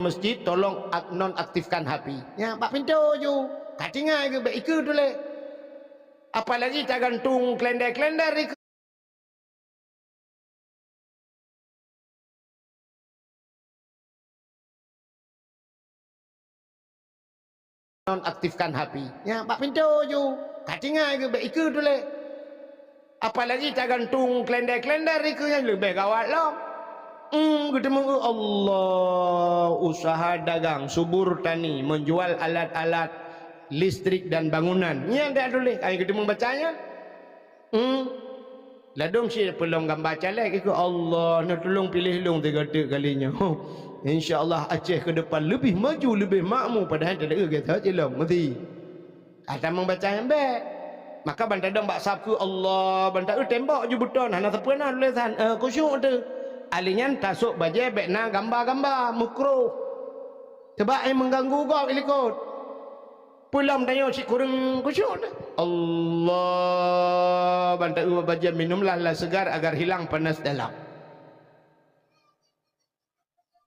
masjid tolong nonaktifkan HP. Ya, pak pintu je. Katingai ke baik ikut dulu. Apalagi tak gantung klender-klender ikut. Nonaktifkan HP. Ya, pak pintu je. Katingai ke baik ikut dulu. Apalagi tak gantung klender-klender ikut yang lebih gawat lah. Ketemu Allah, usaha dagang, subur tani, menjual alat-alat listrik dan bangunan. Ini ada dulu. Ayo ketemu bacanya. Ladung si pelong gambar calek ikut Allah. Nak tolong pilih long 3 kalinya. InsyaAllah Aceh ke depan lebih maju, lebih makmur. Padahal tak ada kata je long. Mesti. Ada membaca yang baik. Maka bantai dong bak sabku Allah. Bantai tembak je betul. Hana terpernah tulisan. Kusyuk tu. Alinya tasuk baju bekna gambar-gambar mukruh. Sebab yang mengganggu kau ikut. Pulang tanya si kurang kusyuk dah. Allah bantai baju minumlah lah segar agar hilang panas dalam.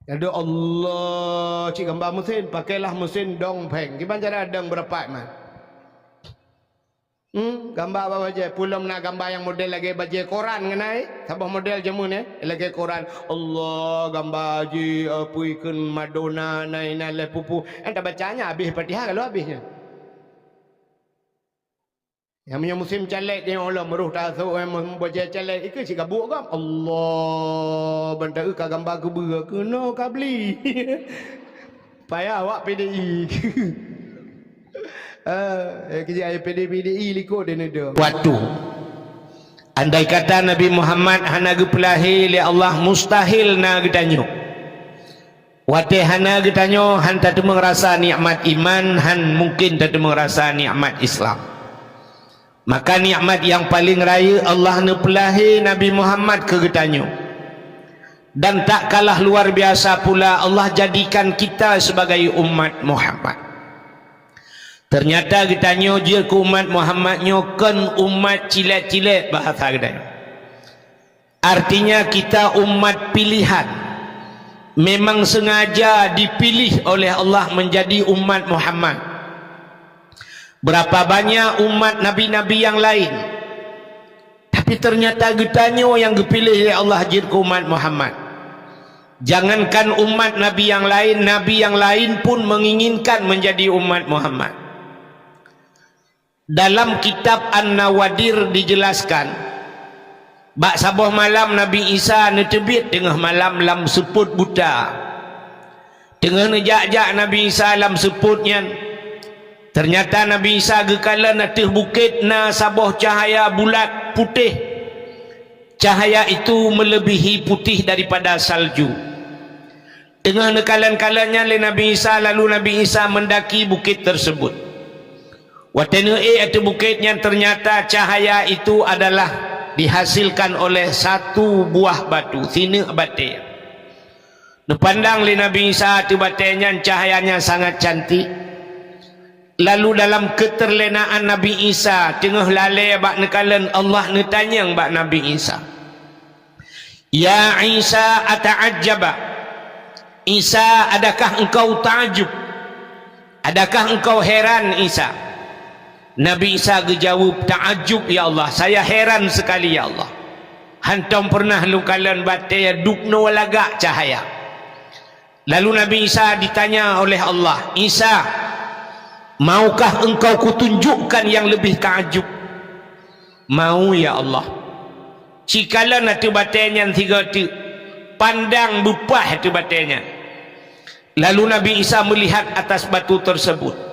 Ada Allah cik gambar mesin pakailah mesin dongpeng. Gimana cara dong berapa man? Gambar apa aja pulang nak gambar yang model lagi baju koran kenai sabah model jamun lagi koran Allah gambar haji apa ikan Madonna naina le pupu enta bacanya habis Fatihah kalau habisnya yang punya musim calek dia Allah meruh tasuk membaca calek ikut si gabuk kan Allah bantai ka gambar ke ber kena kabli payah awak PDI kerja PDI likut dia ada. Waktu andai kata Nabi Muhammad hana gepelahi li Allah mustahil na getanyo. Wate hana getanyo han tak merasa nikmat iman, han mungkin tak merasa nikmat Islam. Maka nikmat yang paling raya Allah ne pelahi Nabi Muhammad ke getanyo. Dan tak kalah luar biasa pula Allah jadikan kita sebagai umat Muhammad. Ternyata kita nyojir ke umat Muhammad nyokan umat cilet-cilet bahasa kita. Artinya kita umat pilihan. Memang sengaja dipilih oleh Allah menjadi umat Muhammad. Berapa banyak umat nabi-nabi yang lain. Tapi ternyata kita yang dipilih oleh Allah jadi ke umat Muhammad. Jangankan umat nabi yang lain pun menginginkan menjadi umat Muhammad. Dalam kitab An-Nawadir dijelaskan bak sabah malam Nabi Isa netebit tengah malam lam seput buta tengah nejak-jak Nabi Isa lam seputnya ternyata Nabi Isa gekala natih bukit na sabah cahaya bulat putih cahaya itu melebihi putih daripada salju tengah nekalan-kalannya le Nabi Isa lalu Nabi Isa mendaki bukit tersebut. Watenu atau bukitnya ternyata cahaya itu adalah dihasilkan oleh satu buah batu, sini batu. Dipandang oleh Nabi Isa itu batunya cahayanya sangat cantik. Lalu dalam keterlenaan Nabi Isa tengah lalai bak nekalan Allah netanyang bak Nabi Isa. Ya Isa ata'ajjaba. Isa adakah engkau ta'ajub? Adakah engkau heran Isa? Nabi Isa dijawab ta'ajub ya Allah saya heran sekali ya Allah hantam pernah lukalan batai dukno lagak cahaya lalu Nabi Isa ditanya oleh Allah Isa maukah engkau kutunjukkan yang lebih ta'ajub mau ya Allah cikala natu batainya tiga tu pandang bupah tu batainya lalu Nabi Isa melihat atas batu tersebut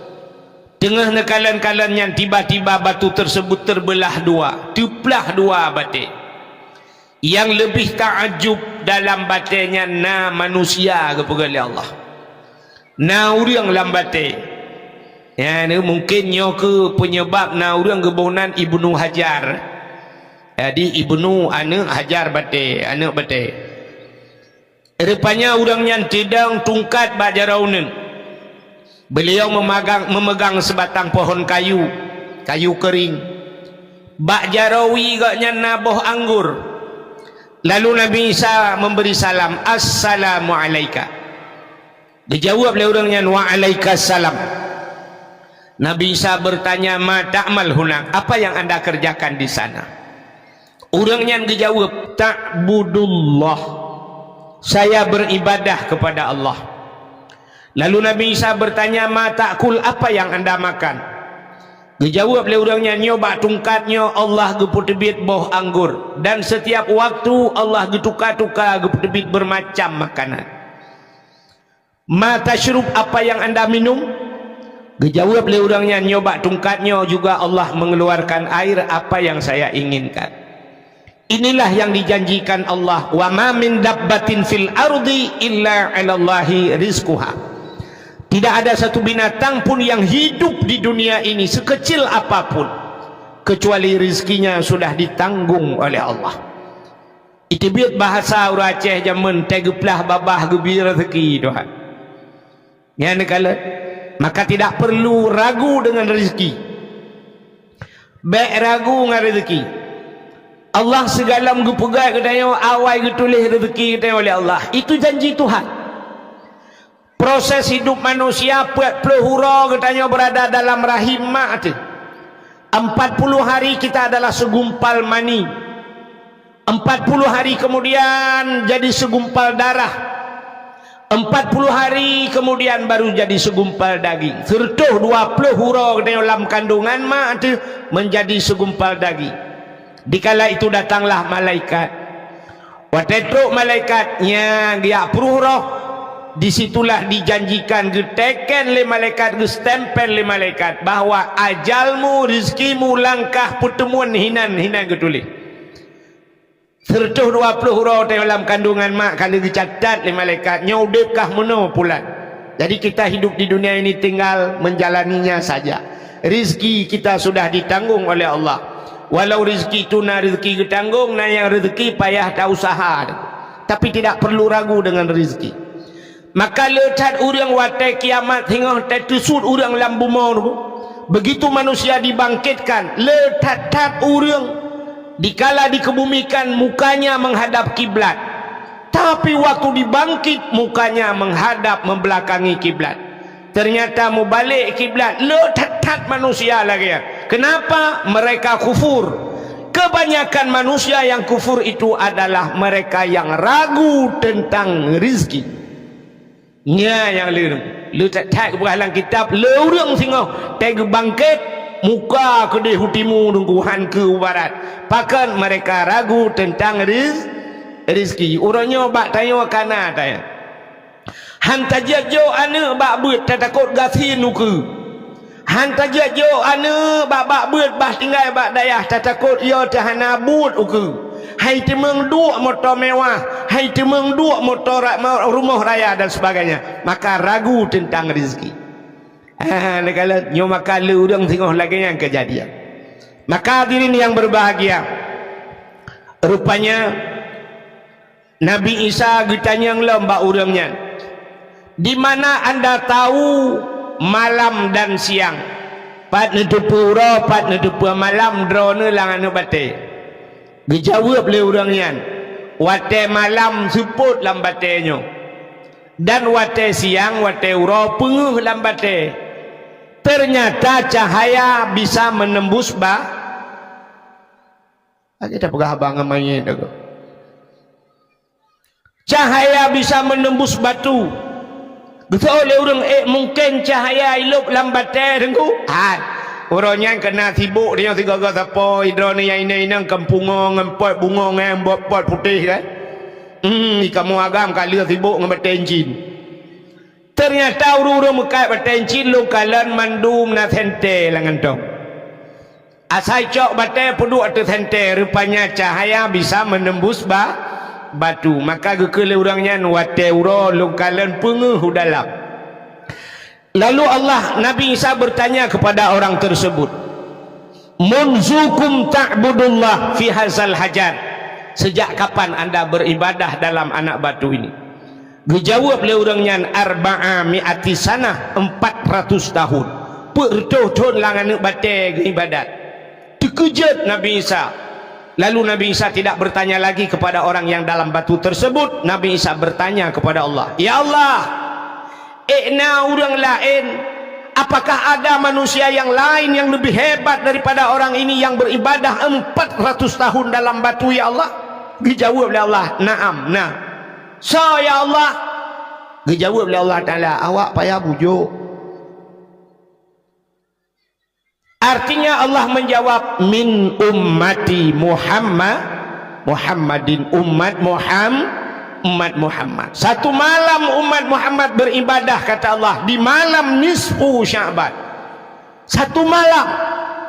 tengah nekalan-kalannya tiba-tiba batu tersebut terbelah dua tuplah dua batik yang lebih ta'ajub dalam batiknya na manusia kepada Allah na orang dalam batik ya ni mungkin nyo ke penyebab na orang kebonan Ibnu Hajar jadi Ibnu anak Hajar batik anak batik rupanya orang yang tidak tungkat bajaraunen beliau memegang sebatang pohon kayu kering bak jarawi gaknya naboh anggur lalu Nabi Isa memberi salam assalamu alaika Dijawab oleh orangnya, waalaikumsalam. Nabi Isa bertanya, ma ta'mal hunak, apa yang anda kerjakan di sana? Orangnya dijawab, ta'budullah, saya beribadah kepada Allah. Lalu Nabi Isa bertanya, ma ta'kul, apa yang anda makan? Dijawab oleh orangnya, nyoba tungkatnya Allah geputebit boh anggur, dan setiap waktu Allah getukar-tukar geputebit bermacam makanan. Ma tashrub, apa yang anda minum? Dijawab oleh orangnya, nyoba tungkatnya juga Allah mengeluarkan air apa yang saya inginkan. Inilah yang dijanjikan Allah, wa ma min dabbatin fil ardi illa 'alallahi rizquha. Tidak ada satu binatang pun yang hidup di dunia ini sekecil apapun kecuali rizkinya sudah ditanggung oleh Allah. Itu biar bahasa orang Aceh zaman tegeplah babah gebir rezeki doa. Ya nekala, maka tidak perlu ragu dengan rezeki. Baik ragu dengan rezeki. Allah segala menggepegai katanya awal getulih rezeki katanya oleh Allah. Itu janji Tuhan. Proses hidup manusia 40 hura katanya berada dalam rahim mak tu. 40 hari kita adalah segumpal mani. 40 hari kemudian jadi segumpal darah. 40 hari kemudian baru jadi segumpal daging. Sertuh 20 hura dalam kandungan mak tu menjadi segumpal daging. Dikala itu datanglah malaikat. Watetruk malaikatnya dia peruh. Disitulah dijanjikan geteken le malaikat, gestempel le malaikat bahwa ajalmu, rizkimu, langkah pertemuan hinan getulih. Sertuh 20 huruf dalam kandungan mak kalau dicatat oleh malaikat, nyudipkah meno pula. Jadi kita hidup di dunia ini tinggal menjalaninya saja. Rizki kita sudah ditanggung oleh Allah. Walau rizki itu na rizki ditanggung, na yang rizki payah tak usaha. Tapi tidak perlu ragu dengan rizki. Maka lecat orang watai kiamat hingga tertusut orang lambu maut. Begitu manusia dibangkitkan, lecat orang dikala dikebumikan mukanya menghadap kiblat, tapi waktu dibangkit mukanya menghadap membelakangi kiblat. Ternyata mau balik kiblat, letat manusia lagi. Kenapa? Mereka kufur. Kebanyakan manusia yang kufur itu adalah mereka yang ragu tentang rizki. Nya yang letat keberhalang kitab lurung singoh tega bangkit muka kedai hutimu nungguhan ke barat. Pakan mereka ragu tentang rizki. Orangnya bak tanya kana tanya. Hantaja jo ane bak beut takut gasi nuku. Hantaja jo ane bak beut bah tinggal bak dayah takut yo tahana but uku. Hai temeng dua motor mewah, hai temeng dua motor rumah raya dan sebagainya. Maka ragu tentang rezeki. Kalau nyo maka lu udang tengok lagi yang kejadian. Maka hadirin yang berbahagia, rupanya Nabi Isa ditanya lomba urangnya, di mana anda tahu malam dan siang? Pat nedupu ro, pat nedupu malam drone langan bate. Dijawab oleh orangnya, wate malam seput lambatenya, dan wate siang wate uro penguh lambate. Ternyata cahaya bisa menembus kita pegah abang main tu. Cahaya bisa menembus batu. Betul oleh orang mungkin cahaya hidup lambate dengku. Orangnya kena sibuk dia tiga kata apa hidroni yang ini kampungo ngempot bunga ngempot pot putih kan. Kamu agam kali sibuk ngembat enjin. Ternyata urung mekai batencin lu kalan mandum na sente langan tong. Asai cok bate peduk atau sente rupanya cahaya bisa menembus batu. Maka gekele orangnya wate uro lu kalan penguh dalam. Lalu Nabi Isa bertanya kepada orang tersebut, munzukum ta'budullah fi hazal hajar, sejak kapan anda beribadah dalam anak batu ini? Dijawab oleh orangnya, arba'a mi'ati sanah, 400 tahun. Pertuh-tuh langan bate ibadat. Terkejut Nabi Isa. Lalu Nabi Isa tidak bertanya lagi kepada orang yang dalam batu tersebut. Nabi Isa bertanya kepada Allah, ya Allah, orang lain. Apakah ada manusia yang lain yang lebih hebat daripada orang ini yang beribadah 400 tahun dalam batu ya Allah? Dijawab oleh Allah, na'am, nah. So ya Allah, dijawab oleh Allah Ta'ala, awak payah bujuk. Artinya Allah menjawab, min ummati Muhammadin, umat Muhammad. Satu malam umat Muhammad beribadah, kata Allah, di malam nisfu Sya'ban. Satu malam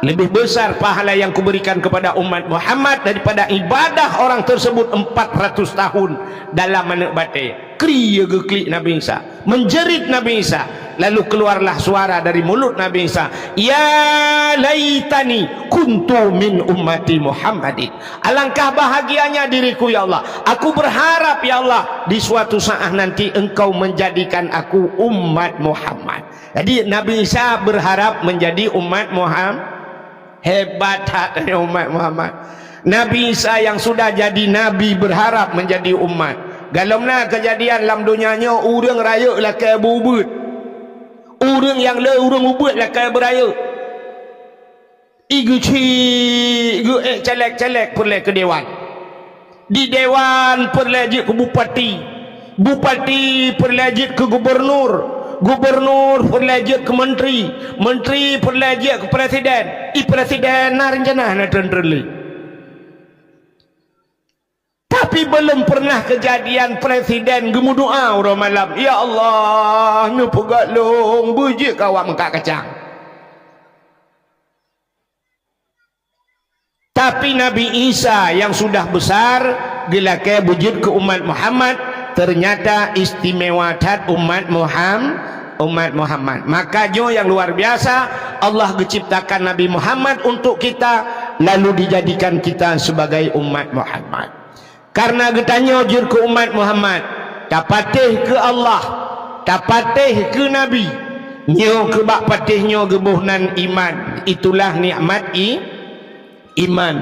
lebih besar pahala yang kuberikan kepada umat Muhammad daripada ibadah orang tersebut 400 tahun dalam anak batai. Klik Nabi Isa, menjerit Nabi Isa, lalu keluarlah suara dari mulut Nabi Isa, ya laitani kuntu min ummati Muhammadin. Alangkah bahagianya diriku ya Allah, aku berharap ya Allah di suatu saat nanti engkau menjadikan aku umat Muhammad. Jadi Nabi Isa berharap menjadi umat Muhammad. Hebat hati umat Muhammad. Nabi Isa yang sudah jadi nabi berharap menjadi umat. Galamna kejadian dalam dunianya, orang raya lah kaya berubut, orang yang le orang ubut lah kaya beraya. Igu celek perle ke dewan, di dewan perlejit ke bupati, bupati perlejit ke gubernur, gubernur perlejit ke menteri, menteri perlejit ke presiden, presiden narenjana na tenderli. Tapi belum pernah kejadian presiden gemu doa orang malam, ya Allah nu pegalung bujik kawak mengkak kacang. Tapi Nabi Isa yang sudah besar dilakai bujik ke umat Muhammad, ternyata istimewa dat umat Muhammad. Makanya yang luar biasa, Allah menciptakan Nabi Muhammad untuk kita, lalu dijadikan kita sebagai umat Muhammad. Karena getanya jur ke umat Muhammad, tapatih ke Allah, tapatih ke Nabi, nyo ke bak patihnya gebuhnan iman. Itulah nikmat iman.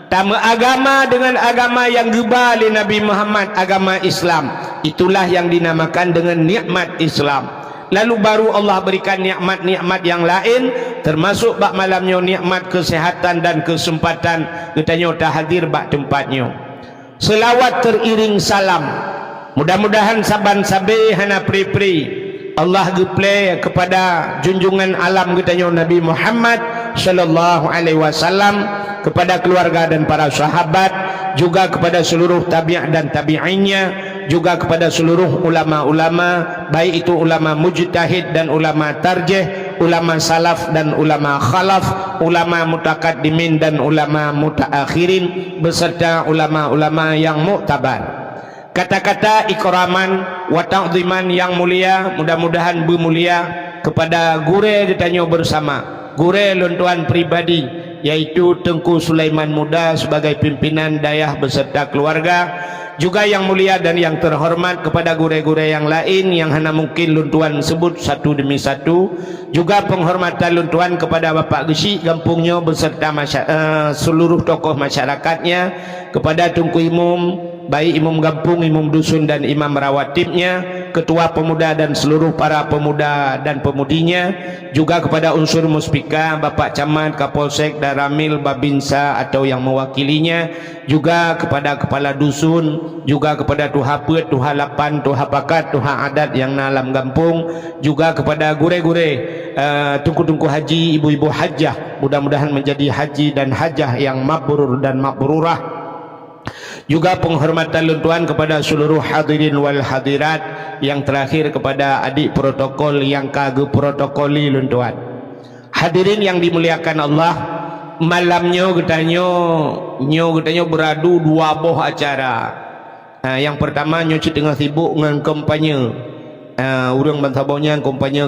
Tama agama dengan agama yang gebal Nabi Muhammad, agama Islam. Itulah yang dinamakan dengan nikmat Islam. Lalu baru Allah berikan nikmat-nikmat yang lain, termasuk bak malamnya nikmat kesehatan dan kesempatan getanya tak hadir bak tempatnya. Selawat teriring salam, mudah-mudahan saban-sabe hana pri-pri Allah geplay kepada junjungan alam kitanya Nabi Muhammad sallallahu alaihi wasallam, kepada keluarga dan para sahabat, juga kepada seluruh tabi'ah dan tabi'innya, juga kepada seluruh ulama-ulama, baik itu ulama mujtahid dan ulama tarjih, ulama salaf dan ulama khalaf, ulama mutakaddimin dan ulama mutaakhirin, beserta ulama-ulama yang muktabar. Kata-kata ikraman wa ta'ziman yang mulia, mudah-mudahan bermulia kepada gure ditanya bersama, gure lontuan pribadi, yaitu Tengku Sulaiman Muda sebagai pimpinan dayah beserta keluarga, juga yang mulia dan yang terhormat kepada gure-gure yang lain yang hanya mungkin luntuan sebut satu demi satu, juga penghormatan luntuan kepada Bapak Gesi Gampungnya beserta seluruh tokoh masyarakatnya, kepada Tungku Imum, baik imam kampung, imam dusun dan imam rawatibnya, ketua pemuda dan seluruh para pemuda dan pemudinya, juga kepada unsur muspika, Bapak Camat, Kapolsek, Daramil, Babinsa atau yang mewakilinya, juga kepada kepala dusun, juga kepada tuha pet, tuha lapan, tuha pakat, tuha adat yang dalam kampung, juga kepada gure-gure tungku-tungku haji, ibu-ibu hajah, mudah-mudahan menjadi haji dan hajah yang mabrur dan mabrurah. Juga penghormatan luntuan kepada seluruh hadirin wal hadirat, yang terakhir kepada adik protokol yang kagak protokoli luntuan. Hadirin yang dimuliakan Allah, malamnya getanya beradu dua boh acara. Yang pertama nyoci tengah sibuk dengan kampanye. Urang bantabaunya kampanye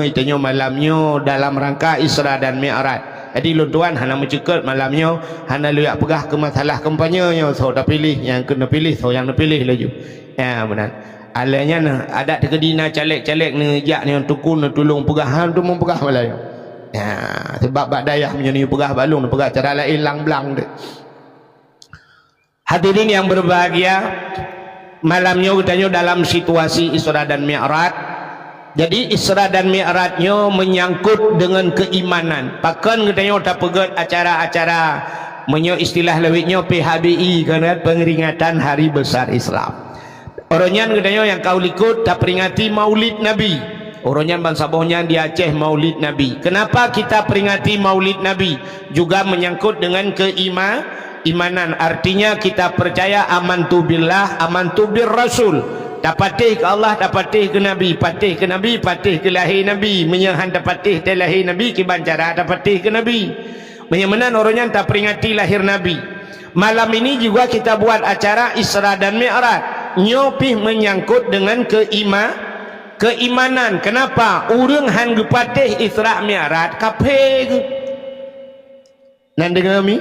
itanya malamnya dalam rangka Isra dan Mi'raj. Jadi luntuan hana mencekut malamnya, hana luak pegah ke masalah kampanyenya, so dah pilih yang kena pilih, so yang nak pilih laju. Ya benar. Alanya nah ada terkedina caleg-caleg ni jak ni tukun tolong pegah han tu mempegah malaya. Ya sebab bak dayah punya ni pegah balung, pegah cara lain lang-blang dia. Hadirin yang berbahagia, malamnya katanya dalam situasi Isra dan Mi'raj, Jadi Isra dan Mi'rajnya menyangkut dengan keimanan. Pakan katanya tak pegat acara-acara menyo istilah lewitnya PHBI kerana pengeringatan Hari Besar Islam. Orangnya katanya yang kau likut tak peringati Maulid Nabi. Orangnya bangsa bohnya di Aceh Maulid Nabi. Kenapa kita peringati Maulid Nabi? Juga menyangkut dengan keimanan. Artinya kita percaya amantu billah, amantu bir Rasul. Tak patih ke Allah, tak patih ke Nabi. Patih ke Nabi, patih ke lahir Nabi. Menyahan tak patih ke lahir Nabi, kibancara tak patih ke Nabi. Menyamanan orangnya tak peringati lahir Nabi. Malam ini juga kita buat acara Isra dan Mi'raj. Nyopih menyangkut dengan keimanan. Kenapa? Orang han gepatih Isra Mi'raj kafir. Nan dengar mi?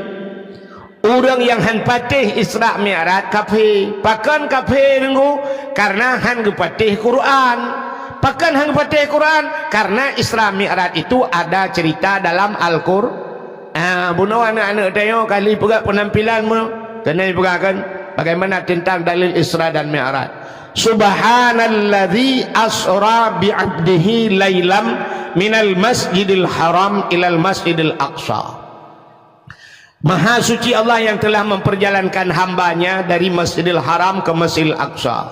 Orang yang han patih Isra Mi'raj kafir. Pakan kafir ngu karena han gepatih Quran. Pakan han gepatih Quran karena Isra Mi'raj itu ada cerita dalam Al-Qur'an. Bunuh anak-anak tengok kali pegak penampilanmu. Kena dipegakan bagaimana tentang dalil Isra dan Mi'raj. Subhanalladzi asra bi'abdihi lailam minal masjidil haram ilal masjidil aqsa. Maha suci Allah yang telah memperjalankan hambanya dari Masjidil Haram ke Masjidil Aqsa.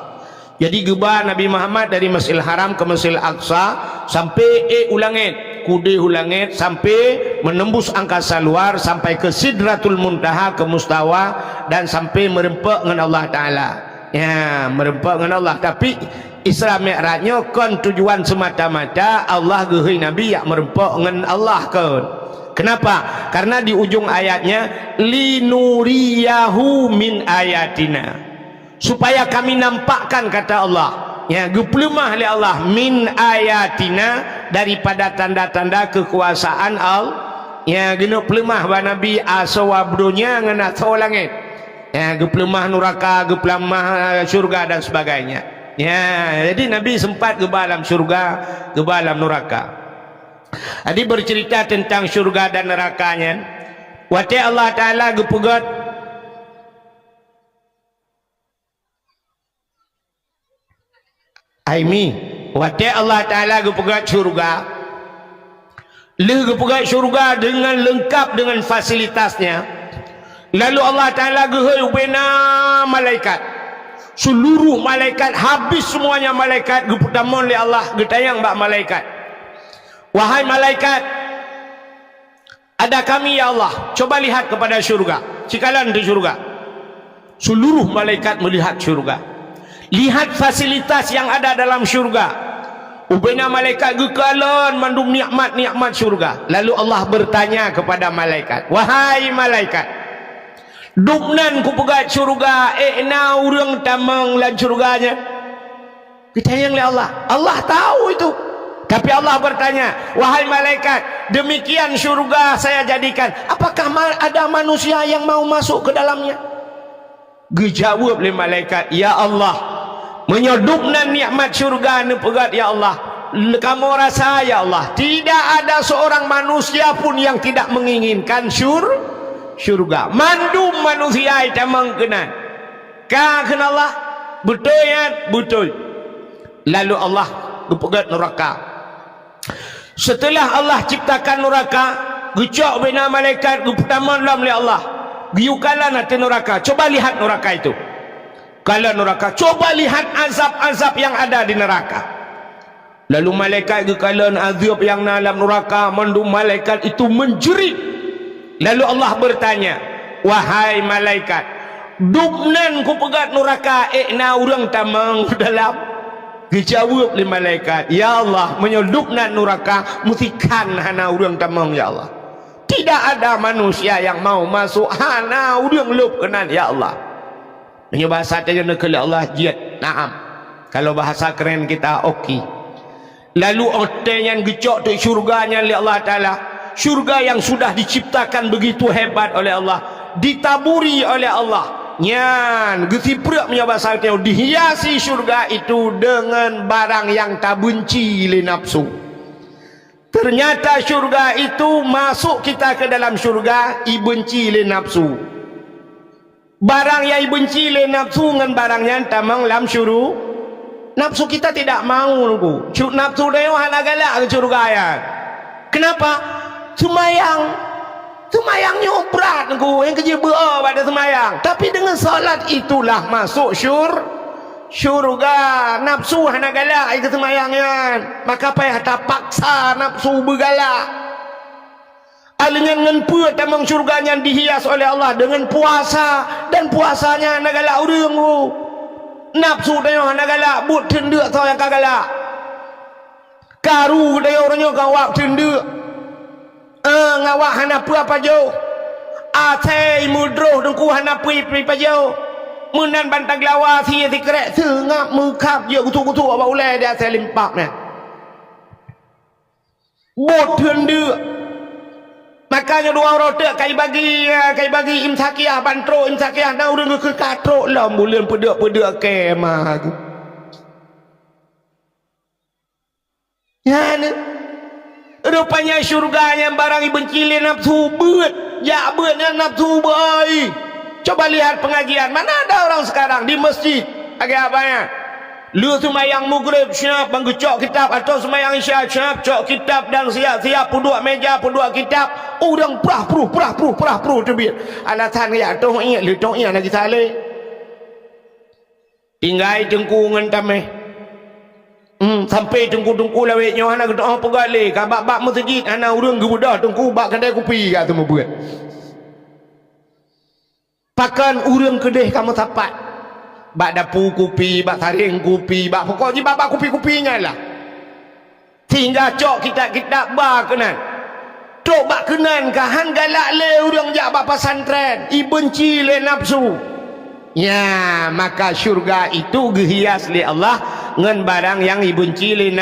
Jadi gebah Nabi Muhammad dari Masjidil Haram ke Masjidil Aqsa sampai ulangit, kude ulangit sampai menembus angkasa luar sampai ke Sidratul Muntaha ke Mustawa dan sampai merempak dengan Allah Taala. Ya, merempak dengan Allah. Tapi Isra Mi'rajnya kan tujuan semata-mata Allah geui Nabi yang merempak dengan Allah kan. Kenapa? Karena di ujung ayatnya linuriyahu min ayatina, supaya kami nampakkan, kata Allah, ya geplemah oleh Allah min ayatina, daripada tanda-tanda kekuasaan Allah. Ya geno plemah ba Nabi asawabdunya ngana langit. Ya geplemah neraka, geplemah syurga dan sebagainya. Ya, jadi Nabi sempat ke dalam syurga, ke dalam neraka. Jadi bercerita tentang syurga dan nerakanya. Wati Allah Ta'ala gepegat Aimi wati Allah Ta'ala gepegat syurga. Gepegat syurga dengan lengkap dengan fasilitasnya. Lalu Allah Ta'ala gehoi ubena malaikat. Seluruh malaikat, habis semuanya malaikat, geputamon oleh Allah, getayang bak malaikat. Wahai malaikat, ada kami ya Allah, coba lihat kepada syurga. Cikalan di syurga. Seluruh malaikat melihat syurga. Lihat fasilitas yang ada dalam syurga. Ubena malaikat gekalan mandum nikmat-nikmat syurga. Lalu Allah bertanya kepada malaikat, wahai malaikat, duknan ku pegat syurga, na urang tamang lan syurganya. Ditayang oleh Allah. Allah tahu itu. Tapi Allah bertanya, wahai malaikat, demikian syurga saya jadikan, apakah ada manusia yang mau masuk ke dalamnya? Dijawab oleh malaikat, ya Allah, menyodupnan nikmat syurga nepegat ya Allah. Kamu rasa ya Allah, tidak ada seorang manusia pun yang tidak menginginkan syurga. Mandum manusia itu mengkenan. Kah kenal Allah? Betul ya? Betul. Lalu Allah gepegat neraka. Setelah Allah ciptakan neraka, gecok bina malaikat, pertama dalam oleh Allah, giukalan hati neraka. Coba lihat neraka itu. Kalau neraka, coba lihat azab-azab yang ada di neraka. Lalu malaikat gekalan azab yang dalam neraka, mandum malaikat itu menjerit. Lalu Allah bertanya, wahai malaikat, dubnan ku pegat neraka, na urang tamang dalam. Dijawab oleh malaikat, ya Allah, menyelupna neraka musikan hana urang tamang ya Allah. Tidak ada manusia yang mau masuk hana urang lup kenan ya Allah. Ini bahasa tanya nak Allah jihad. Naam. Kalau bahasa keren kita okey. Lalu orang yang gecok di syurganya oleh Allah Ta'ala, syurga yang sudah diciptakan begitu hebat oleh Allah, ditaburi oleh Allah. Nyan gesiprak punya bahasa teo, dihiasi syurga itu dengan barang yang tak benci le nafsu. Ternyata syurga itu masuk kita ke dalam syurga ibenci le nafsu. Barang yang ibenci le nafsu dengan barang yang tamang lam Nafsu kita tidak mau nunggu. Nafsu dia hana galak ke surga ya. Kenapa? Semayangnya berat nunggu. Yang kerja berapa pada semayang. Tapi dengan solat itulah masuk syurga. Nafsu hana galak ke semayangnya. Maka payah tak paksa nafsu bergalak. Dengan puasa tamang syurganya dihias oleh Allah dengan puasa. Dan puasanya hana galak orang. Nafsu dia hana galak but tenduk tau yang kagalak karu dia orangnya kawak tenduk ngawak hana apa jauh atai mudroh dengku hana pui pajau munan bantang lawa si kerek sengap mengkap je kutu apa ulai dia saya limpak ni but tenduk. Makanya dua orang tak kai bagi imsakiah bantro imsakiah na urang ke katro lah bulan pedak kemah tu. Ya ni. Rupanya syurganya barang benci le nafsu beut. Ya beutnya nafsu baik. Coba lihat pengajian, mana ada orang sekarang di masjid agak apanya? Lu semayang maghrib siap menggecok kitab atau semayang isya siap cok kitab dan siap puduk meja puduk kitab orang perah pruh tebit alatan ya tong ingat lu tong ingat lagi saleh tinggal jengku ngentameh sampai jengku lawet nyawa anak doa pegale kabak masjid anak orang gebudah tengku bak kedai kopi kat semua buat pakan orang kedai kamu tapat bak dapu kopi, bak taring kopi, bak pokoknya bak kopi-kopinya lah. Tinggal cok kitab-kitab bak kenan. Cok bak kenan kahan galak le urang jak bak pesantren. Ibenci le nafsu. Ya, maka syurga itu gehias le Allah ngan barang yang ibenci le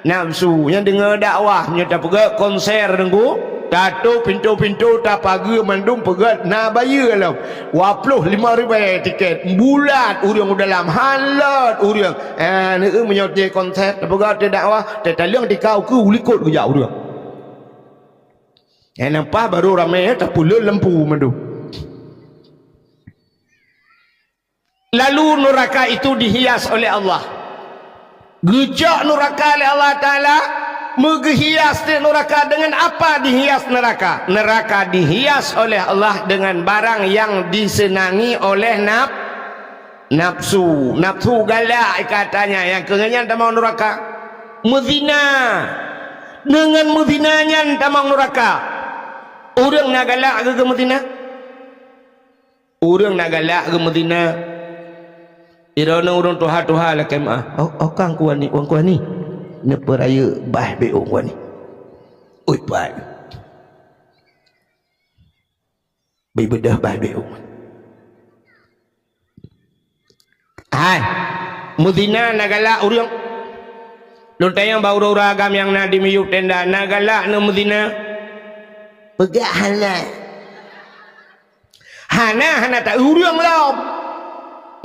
nafsu. Yang dengar dakwah, nyata pega konser dengku. Datuk pintu-pintu tak pagi mandum pegat nak bayar lah 25,000 tiket bulat urang dalam halat urang ni menyoti konser tak pegat dakwah tak taliang dikau ke ulikut ke jauh urang nampak baru ramai tak pula lampu mandum. Lalu neraka itu dihias oleh Allah. Gejak neraka oleh Allah Ta'ala. Menghias neraka dengan apa dihias neraka? Neraka dihias oleh Allah dengan barang yang disenangi oleh nafsu. Nafsu galak katanya. Yang kenanya tak mau neraka. Muzina. Dengan muzinanya tak mau neraka. Orang nak galak ke muzina? Orang nak galak ke muzina? Irana orang tuha-tuha lah kemah. Oh kang kuan ni. Napa raya bah beong gua ni. Oi pai. Bai bedah bah beong. Hai. Mudina nagala urang. Lu tayang bau agam yang na di miyuk tenda nagala na mudina. Pegak hana tak urang lah.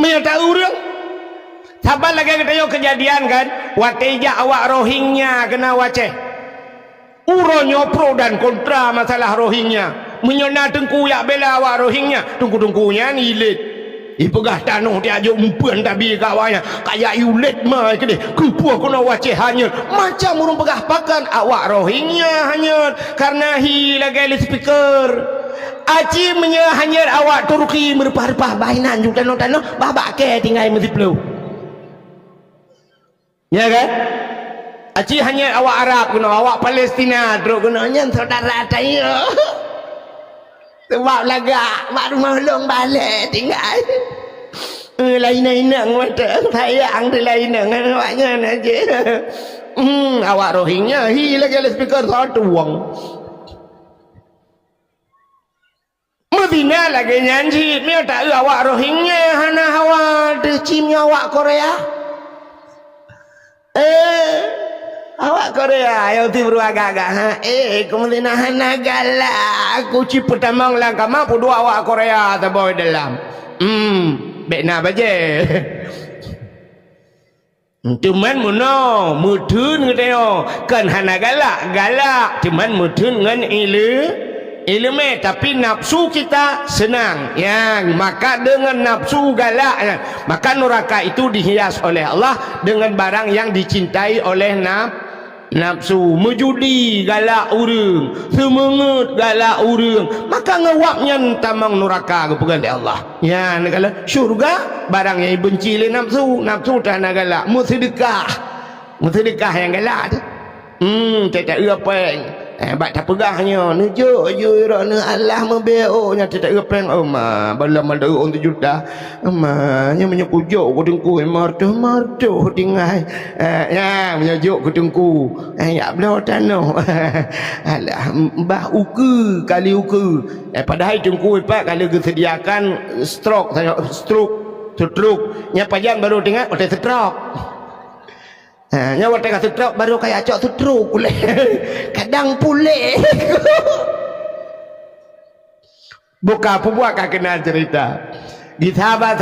Maya tak urang. Sabar lagi kita kejadian kan wateja awak Rohingya kena waceh uronyo pro dan kontra masalah Rohingya menyona tengku yak bela awak Rohingya tengku-tengkunya nilit ipegah tanuh dia ajuk umpuan tabi kawanya kayak yulet mai ke kupuh kena waceh hanya macam urung pegah pakan awak Rohingya hanya karena hi lagi speaker aci menya hanya awak Turki merpah-repah bainan juga tanah babak ke tinggal mesti pelu. Ya kan? Aci hanya awak Arab kena, awak Palestina terus kena nyen saudara saya. Sebab lagak mak rumah long balik tinggal. Lain-lain mata sayang lain awaknya aja. Awak Rohingya hi lagi ada speaker satu wang. Medina lagi nyanyi, dia tak awak Rohingya hana awak decimnya awak Korea. Awak Korea yang timbul agak-agak kemudian hana galak aku ciput tamang lang kama pudu awak Korea tak boleh dalam bekna baje cuman muno mudun ngeteo kan hana galak cuman mudun ngan ilmu tapi nafsu kita senang ya, maka dengan nafsu galak ya, maka neraka itu dihias oleh Allah dengan barang yang dicintai oleh nafsu. Menjudi galak urang, semangat galak urang, maka ngewaknya tamang neraka kepegang Allah ya. Kalau syurga barang yang benci oleh nafsu, nafsu tak nak galak, sedekah yang galak tu tak apa bak tak pegahnya nujuk je rana Allah membeo-nya tak repeng bala malda on 7 juta nya menyepujuk ku dengku marto tinggal ya menyejuk ku dengku ya belo tano alah mbah uku kali uku padahal dengku pak kalau disediakan stroke nya pajan baru dengar ada stroke. Nyawa tengah stroke baru kayak acok stroke pulih. Kadang pulih. Buka pembuat kenal cerita. Di sahabat.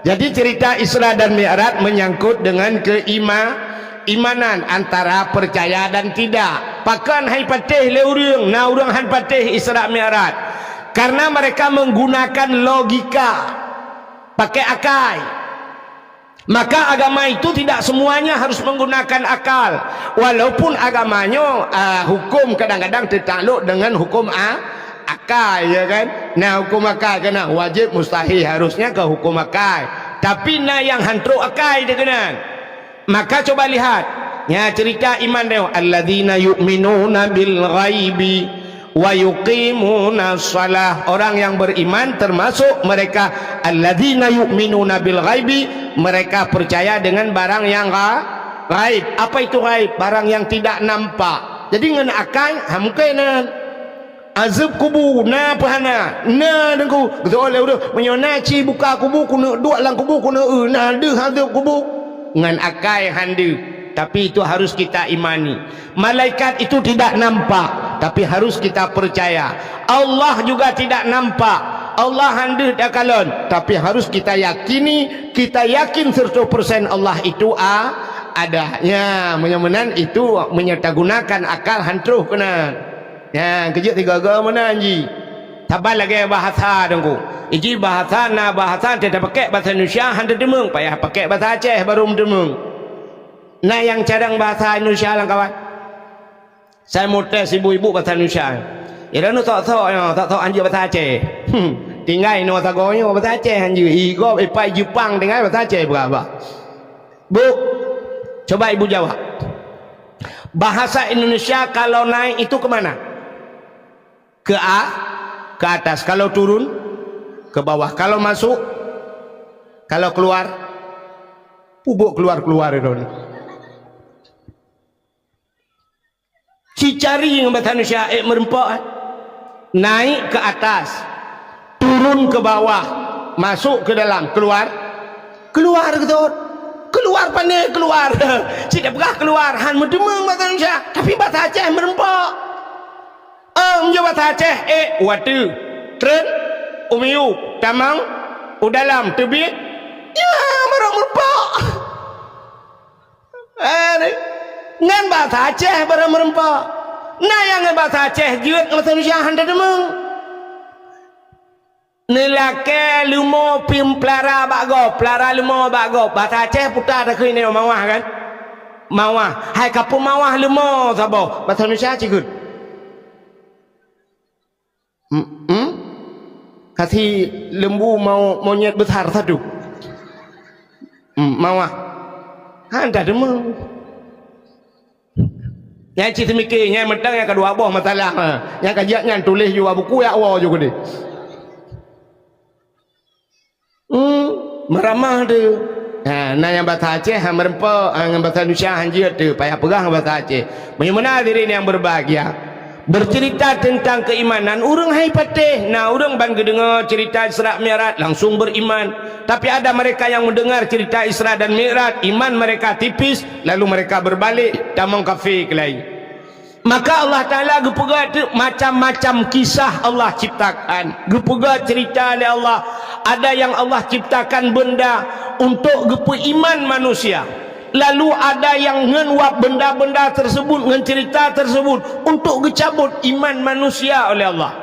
Jadi cerita Isra dan Mi'raj menyangkut dengan keimanan antara percaya dan tidak. Pakan hai patih le urang, na urang han patih Isra Mi'raj. Karena mereka menggunakan logika, pakai akal. Maka agama itu tidak semuanya harus menggunakan akal, walaupun agamanya hukum kadang-kadang tertakluk dengan hukum akal ya kan. Nah hukum akal kena wajib mustahil harusnya ke hukum akal, tapi nah yang hantruk akal dia kena. Maka coba lihat ya cerita iman dia, alladzina yu'minuna bil ghaibi wa yuqimuna shalah. Orang yang beriman termasuk mereka alladzina yu'minuna bil ghaibi, mereka percaya dengan barang yang gaib. Apa itu gaib? Barang yang tidak nampak. Jadi ngan akal mungkin azab kubur na pahana na dengku betul oleh udah menyonaci buka kubur kuna dua lang kubur kuna na de azab kubur ngan akal hande. Tapi itu harus kita imani. Malaikat itu tidak nampak, tapi harus kita percaya. Allah juga tidak nampak, Allah hande dakalon, tapi harus kita yakini, kita yakin 100% Allah itu adanya. Menyemenan itu menyerta gunakan akal hantruh kena. Ya, kejut tiga agama mana anji. Tabal lagi bahasa dengku. Iji bahasa na bahasa tidak pakai bahasa Indonesia hande demung, payah pakai bahasa Aceh baru demung. Nah yang cadang bahasa Indonesia lah kawan. Saya mau tes ibu-ibu bahasa Indonesia. Ira nu tak tahu anjir bahasa Aceh. Tinggal no tagonya bahasa Aceh anjir. Igo ipai Jepang tinggal bahasa Aceh berapa? Bu, coba ibu jawab. Bahasa Indonesia kalau naik itu kemana? Ke atas. Kalau turun ke bawah. Kalau masuk, kalau keluar, pubuk keluar itu. Cicari yang bahasa Indonesia merempak naik ke atas, turun ke bawah, masuk ke dalam, keluar gitu, keluar pandai keluar. Tidak pernah keluar han mendemeng bahasa Indonesia, tapi bahasa Aceh merempak. Menjawab bahasa Aceh watu tren umiu tamang udalam tebit ya marah merempak. Ngan bahasa Aceh barang merempak. Nah yang bahasa Aceh jiut bahasa Indonesia handa demeng. Nelake lumo pim plara bago, plara lumo bago. Bahasa Aceh putar dak ini mawah kan? Mawah. Hai kapu mawah lumo sabo. Bahasa Indonesia cikut. Kasih lembu mau monyet besar satu. Mawah. Handa demeng. Yang cerita mikir, yang mentang yang kedua buah masalah. Yang kajian tulis juga buku ya awal juga deh. Meramah tu. Nah yang bahasa Aceh merempak, yang bahasa Indonesia hanjir tu, payah pegang bahasa Aceh. Bagaimana diri yang berbahagia? Bercerita tentang keimanan, orang hai patih. Nah orang bangga dengar cerita Isra Mi'raj langsung beriman. Tapi ada mereka yang mendengar cerita Isra dan Mi'raj, iman mereka tipis, lalu mereka berbalik tamang kafir ke lain. Maka Allah Ta'ala gepegat macam-macam kisah Allah ciptakan, gepegat cerita oleh Allah. Ada yang Allah ciptakan benda untuk gepe iman manusia. Lalu ada yang ngenuap benda-benda tersebut, ngen cerita tersebut untuk gecabut iman manusia oleh Allah.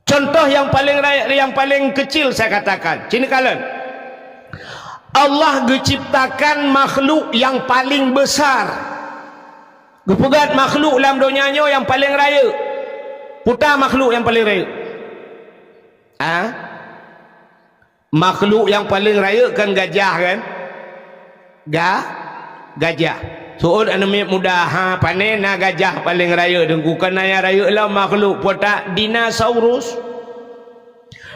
Contoh yang paling kecil saya katakan, cini kalian, Allah geciptakan makhluk yang paling besar. Gepegat makhluk dalam dunianya yang paling raya. Putar makhluk yang paling raya. Makhluk yang paling raya kan gajah kan? Gajah. Soal anami mudah panen gajah paling raya dengkukan ayah raya lah makhluk putar dinosaurus.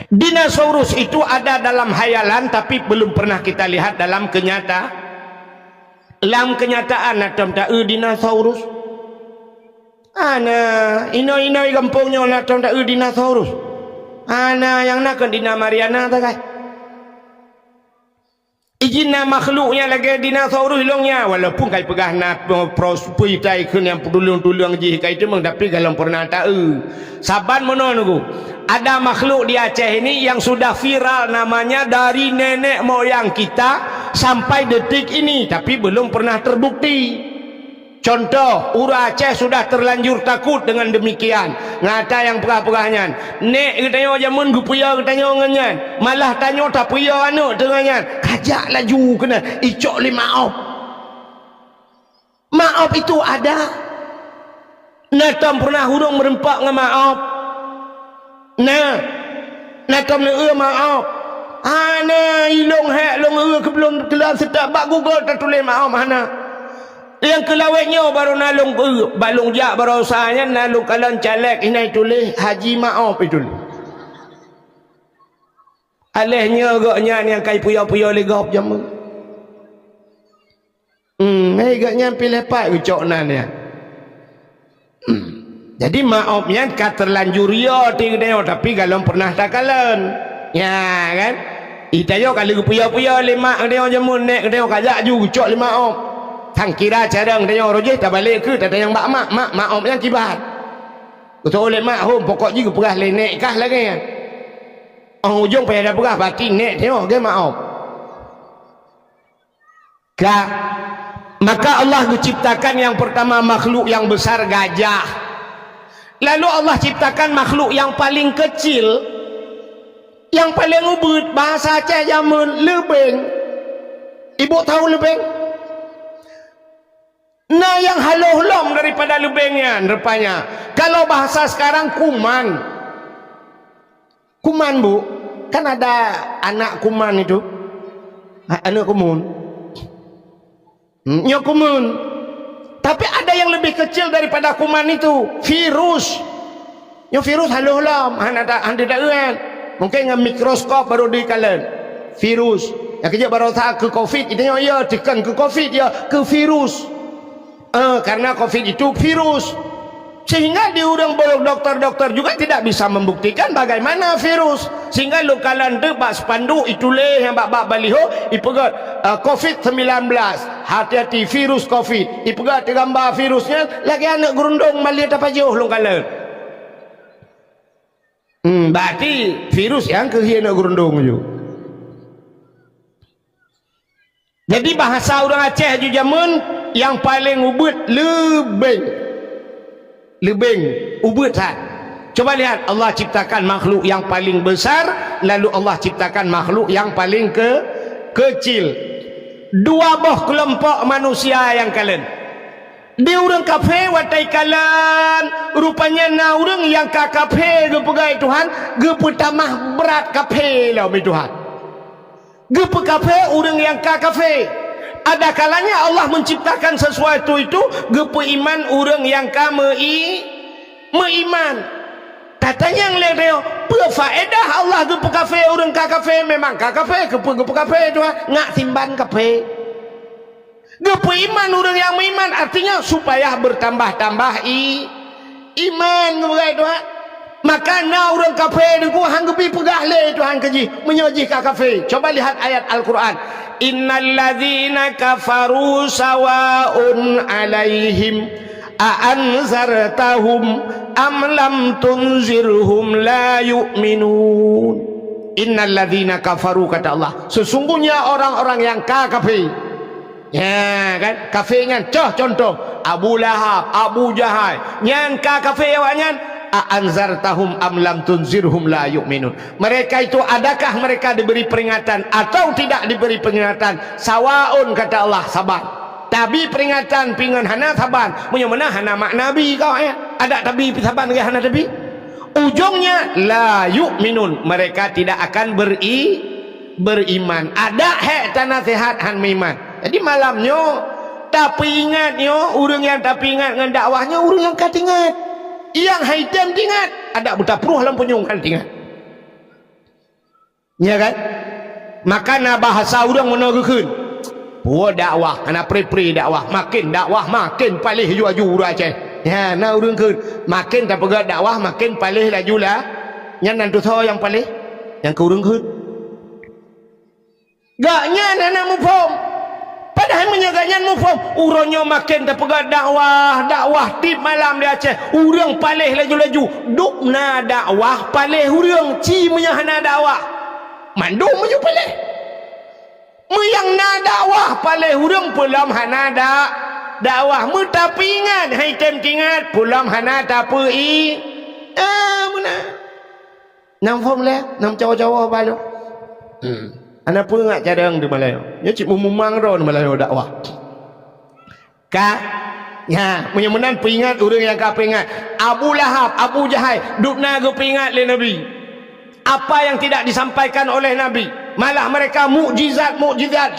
Dinosaurus itu ada dalam hayalan tapi belum pernah kita lihat dalam kenyataan natam tak dinosaurus. Ana ino kampungnya natam tak dinosaurus. Ana yang nak dina Mariana tak kai. Ijina makhluknya lagi dinosaurus hilangnya walaupun kai pegah na prospui tai kun yang tulung-tulung ji kai tu tapi kalau pernah tahu saban mono ada makhluk di Aceh ini yang sudah viral namanya dari nenek moyang kita sampai detik ini tapi belum pernah terbukti. Contoh, Ura Aceh sudah terlanjur takut dengan demikian. Ngata yang perah-perahnya. Nek katanya jamun gupuya katanya nganyan. Malah tanya tak puya anak dengannya. Kajak laju kena icok li maaf. Maaf itu ada. Natam pernah hurung merempak dengan maaf. Natam na maaf. Ana ilong hek long kebelum kelam sedap bak Google tak tulis maaf mana. Yang kelawetnya baru nalung balung jak baru usahanya nalung kalan caleg ini tulis haji maaf itu. Alehnya agaknya yang kai puya-puya legap jamu. Agaknya pilih pak ucok nan ya. Jadi maafnya kat terlanjur ya tinggal tapi kalau pernah tak kalan. Ya kan? Itayo kalau puya-puya lima dia jamu nek dia kajak ju ucok lima maaf. Tang kira cadang tanya rojeh tak balik ke tak yang mak maaf yang kibat. Betul oleh mak hom pokok juga perah lenek kah lagi kan. Orang ujung payah dah perah batin nek tengok dia maaf. Maka Allah menciptakan yang pertama makhluk yang besar gajah. Lalu Allah ciptakan makhluk yang paling kecil, yang paling ubud bahasa Aceh zaman lebeng. Ibu tahu lebeng? Nah yang haluh-long daripada lebengnya rupanya. Kalau bahasa sekarang kuman. Kuman bu. Kan ada anak kuman itu. Anak kumun. Nyok kumun. Tapi ada yang lebih kecil daripada kuman itu. Virus. Nyok virus haluh-long. Anda tak lihat. Mungkin dengan mikroskop baru dikalian. Virus. Yang kejap baru tak ke COVID. Itu ya tekan ke COVID ya ke virus. Karena COVID itu virus, sehingga diurang bolong dokter-dokter juga tidak bisa membuktikan bagaimana virus, sehingga lokalan debak spanduk ituleh yang bak baliho ipegat COVID-19 hati-hati virus COVID ipegat gambar virusnya lagi anak gerundong malia apa jauh lokalan. Berarti virus yang kehian anak gerundong juga. Jadi bahasa orang Aceh juga jamun yang paling ubud lebeng ubud sat. Coba lihat Allah ciptakan makhluk yang paling besar, lalu Allah ciptakan makhluk yang paling kecil. Dua boh kelompok manusia yang kalian. Dia orang kafe watai kalan, rupanya na orang yang ka kafe gepegai Tuhan, gepetamah berat kafe lah Tuhan. Gepe kafe orang yang ka kafe. Ada kalanya Allah menciptakan sesuatu itu gepe iman orang yang meiman. Katanya yang leo berfaedah Allah gepe kafe orang ka kafe memang ka kafe gepe kafe itu ngak simban kafe. Gepe iman orang yang meiman artinya supaya bertambah-tambah iman begitu. Maka na orang kafe deku hang gepi pegah le Tuhan keji menyoji ka kafe. Coba lihat ayat Al-Qur'an. Innal ladzina kafaru sawaun alaihim a'anzartahum am lam tunzirhum la yu'minun. Innal ladzina kafaru kata Allah, sesungguhnya orang-orang yang kafir Ya kan, kafir nyan. Contoh Abu Lahab, Abu Jahal. Nyan ka kafir awak nyan. Anzartahum am lam tunzirhum la yu'minun. Mereka itu adakah mereka diberi peringatan atau tidak diberi peringatan? Sawaun kata Allah, sabar. Tapi peringatan pingan hana sabar. Punya mana hana mak nabi kau ya? Ada tabi sabar dengan hana tabi? Ujungnya la yu'minun. Mereka tidak akan beriman. Ada hak tanah sehat han iman. Jadi malamnya tapi ingatnya orang yang tapi ingat dengan dakwahnya orang yang kat ingat. Yang haitam ingat. Ada buta peruh dalam penyung kan ingat. Ya kan? Maka na bahasa orang meneguhkan. Puan dakwah, ana pre-pre dakwah, makin palih laju Aceh. Ya, na orang ke makin tak pegat dakwah makin palih laju lah. Yang nanti tahu yang palih, yang ke orang ke. Gaknya anak mufham. Padahal menyagaknya mufham. Urangnya makin tak pegat dakwah tip malam di Aceh. Urang palih laju-laju. Dukna dakwah palih urang ci menyahana dakwah. Mandum menyu palih. Yang na dakwah palih urang pulam hana dakwah mu tapi ingat hai tem ingat pulam hana tapi mana nam phong le nam cawa-cawa balu ana pun ingat cadang di Melayu nya cik mumang ro di Melayu dakwah ka ya menyemenan peringat urang yang ka peringat Abu Lahab Abu Jahal dukna go peringat le Nabi apa yang tidak disampaikan oleh Nabi malah mereka mukjizat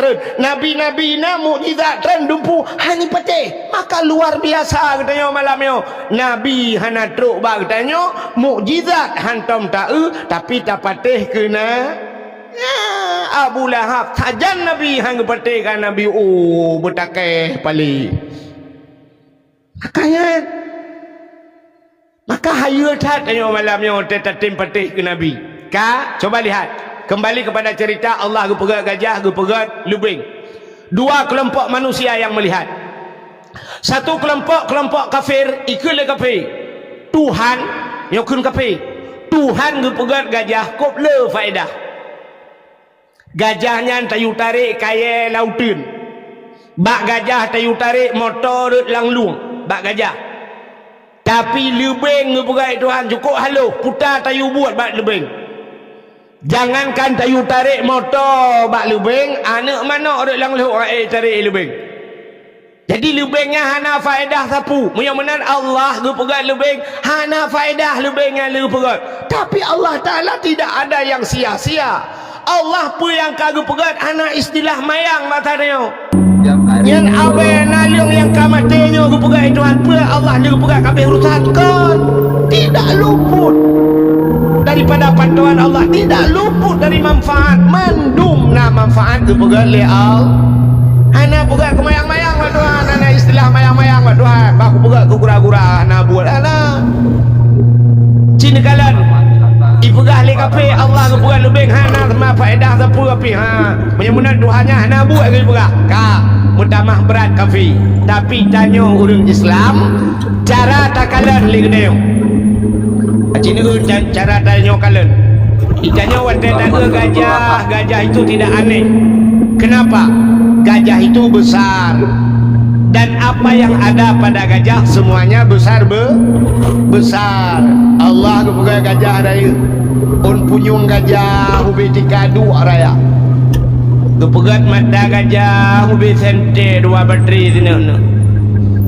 tren nabi-nabi na mukjizat tren dumpu hani pete maka luar biasa katanya malamnya nabi hana truk ba katanya mukjizat hantam tahu tapi tak patih kena Abu Lahab sajan nabi hang patih kan nabi bertakeh pali makanya maka hayu tat katanya malamnya tetatim patih ke nabi ka coba lihat kembali kepada cerita Allah gepegat gajah, gepegat lubing. Dua kelompok manusia yang melihat. Satu kelompok kafir, ikutlah kafir. Tuhan nyokun kafir. Tuhan gepegat gajah, kop le faedah. Gajahnya tayu tarik kaya lautin. Bak gajah tayu tarik motor langlung. Bak gajah. Tapi lubing gepegat Tuhan cukup haluh. Putar tayu buat bak lubing. Jangankan tayu tarik motor bak lubing, anak mana orang langluh tarik lubing. Jadi lubingnya hana faedah sapu. Mudah-mudahan Allah gepegat lubing, hana faedah lubingnya gepegat. Tapi Allah Taala tidak ada yang sia-sia. Allah pun yang kagak pegat hana istilah mayang matanya. Yang abe naliung yang kamatenya gepegat Tuhan pun Allah gepegat kabeh urusan kan. Tidak luput daripada pantauan Allah, tidak luput dari manfaat. Mandumna manfaat gepegat le Allah. Hana pegat kemayang-mayang lah Tuhan, hana istilah mayang-mayang lah Tuhan. Baku pegat ke gura-gura hana buat hana. Cina kalan ipegah le kape Allah gepegat lebih hana sama faedah sapu kape ha. Menyembunan Tuhannya hana buat ke pegat. Ka mutamah berat kafe. Tapi tanya orang Islam cara takalan le gedeo. Cina cara tanya kalian. Itanya wanita tangga gajah itu tidak aneh. Kenapa? Gajah itu besar dan apa yang ada pada gajah semuanya besar besar. Allah kepegang gajah raya on punyung gajah ubi tikadu raya kepegat mata gajah ubi sente dua bateri sini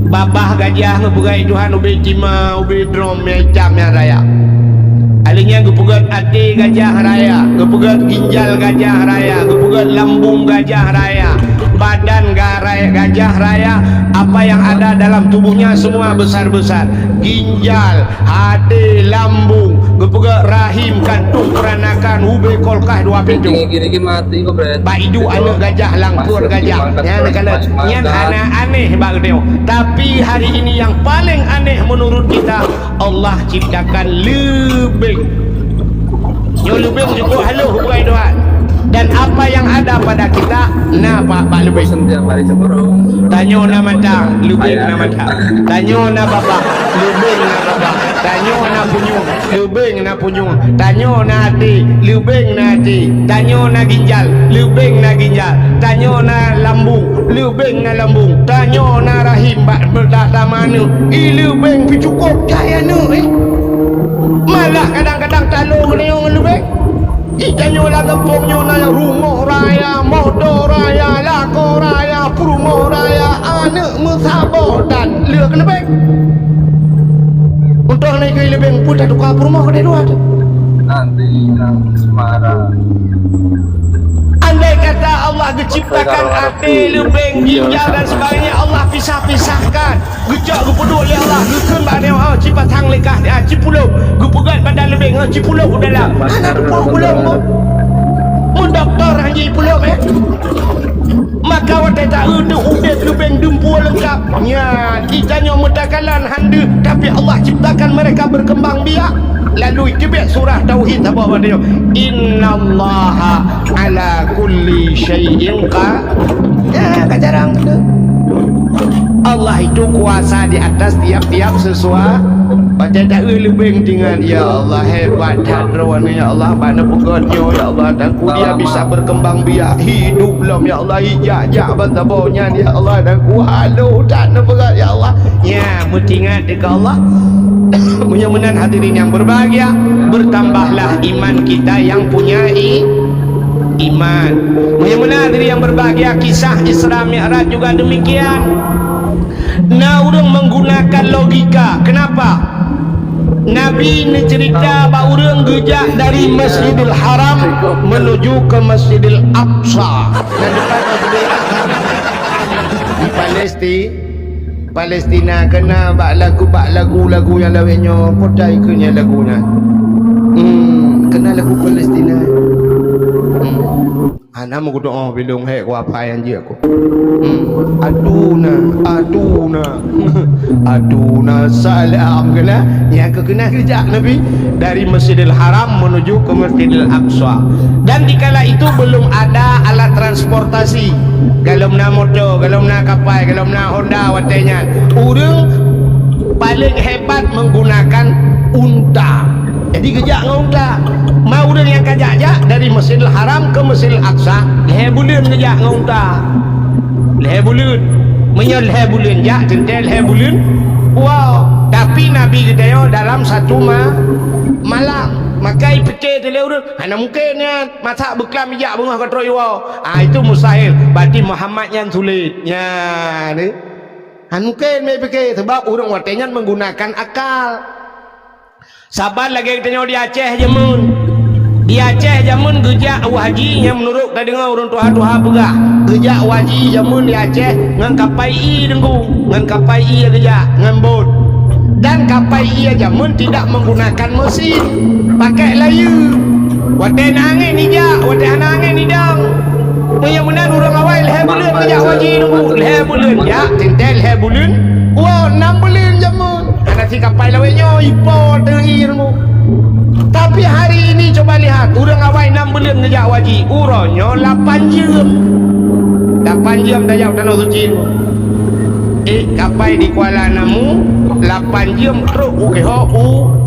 babah gajah kepegang Tuhan ubi cima ubi drum macam yang raya. Alinya gepegat hati gajah raya, gepegat ginjal gajah raya, gepegat lambung gajah raya, badan gajah raya, apa yang ada dalam tubuhnya semua besar-besar. Ginjal, hati, lambung, gepegat rahim, kantung, peranakan, ube kolkah dua pintu. Baidu anak gajah, langkur gajah. Yang aneh bagdeo. Tapi hari ini yang paling aneh menurut kita, Allah ciptakan lebih. Yang lebih cukup haluh bukan Tuhan. Dan apa yang ada pada kita pak lebih. Tanya nama mata lebih nama mata. Tanya nama bapa lebih nama bapa. Tanyo na punyo, lubeng na punyo. Tanyo na hati, lubeng na hati. Tanyo na ginjal, lubeng na ginjal. Tanyo na lambung, lubeng na lambung. Tanyo na rahim, berdata mana. Lubeng cukup kaya nu malah kadang-kadang talung ni yang lubeng. Ikanyo lah tempungnya na rumah raya, motor raya, lako raya, perumahan raya, anak musabah dan lừa ke lebeng. Untuk naik ke lebeng pun dah tukar perumahan ke dua tu. Nanti yang Semarang. Andai kata Allah diciptakan hati, lebeng, ginjal dan sebagainya, Allah pisah-pisahkan. Gejak gupedul oleh Allah, gukun baknya Allah cipat hang lekah dia cipulau, gupegat badan lebeng cipulau dalam. Anak pulau mun doktor hanji pulau maka wadah tak ada udah lebeng dempul lengkap. Ya, kitanya mudakalan handa tapi Allah ciptakan mereka berkembang biak. Lalu tibet surah tauhid apa dia? Innallaha ala kulli syai'in qadir. Ya, jarang tu. Allah itu kuasa di atas tiap-tiap sesuatu. Pada tak lebeng dengan ya Allah hebat hadron ya Allah mana pegotnya ya Allah dan dia bisa berkembang biak hidup belum ya Allah hijak batabonya ya Allah dan ku halu tak nampak ya Allah. Ya, mutingat dekat Allah. Mudah-mudahan hadirin yang berbahagia, bertambahlah iman kita yang punya iman. Mudah-mudahan hadirin yang berbahagia, kisah Isra Mi'raj juga demikian. Nah, orang menggunakan logika. Kenapa? Nabi ni cerita bahawa orang gejak dari Masjidil Haram menuju ke Masjidil Aqsa. Dan depan Masjidil Aqsa di Palestina kena bak lagu yang lainnya podai kena lagunya. Kena lagu Palestina. Ana mau doa bilung hek ku apa yang dia aku. Aduna salam kena yang kena kerja Nabi dari Masjidil Haram menuju ke Masjidil Aqsa. Dan dikala itu belum ada alat transportasi. Kalau nak motor, kalau nak kapal, kalau nak Honda watenya. Orang paling hebat menggunakan unta. Jadi kejak dengan unta. Mau orang yang kajak dari Masjidil Haram ke Masjidil Aqsa, leher bulan kejak dengan unta. Leher bulan. Menyol leher bulan jak, centel leher bulan. Wow, tapi Nabi kita dalam satu malam. Maka fikir tu orang, mana mungkin ya masak beklam jak bungah ke troyo. Itu mustahil. Berarti Muhammad yang sulit. Ya, ni. Mungkin me fikir sebab orang watenya menggunakan akal. Sabar lagi kita di Aceh jamun. Di Aceh jamun gejak haji yang menurut kita dengar orang tua pegah. Gejak haji jamun di Aceh ngan kapai dengku, ngan kapai gejak ngan bot. Dan kapal ia jamun tidak menggunakan mesin, pakai layu. Wadah angin ni jak, wadah angin ni dang. Mudah-mudahan orang awal leher bulan kejak wajib nunggu leher bulan jak, tentel leher bulan. Wah, 6 bulan jamun. Anak si kapal lawanya ipo teri nunggu. Tapi hari ini coba lihat, orang awal 6 bulan kejak wajib, urangnya 8 jam. 8 jam dah jauh tanah suci. Kapal di Kuala Namu 8 jam terus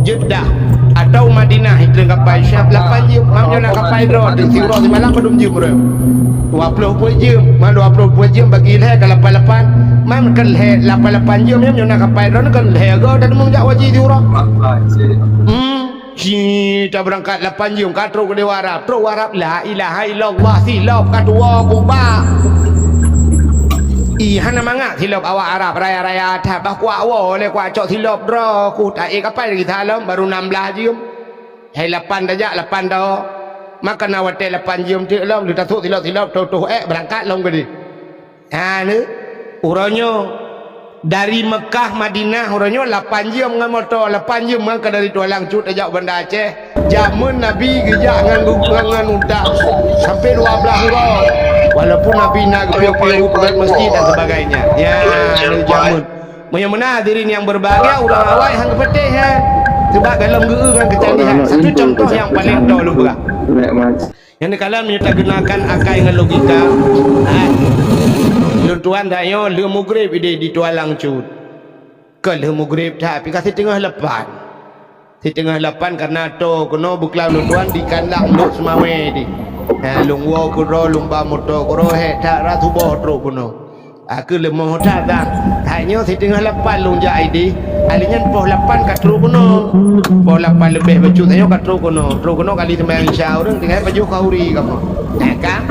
Jeddah atau Madinah itu kapal Syab 8 jam. Mamnya nak kapal drone di Sirah di malam pedum jam bro. 20 jam, mal 20 jam bagi leh ke 88. Mam kan leh 88 jam mamnya nak kapal drone kan leh go dan mengjak wajib di Sirah. Kita berangkat 8 jam katro ke dewa Arab. Terus Arab la ilaha illallah silap katwa kuba. Hana mangak silap awak Arab raya-raya atas bah kuat awak oleh kuat cok silap drah ku tak kapal lagi salam baru 16 jam. Hai 8 dajak 8 dah. Maka nak watai 8 jam tu lam dia tak silap tuh berangkat long gede. Ni urangnya dari Mekah Madinah urangnya 8 jam dengan motor 8 jam maka dari Tualang Cut dajak Banda Aceh. Jamun Nabi gejak dengan unta sampai 12 orang. Walaupun Nabi nak piu-piu ke masjid dan sebagainya. Ya, jamun. Mudah-mudahan hadirin yang berbahagia orang awal hang petih kan. Sebab dalam guru kan kecanggihan. Satu contoh yang paling dahulu berat. Yang kalau kita gunakan akal dengan logika. Tuan tak yo le mugrib di Tualang Cut. Ke le mugrib tak pi kasih tengah lepan. si tengah lapan karena to kono buklau lu tuan di kandang lu semawe di lung wo kuro lung ba moto kuro he ta ra tu bo tro kono aku le mo ta dang hanya si tengah lapan lung ja ID alinya poh lapan kat tro kono poh lapan lebih baju tayo kat tro kono kali sembahyang isya orang tinggal baju kauri kamu kan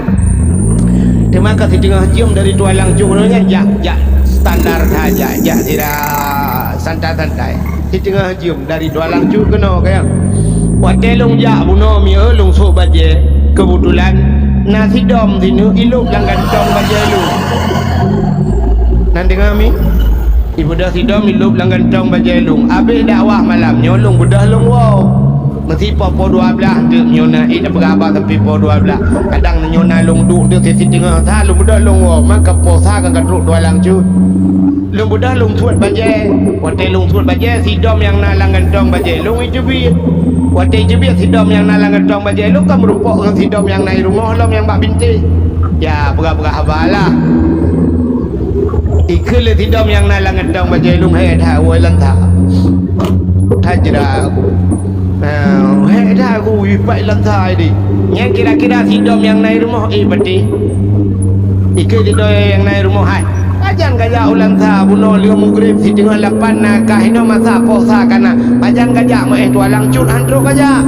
terima kasih tengah cium dari tua langcung nya ya standar saja ya tidak santai-santai di tengah cium dari tua langcung kena kayak wate long ja buno mi long so baje kebetulan nasi dom sini iluk lang gantong baje lu nanti kami ibu dah si dom iluk lang gantong baje lu habis dakwah malam nyolong budah long wow mesti po 12 dia nyona dah berapa sampai po 12 kadang nyona long duk dia si tengah tha long budak long wo maka po tha kan kadruk dua lang cu long budak long tuat baje wate long tuat baje si dom yang nalang gantong baje long itu bi wate je bi si dom yang nalang gantong baje long kan merupok dengan si dom yang naik rumah long yang bak binti ya berapa habalah ikut si dom yang nalang gantong baje long hai dah wo lan tha tajra dah aku wipai lantai di yang kira-kira si dom yang naik rumah berarti ikut si dom yang naik rumah hai ajan gajah ulang tha buno liu mugrib si tengah lapan nakah ino masa posa kana ajan gajah mo tua langcut andro gajah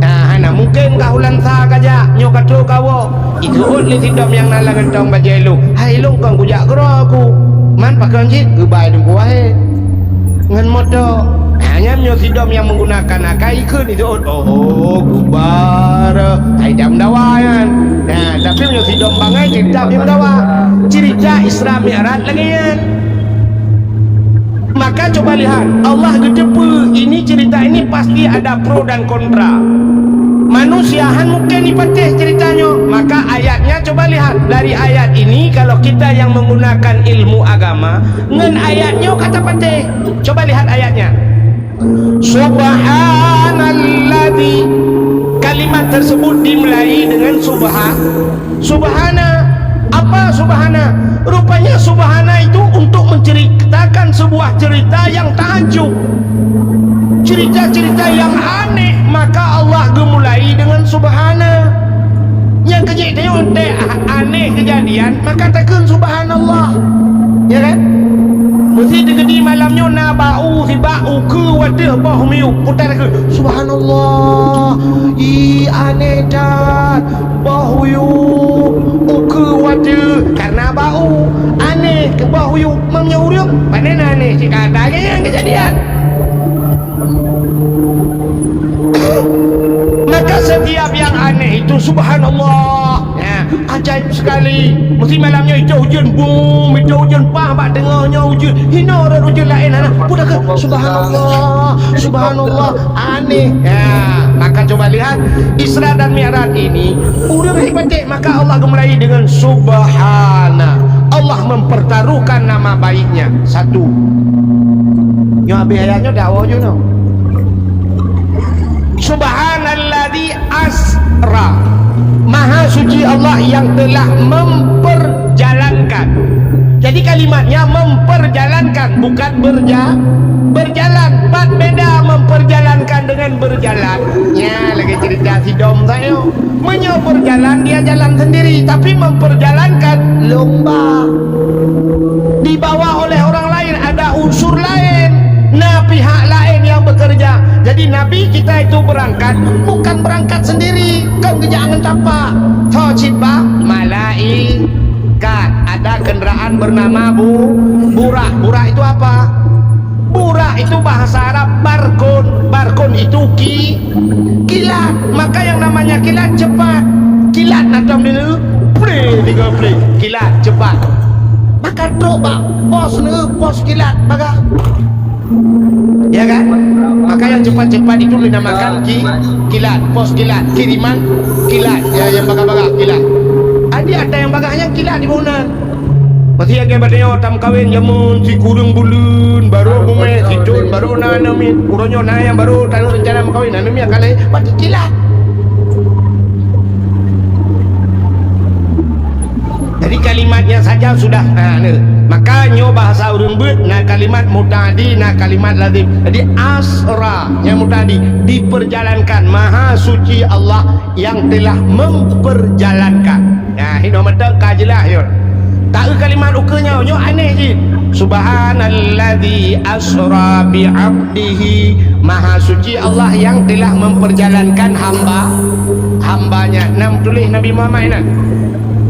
hana mungkin kah ulang tha gajah nyo katro kawo itu li si dom yang nalang gentong bajelu hai long kang kujak gro aku man pakan jit gubai dum kuahe ngan moto hanya nyo si dom yang menggunakan akai ikut itu oh gubar hai dam dawayan nah tapi nyo si dom bangai cerita dam dawa cerita Isra Mi'raj lagi kan maka coba lihat Allah gedepe ini cerita ini pasti ada pro dan kontra manusiahan mungkin dipatih ceritanya maka ayatnya coba lihat dari ayat ini kalau kita yang menggunakan ilmu agama ngan ayatnya kata patih coba lihat ayatnya subhanalladzi kalimat tersebut dimulai dengan subhana apa subhana rupanya subhana itu untuk menceritakan sebuah cerita yang takjub cerita-cerita yang aneh maka Allah gemulai dengan subhana yang kejadian aneh kejadian maka takkan subhanallah ya kan mesti di malamnya na bau si bau ke wadah bau miu putar ke subhanallah aneh dah bau yu ke wadah karena bau aneh ke bau yu menyauriuk panen aneh jika ada yang kejadian maka setiap yang aneh itu subhanallah ya, ajaib sekali mesti malamnya itu hujan boom itu hujan pah bak tengahnya hujan hina orang hujan lain anak pudak ke subhanallah aneh ya maka coba lihat Isra dan Mi'raj ini udah baik maka Allah gemulai dengan subhana Allah mempertaruhkan nama baiknya satu yang habis ayatnya dakwah je no subhanalladzi asra maha suci Allah yang telah memperjalankan jadi kalimatnya memperjalankan bukan berjalan bat beda memperjalankan dengan berjalan ya lagi cerita si dom saya berjalan dia jalan sendiri tapi memperjalankan lomba dibawa oleh orang lain ada unsur lain nah pihak lain yang bekerja jadi Nabi kita itu berangkat bukan berangkat sendiri kau jangan tapak tocitba malaikat ada kendaraan bernama burak itu apa burak itu bahasa Arab barkun itu kilat maka yang namanya kilat cepat kilat nanti dulu play kilat cepat maka coba pos kilat maka ya kan maka yang cepat-cepat itu dinamakan kilat pos kilat kiriman kilat ya yang baga-baga kilat ada yang bagahnya kilat di bulan masih yang katanya tam kawin jamun si kurung bulun baru bume si jun baru nanamin uronyo na yang baru tanu rencana kawin nanamin yang kali pasti kilat jadi kalimatnya saja sudah makanya bahasa urang beut nak kalimat mutadi na kalimat lazim. Jadi asra yang mutadi diperjalankan, maha suci Allah yang telah memperjalankan. Nah, ini nama tak kajilah yo. Tak kalimat ukanya nyo aneh je. Subhanalladzi asra bi 'abdihi, maha suci Allah yang telah memperjalankan hambanya. Nam tulis Nabi Muhammad nak.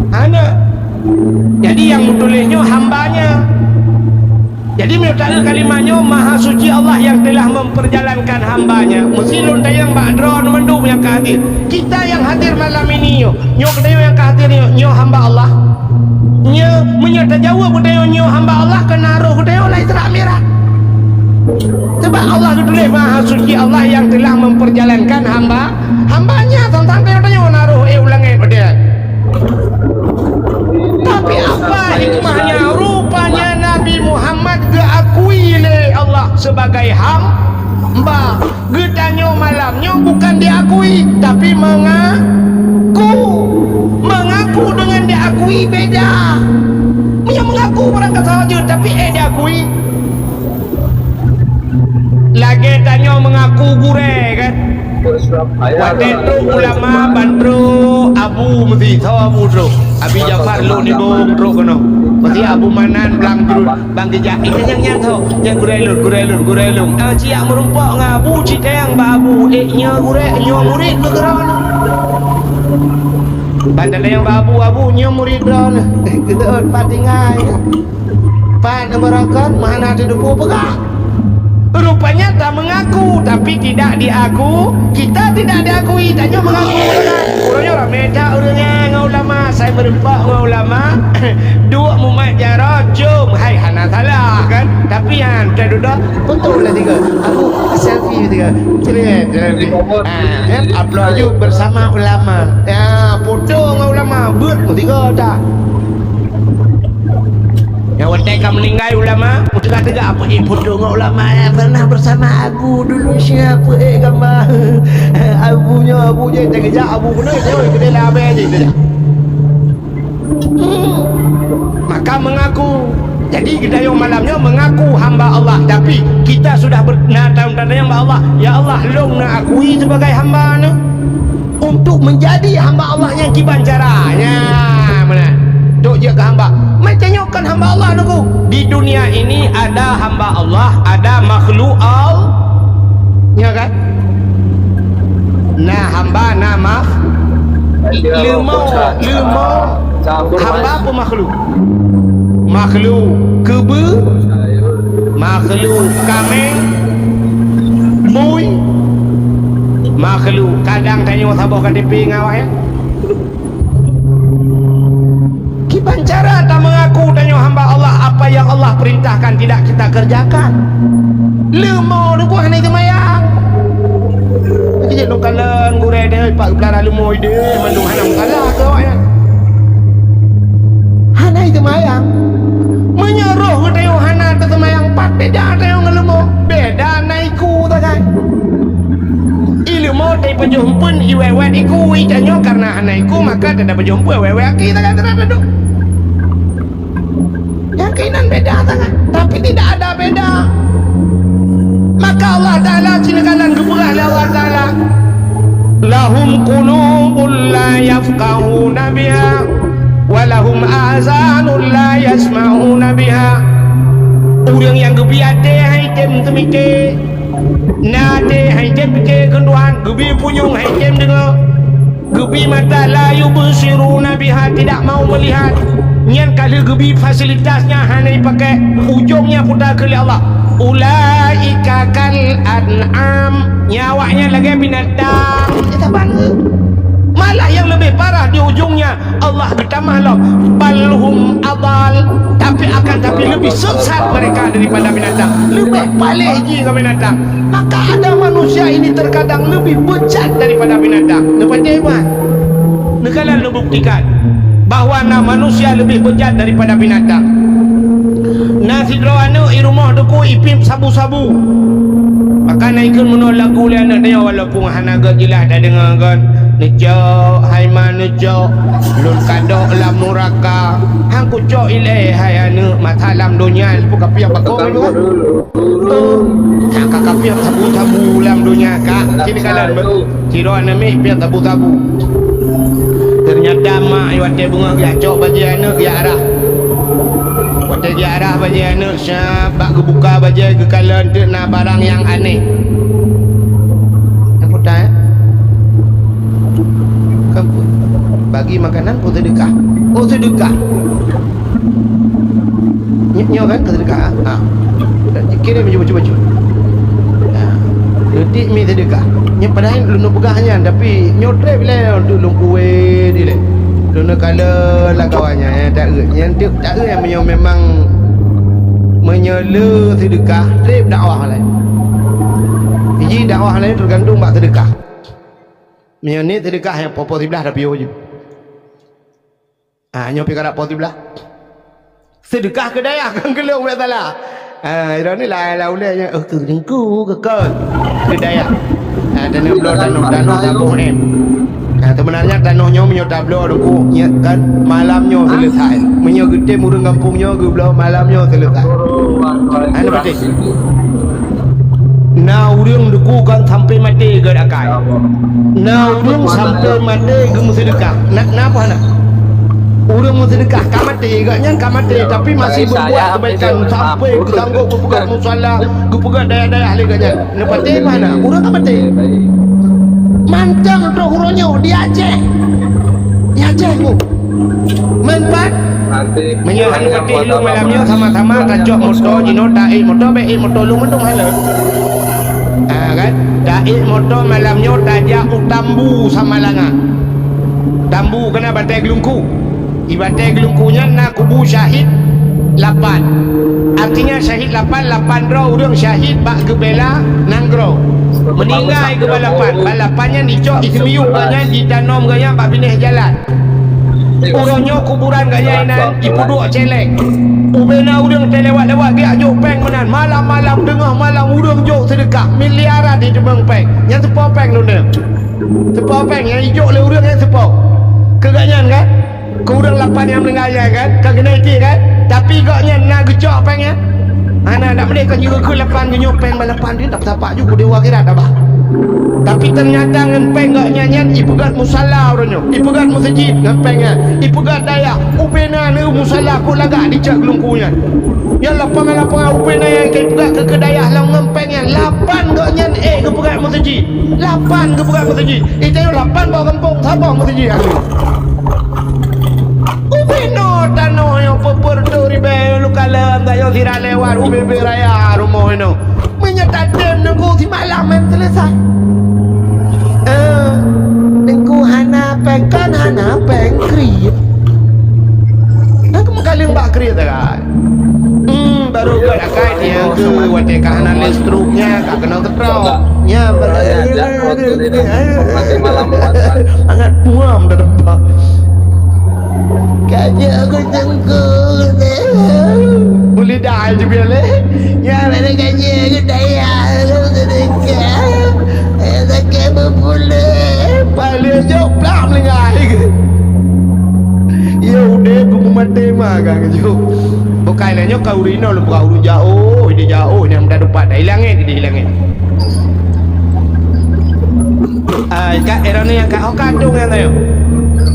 Ana. Jadi yang tulisnya hambanya. Jadi minta kalimatnya maha suci Allah yang telah memperjalankan hambanya. Mesti lun tayang bakdro mendu yang hadir. Kita yang hadir malam ini yo kedayo yang hadir yo hamba Allah. Nyo menyata jawab kedayo nyo hamba Allah kenaruh kedayo lai terak merah. Sebab Allah tulis maha suci Allah yang telah memperjalankan hambanya. Tentang tanya naruh ulangan pada. Tapi apa hikmahnya? Rupanya Nabi Muhammad diakui oleh Allah sebagai hamba. Getanyo malamnya bukan diakui tapi mengaku dengan diakui beda. Yang mengaku orang kata saja tapi diakui. Lagi tanya mengaku gure kan. Waktu itu ulama bandro Abu mesti tahu Abu Dro Abi Jafar lu ni bong Dro kono mesti Abu Manan belang Dro bang kejak ini yang tahu yang gurelun ciak merumpak ngabu cita yang babu nya nya murid bergerak bandar yang babu nya murid drone kita patingai pan berakan mana ada debu pegah. Rupanya tak mengaku tapi tidak diaku. Kita tidak diakui tanya mengaku orangnya ramai tak orangnya ulama. Saya berempat ulama dua mumat jarah jom hai hana salah kan. Tapi yang dah duduk betul lah tiga aku selfie tiga upload juga bersama ulama foto dengan ulama buat tiga dah. Yang wanita meninggal ulama tegak-tegak apa foto dengan ulama yang pernah bersama aku dulu siapa gambar abunya kejap abu kena kedai labe aja itu dah. Maka mengaku. Jadi kita yang malamnya mengaku hamba Allah tapi kita sudah bertanda hamba Allah. Ya Allah long nak akui sebagai hamba ni untuk menjadi hamba Allah yang kiban caranya mana duk je ke hamba. Macam nyokan hamba Allah tu. Di dunia ini ada hamba Allah, ada makhluk Allah. Ya kan? Nah hamba nama lemau hamba apa makhluk? Makhluk kebe, makhluk kameng, mui, makhluk kadang tanya sabah KTP ngawah ya. Cara tak mengaku tanya hamba Allah apa yang Allah perintahkan tidak kita kerjakan. Lemau tu buah ni semayang. Kita nak kalah gureh dia pak belara lemau dia mandung hanang kalah ke awak ya. Hana itu semayang. Menyeruh ke tanya hana tu semayang pat beda tanya dengan lemau. Beda naiku tak kan. Lemau tak berjumpa iwewet iku tanya karena hana iku maka tidak berjumpa iwewet kita kan tidak ada. Yakinan beda sangat tapi tidak ada beda. Maka Allah Ta'ala silakan keberah Allah Ta'ala lahum qulubun la yafqahuna biha walahum azanun la yasma'una biha. Orang yang gebi ate hai tem temike nate hai tem pike kenduan gebi punyung hai tem dengar gebi mata la yubsiruna biha tidak mau melihat. Nyan kali gebi fasilitasnya hanya dipakai ujungnya putar ke Allah. Ulaika kal an'am, nyawanya lagi binatang. Kita bangga. Malah yang lebih parah di ujungnya Allah bertambah loh balhum adal, tapi lebih sesat mereka daripada binatang, lebih paling je ke binatang. Maka ada manusia ini terkadang lebih bejat daripada binatang. Lepas dia buat negara membuktikan bahawa manusia lebih bejat daripada binatang. Nasi drawanu di rumah duku ipim sabu-sabu. Maka naikkan menolak kuliah anak dia walaupun hanaga jelas dah dengar kan nejo hai manejo lun kadok lam muraka hang ku cok ile hai anu matalam dunia pu kapiak bakong itu kan hang kapiak tabu-tabu lam dunia kak kini kalian ciro anami piak tabu-tabu ternyata mak wate bunga gacok baju anak ya arah wate ya arah baju anak sabak kebuka baju ke kalian tu na barang yang aneh yang putih bagi makanan pun sedekah. Oh sedekah. Nyo kan sedekah. Ha. Kira macam baju. Ha. Detik mi sedekah. Nya padahal lu nak pegahnya tapi nyo trip lah untuk lu kuwe dia. Lu nak kala lah kawannya ya tak erut. Yang tak erut yang memang menyela sedekah trip dakwah lain. Biji dakwah lain tergantung bak sedekah. Ni sedekah yang popo sebelah dah piu je. Nyopi karak poti belah sedekah ke daya kan keluk buat salah ini lah ulahnya tu ringku kekal ke daya tanah blok tanah tabung em sebenarnya tanahnya menyo tablo duku kan malamnya selesai menyo gede murung kampungnya gublo malamnya selesai anu betul na urang duku kan sampai mati ke akai na urang sampai mati ke sedekah nak napa nak urang mau sedekah kamati agaknya kamati tapi masih berbuat kebaikan sampai sanggup berpegang musalla berpegang daya-daya ahli agaknya nepati mana urang kamati mancang untuk urangnya di Aceh tu manfaat menyahan peti lu malamnya sama-sama kacok motor jino daik motor baik motor lu mendung halal kan daik motor malamnya tajak utambu sama langa tambu kena batai gelungku ibadah gelungkunya nak kubu syahid 8 artinya syahid 8 roh urang syahid bak gebela nanggro meninggal ke balapannya dicok ismiu ganya ditanom ganya bak binih jalan urangnya kuburan ganya inan ipuduk celek ubena urang terlewat-lewat dia jok peng menan malam-malam tengah malam urang jok sedekah miliaran di jebang peng yang sepau peng luna sepau peng yang jok le urang yang sepau keganyan kan kurang 8 yang meninggal kan kena itu kan tapi gaknya nak gecok pengnya anak nak mereka juga ke 8 ke nyopeng balapan dia tak tapak juga dewa akhirat abah tapi ternyata ngempeng gaknya nyan ipegat musalla orangnya ipegat masjid ngempengnya ipegat daya upena ni musalla ku lagak dicak gelungkunya yang 8 upena yang ipegat ke kedayah lah ngempengnya 8 gaknya ke pegat masjid 8 ke pegat masjid itu 8 bawa kampung sabang masjid ubeno tanah yang popor tu ribe lu kalam dayo sira lewat ubebe raya rumah ino menyata dem nunggu si malam yang selesai nunggu hana pengkan hana pengkri aku mengkaling bak kri tak baru kat akai dia ke wate kahana listruknya kak kena ketrau nya malam sangat puam dah depan kaya aku cengkut boleh dah je biar ya mana kaya aku daya sedekah sedekah berpulih balik jauh pelan lengai ya udah aku mati mah kan jauh bukan lainnya kau rino lu kau jauh dia jauh yang dah dapat dah hilangin dia hilangin kak era ni yang kak kadung yang tayo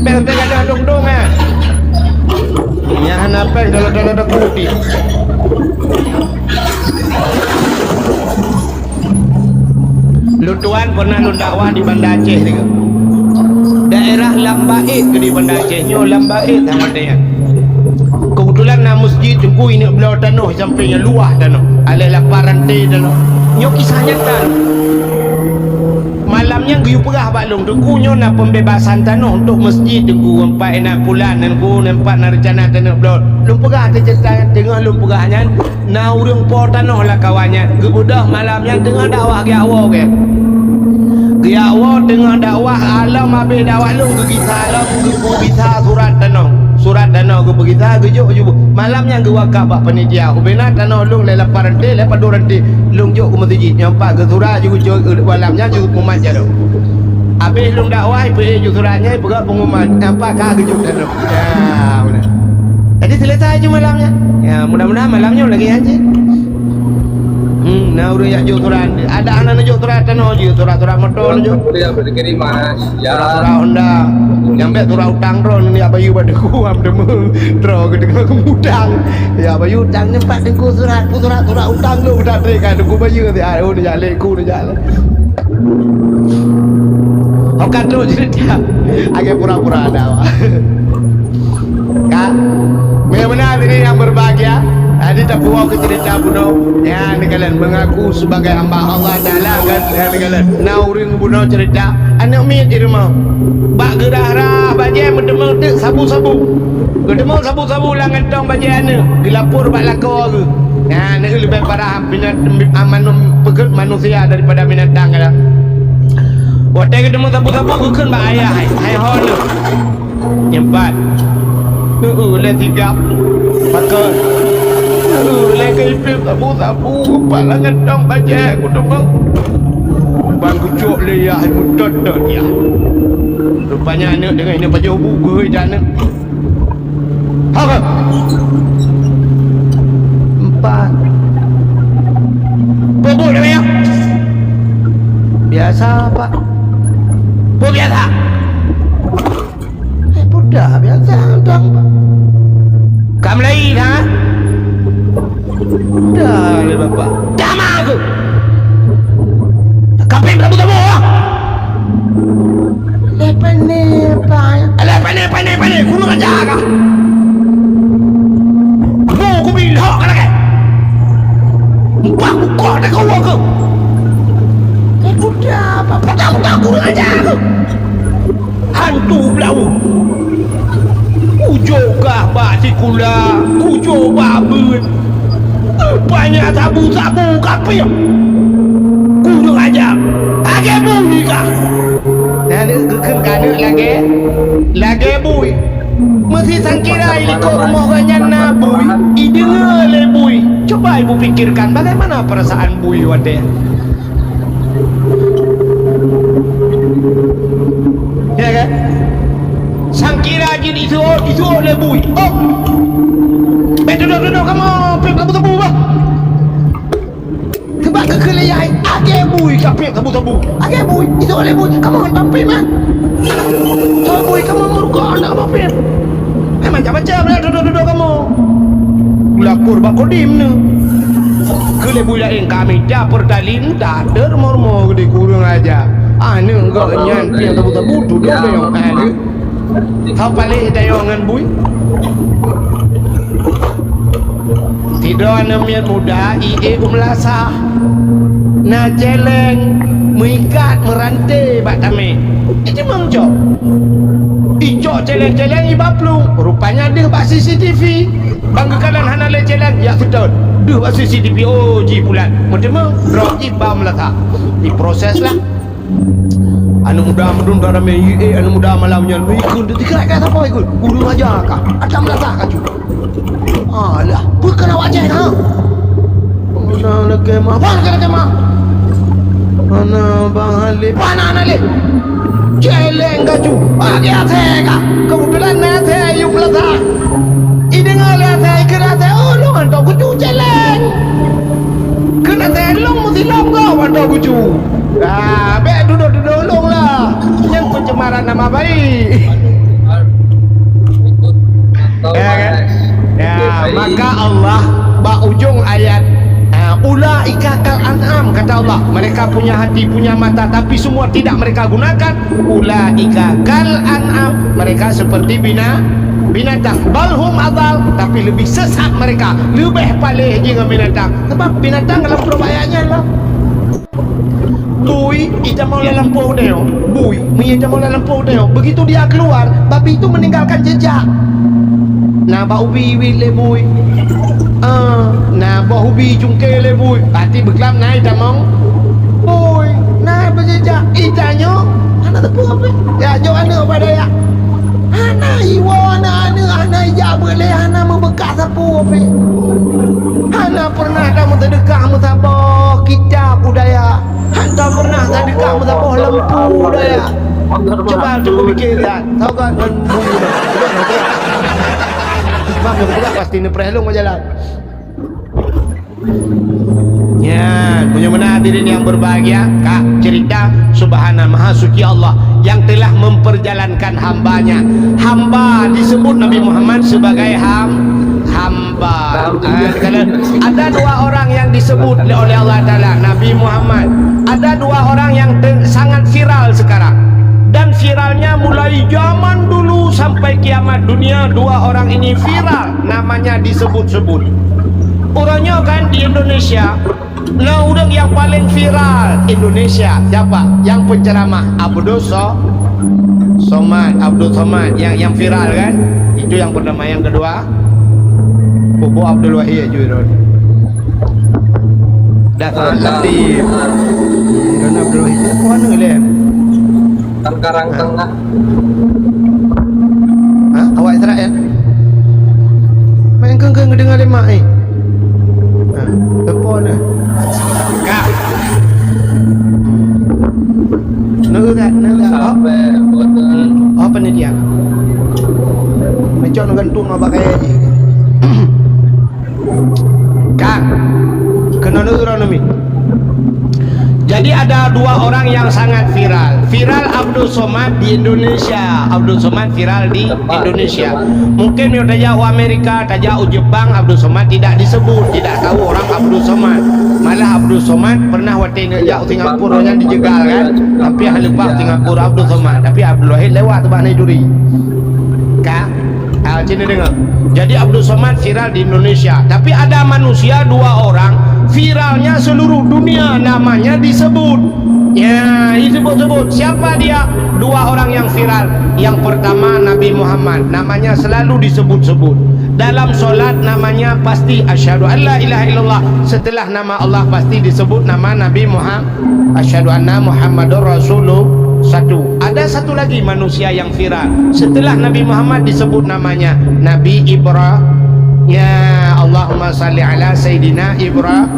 pero te kada dong-dong nya hanapay dala-dala na kuti lutuan pernah lu dakwah di Banda Aceh juga daerah Lambaik ke di Banda Aceh nyo Lambaik sama dia kebetulan na masjid tunggu ini belau tanah sampingnya luah tanah alih laparan teh tanah nyo kisahnya kan malamnya guyu perah baklung tunggu na pembebasan tanah untuk masjid tunggu empat enak bulan dan ku nampak na rencana tanah belau lum perah tercetak tengah lum perahnya na urang po tanah lah kawannya gebudah malamnya tengah dakwah ke awal ke awal tengah dakwah alam habis dakwah lu ke kita alam ke bisa surat tanah ke kita gejuk malamnya ke wakaf bak panitia ubena tanah lu le laparan teh le paduran teh lung jok ke masjid nyampak ke surat juga malamnya juga memanjat Habis long dakwah pergi suratnya berat pengumuman apa kagejut dah. Ya benar. Jadi selesai je malamnya. Ya mudah-mudahan malamnya lagi haji. Nah udah ya surat. Ada anak nak surat tanah je surat-surat motor je. Dia berkirim mas. Ya. Surat Honda. Nyampe surat utang drone ni abayu pada ku am demu. Draw ke dengan hutang. Ya abayu utang nyempat dengan surat utang lu udah terikat dengan bayu tu. Ah udah jalan ku udah jalan. Okan tu cerita agak pura-pura ada kan benar-benar ini yang berbahagia. Jadi tak buat ke cerita bunuh ya ni kalian mengaku sebagai hamba Allah Ta'ala kan ya ni kalian nauring bunuh cerita anak mi di rumah bak gerah-gerah bajai mendemel dek sabu-sabu gedemel sabu-sabu lah ngentong bajai anak dilapur bak lakau ke ya ni lebih parah manusia daripada binatang kan. Waktu ketemu sabu-sabu bukan bak ayah hai hon nyempat le tiga pakai le keipil sabu-sabu kepala ngentong bajai aku demang bang kucuk le ya mutot dia rupanya anak dengan ini baju buku jana apa empat bobo dah ya biasa pak biasa budak biasa dong pak kamu lain ha dah le bapak dama aku kaping tabu-tabu lepas ni kurang ajar kah aku bilang kan lagi empat muka dah kau aku budak apa budak kurang ajar aku hantu belau ujokah bak sikula ujok babut banyak sabu-sabu kapir kurang ajar agak bunyi kah ada kekekana lagi bui mesti sangkira ilikok rumah kanyana bui idengar le bui coba ibu pikirkan bagaimana perasaan bui wate ya kan sangkira jin itu le bui oh duduk kamu tabu-tabu bah sebab kekeleyai agak bui kapir tabu-tabu agak bui itu le bui kamu kan pampir mah so bui kamu murka nak pampir macam-macam lah duduk kamu lapor bak kodim ni kele bui lain kami dapur dalim tak ada rumah-rumah gede kurang aja ni enggak nyan yang tabu-tabu duduk dia yang ni kau balik dayangan bui tidur anak muda ide umlasa na jeleng mengikat merantai bak kami itu mangcok icok jeleng-jeleng ibaplung rupanya dia bak CCTV banggakan hana le jeleng ya betul dia bak CCTV oh ji bulan macam drop ibam lah diproses lah anu muda mendun dalam anu muda malamnya ikut dikira kata apa ikut guru aja kah ada melasa kah juga alah bukan wajah ha mana lagi mah mana bang Halif mana Halif celeng kaju bagi ateka kebetulan nase ayu melasa ini ngalah saya kena saya ulung atau kucu celeng kena saya ulung mesti long kau atau kucu be duduk ulung lah yang pencemaran nama baik ya maka Allah bak ujung ayat ulaika kal an'am kata Allah mereka punya hati punya mata tapi semua tidak mereka gunakan ulaika kal an'am mereka seperti binatang balhum adal tapi lebih sesat mereka lebih palih dengan binatang sebab binatang dalam perbayanya lah bui ita mau lampu dia bui ita mau lampu dia begitu dia keluar babi itu meninggalkan jejak na ba ubi le bui na ba ubi jungke le bui pati beklam nai tamong bui na berjejak itanyo ana tepu apa ya jo ana pada ya ana iwa ana ya boleh ana membekas sapu apa ana pernah kamu terdekat musabah kitab budaya ana pernah terdekat musabah lempu budaya Coba fikir ya. Tahu kan dengan bumbu dah. Bang, betul pasti ni perhelong jalan. Ya, punya mana hadirin yang berbahagia, Kak cerita Subhana Maha Suci Allah yang telah memperjalankan hambanya. Hamba disebut Nabi Muhammad sebagai hamba. Ada dua orang yang disebut oleh Allah Ta'ala Nabi Muhammad. Ada dua orang yang sangat viral sekarang, dan viralnya mulai zaman dulu sampai kiamat dunia. Dua orang ini viral, namanya disebut-sebut. Orangnya kan di Indonesia. Nah, orang yang paling viral Indonesia siapa? Yang penceramah Abdul Somad. Yang viral kan? Itu yang pertama. Yang kedua Bobo Abdul Wahid Juirun. Datang Latif. Dan Abdul Wahid itu mana dia? Tangkarang tengah. Hah? Awak Israel? Main kengkeng dengar lemak ni. Telepon dah. Kak. Negak. Sampai betul. Apa ni dia? Macam nak gantung apa kaya je. Kak. Kena negara ni. Jadi ada dua orang yang sangat viral. Viral Abdul Somad di Indonesia. Abdul Somad viral di Indonesia. Mungkin yang tajak Amerika, tajak Jepang, Abdul Somad tidak disebut. Tidak tahu orang Abdul Somad. Malah Abdul Somad pernah waktu tajak Singapura yang dijegal kan. Tapi yang lepas Singapura Abdul Somad. Tapi Abdul Wahid lewat tempat naik duri. Kak, sini dengar. Jadi Abdul Somad viral di Indonesia. Tapi ada manusia dua orang viralnya seluruh dunia, namanya disebut. Ya, disebut-sebut. Siapa dia? Dua orang yang viral. Yang pertama Nabi Muhammad, namanya selalu disebut-sebut. Dalam solat namanya pasti asyhadu an la ilaha illallah. Setelah nama Allah pasti disebut nama Nabi Muhammad. Asyhadu anna Muhammadur Rasulullah. Satu. Ada satu lagi manusia yang viral. Setelah Nabi Muhammad disebut namanya Nabi Ibrahim. Ya Allahumma salli ala Sayyidina Ibrahim.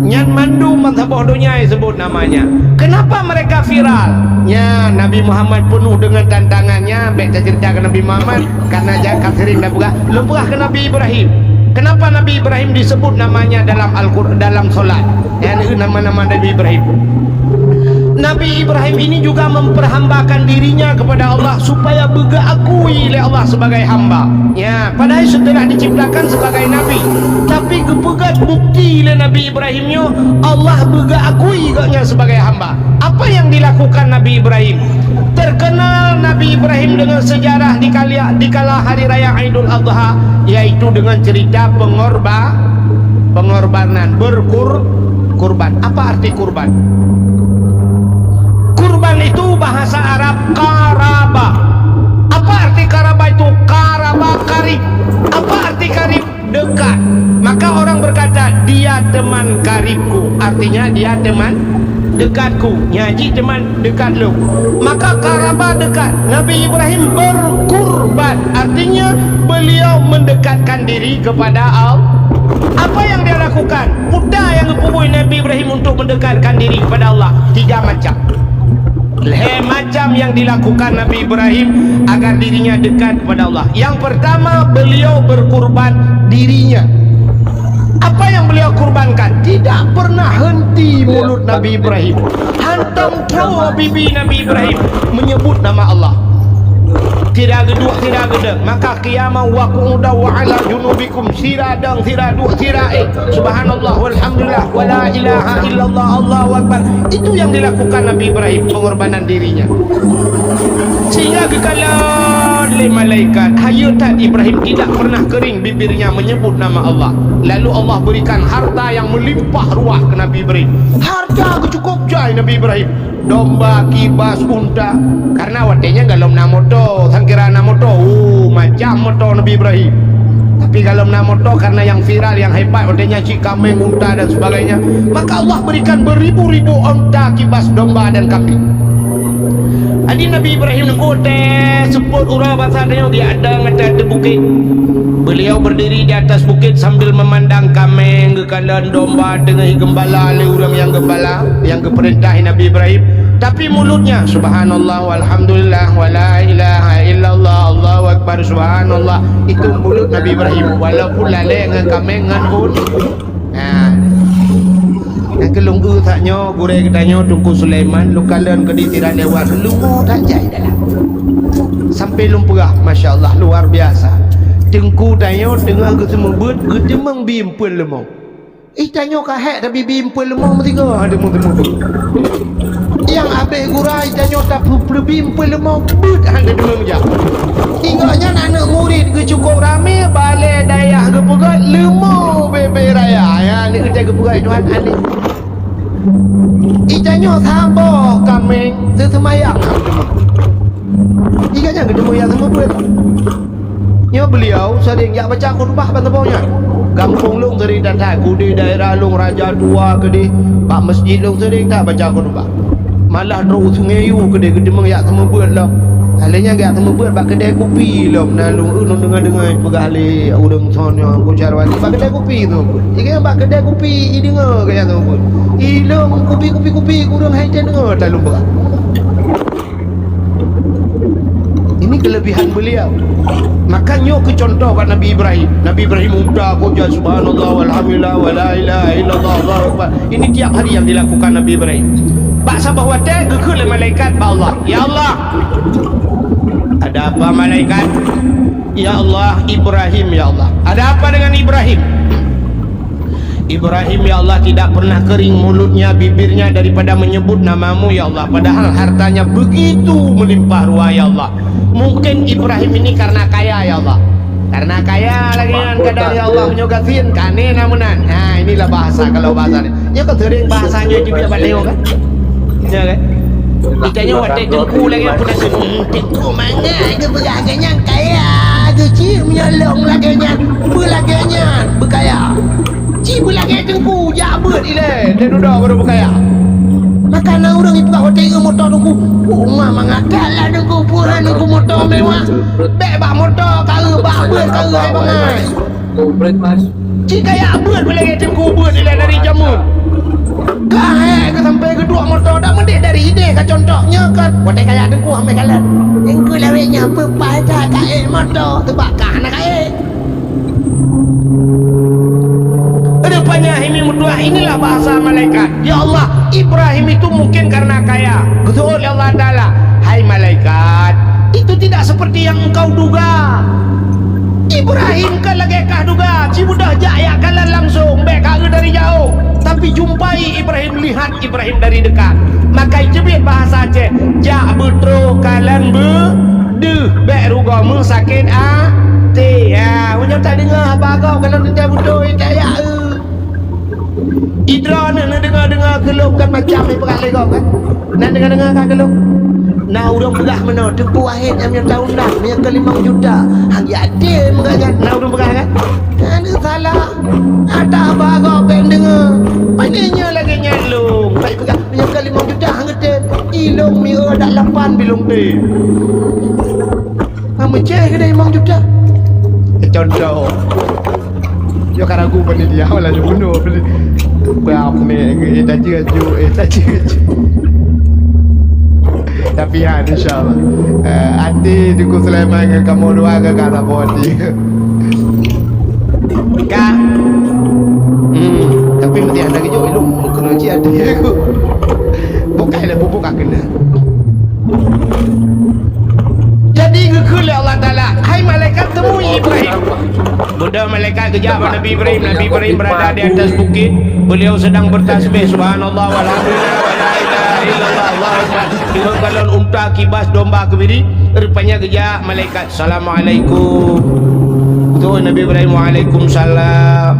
Yang mandu mazhab dunia sebut namanya. Kenapa mereka viral? Ya, Nabi Muhammad penuh dengan tantangannya. Baik saya ceritakan Nabi Muhammad karena jakat sering dah lemperah ke Nabi Ibrahim. Kenapa Nabi Ibrahim disebut namanya dalam Al-Quran, dalam solat? Ya, nama-nama Nabi Ibrahim. Nabi Ibrahim ini juga memperhambakan dirinya kepada Allah supaya bergeakui oleh Allah sebagai hamba. Ya, padahal setelah diciptakan sebagai nabi, tapi kepegat bukti oleh Nabi Ibrahimnya Allah bergeakui katnya sebagai hamba. Apa yang dilakukan Nabi Ibrahim? Terkenal Nabi Ibrahim dengan sejarah di kala hari raya Idul Adha, yaitu dengan cerita pengorbanan kurban. Apa arti kurban? Kurban itu bahasa Arab karaba. Apa arti karaba itu? Karaba, karib. Apa arti karib? Dekat. Maka orang berkata dia teman karibku, artinya dia teman dekatku. Nyaji teman dekat lu. Maka karaba dekat. Nabi Ibrahim berkurban, artinya beliau mendekatkan diri kepada Allah. Apa yang dia lakukan? Mudah yang mempunyai Nabi Ibrahim untuk mendekatkan diri kepada Allah. Tiga macam. Macam yang dilakukan Nabi Ibrahim agar dirinya dekat kepada Allah. Yang pertama, beliau berkurban dirinya. Apa yang beliau kurbankan? Tidak pernah henti mulut Nabi Ibrahim. Hantam tahu bibi Nabi Ibrahim menyebut nama Allah. Tidak geduk, tidak gedek. Maka qiyamah wa qu'udan wa ala junubikum siradang siradu sirae. Subhanallah walhamdulillah wa la ilaha illallah Allahu akbar. Itu yang dilakukan Nabi Ibrahim, pengorbanan dirinya. Sehingga dikala oleh malaikat, hayatan Ibrahim tidak pernah kering bibirnya menyebut nama Allah. Lalu Allah berikan harta yang melimpah ruah ke Nabi Ibrahim. Harta cukup jai Nabi Ibrahim. Domba, kibas, unta. Karena wadenya galom na moto, sangkira na moto. Macam moto Nabi Ibrahim. Tapi kalau na moto karena yang viral, yang hebat, wadenya cikameng, unta dan sebagainya. Maka Allah berikan beribu-ribu unta, kibas, domba dan kambing. Adi Nabi Ibrahim nengkote seput urang bahasanya dia ada ngata bukit. Beliau berdiri di atas bukit sambil memandang kameng, kekandang domba dengan gembala oleh orang yang gembala, yang keperintahin Nabi Ibrahim. tapi mulutnya subhanallah walhamdulillah wala ilaha illallah Allahu akbar subhanallah. Itu mulut Nabi Ibrahim, walaupun lalai dengan kami dengan un. Yang kelung taknya gurih katanya Tungku Sulaiman lu kalian ke ditiran lewat lungu tak jai dalam sampai lumpurah, masya Allah luar biasa. Tengku tanya tengah ke semua buat gedemang bimpul lemong. Tanya kahek tapi bimpul lemong tiga ada temu yang habis gurai tanya tak perlu bimpul lemong but ada demang je. Tinggalnya anak murid ke cukup ramai balik daya ke pegat lemong bebe raya ya ni kerja ke pegat Tuhan ane. Tanya tambah kami sesemayang Ikatnya ketemu yang sama pun. Ya beliau sering ya baca khutbah bantabaunya. Kampung lung sering datang di daerah lung Raja Tua ke di Pak Masjid lung sering tak baca khutbah. Malah terus ngeyu ke di ketemu yang sama pun lah. Halnya gak sama pun bak kedai kopi lah menalung dengar-dengar pegahli urang sono ku carwani bak kedai kopi tu. Jika bak kedai kopi dengar ke yang sama pun. Ilung kopi kurang hai dengar tak lupa. Ini kelebihan beliau. Makanya ke contoh kat Nabi Ibrahim. Nabi Ibrahim muda koja subhanallah walhamdulillah wala ilaha illallah Allahu akbar. Ini tiap hari yang dilakukan Nabi Ibrahim. Pak sabah wadah gekul malaikat ba Allah. Ya Allah. Ada apa malaikat? Ya Allah Ibrahim ya Allah. Ada apa dengan Ibrahim? Ibrahim ya Allah tidak pernah kering mulutnya, bibirnya daripada menyebut namamu ya Allah. Padahal hartanya begitu melimpah ruah ya Allah. Mungkin Ibrahim ini karena kaya ya Allah. Karena kaya lagi kan kadang ya Allah menyogatin kane namunan. Nah inilah bahasa kalau bahasa ini. Ya kan sering bahasanya juga balik kan. Ya kan. Ditanya waktu tengku lagi pun ada tengku mana ke beraganya kaya. Kecil menyolong laganya. Berlaganya berkaya. Cibu lagi tengku jabut ile dia duduk baru berkaya. Makanan orang itu kau tengok motor tengku rumah mengatalah tengku pura tengku motor mewah bebak motor kara babut kara hai bangai Komplit mas. cik kaya abut lagi tengku buat ile dari jamun kahek ke sampai kedua motor dah mendik dari ide ke contohnya kan wadah kaya tengku ambil kalan tengku lawetnya berpajak kaya motor terbakar nak kaya. Rupanya ini mudua inilah bahasa malaikat. Ya Allah, Ibrahim itu mungkin karena kaya. Betul ya Allah Ta'ala. Hai malaikat, itu tidak seperti yang engkau duga. Ibrahim kan lagi kah duga. Si mudah jaya kalah langsung bekak dari jauh. Tapi jumpai Ibrahim, lihat Ibrahim dari dekat. Maka jebit bahasa Aceh. Jak betro kalan deh bek rugamu sakit hati. Ya, punya tak dengar apa kau kalau tidak betul tak ya. Idra nak dengar keluk kan macam ni perkara kau kan. Nak dengar kan keluk. Nah urang pegah mana tepu akhir yang tahun dah yang ke 5 juta. Hang ya ada mengajar. Nah urang pegah kan. Ada salah. Ada apa kau kan dengar. Panenya lagi nyalung. Baik pegah yang ke 5 juta hang kata ilung mi dak 8 bilung te. Hang meceh ke 5 juta. Contoh. Yo karagu pada dia lah bunuh. Berapa ni tak jujur tapi ya insyaAllah hati Tengku Sulaiman dengan kamu dua ke kata bodi kak tapi mesti ada kejauh ilmu kena cik hati aku bukanlah bubuk aku kena jadi ngekul Allah Ta'ala hai malaikat temui Ibrahim. Budak malaikat kejar Nabi Ibrahim. Nabi Ibrahim berada di atas bukit. Beliau sedang bertasbih subhanallah walhamdulillah wala ilaha illallah Allahu akbar. Dengan galon unta kibas domba kebiri. Rupanya kejar malaikat. Assalamualaikum. Betul Nabi Ibrahim waalaikumsalam.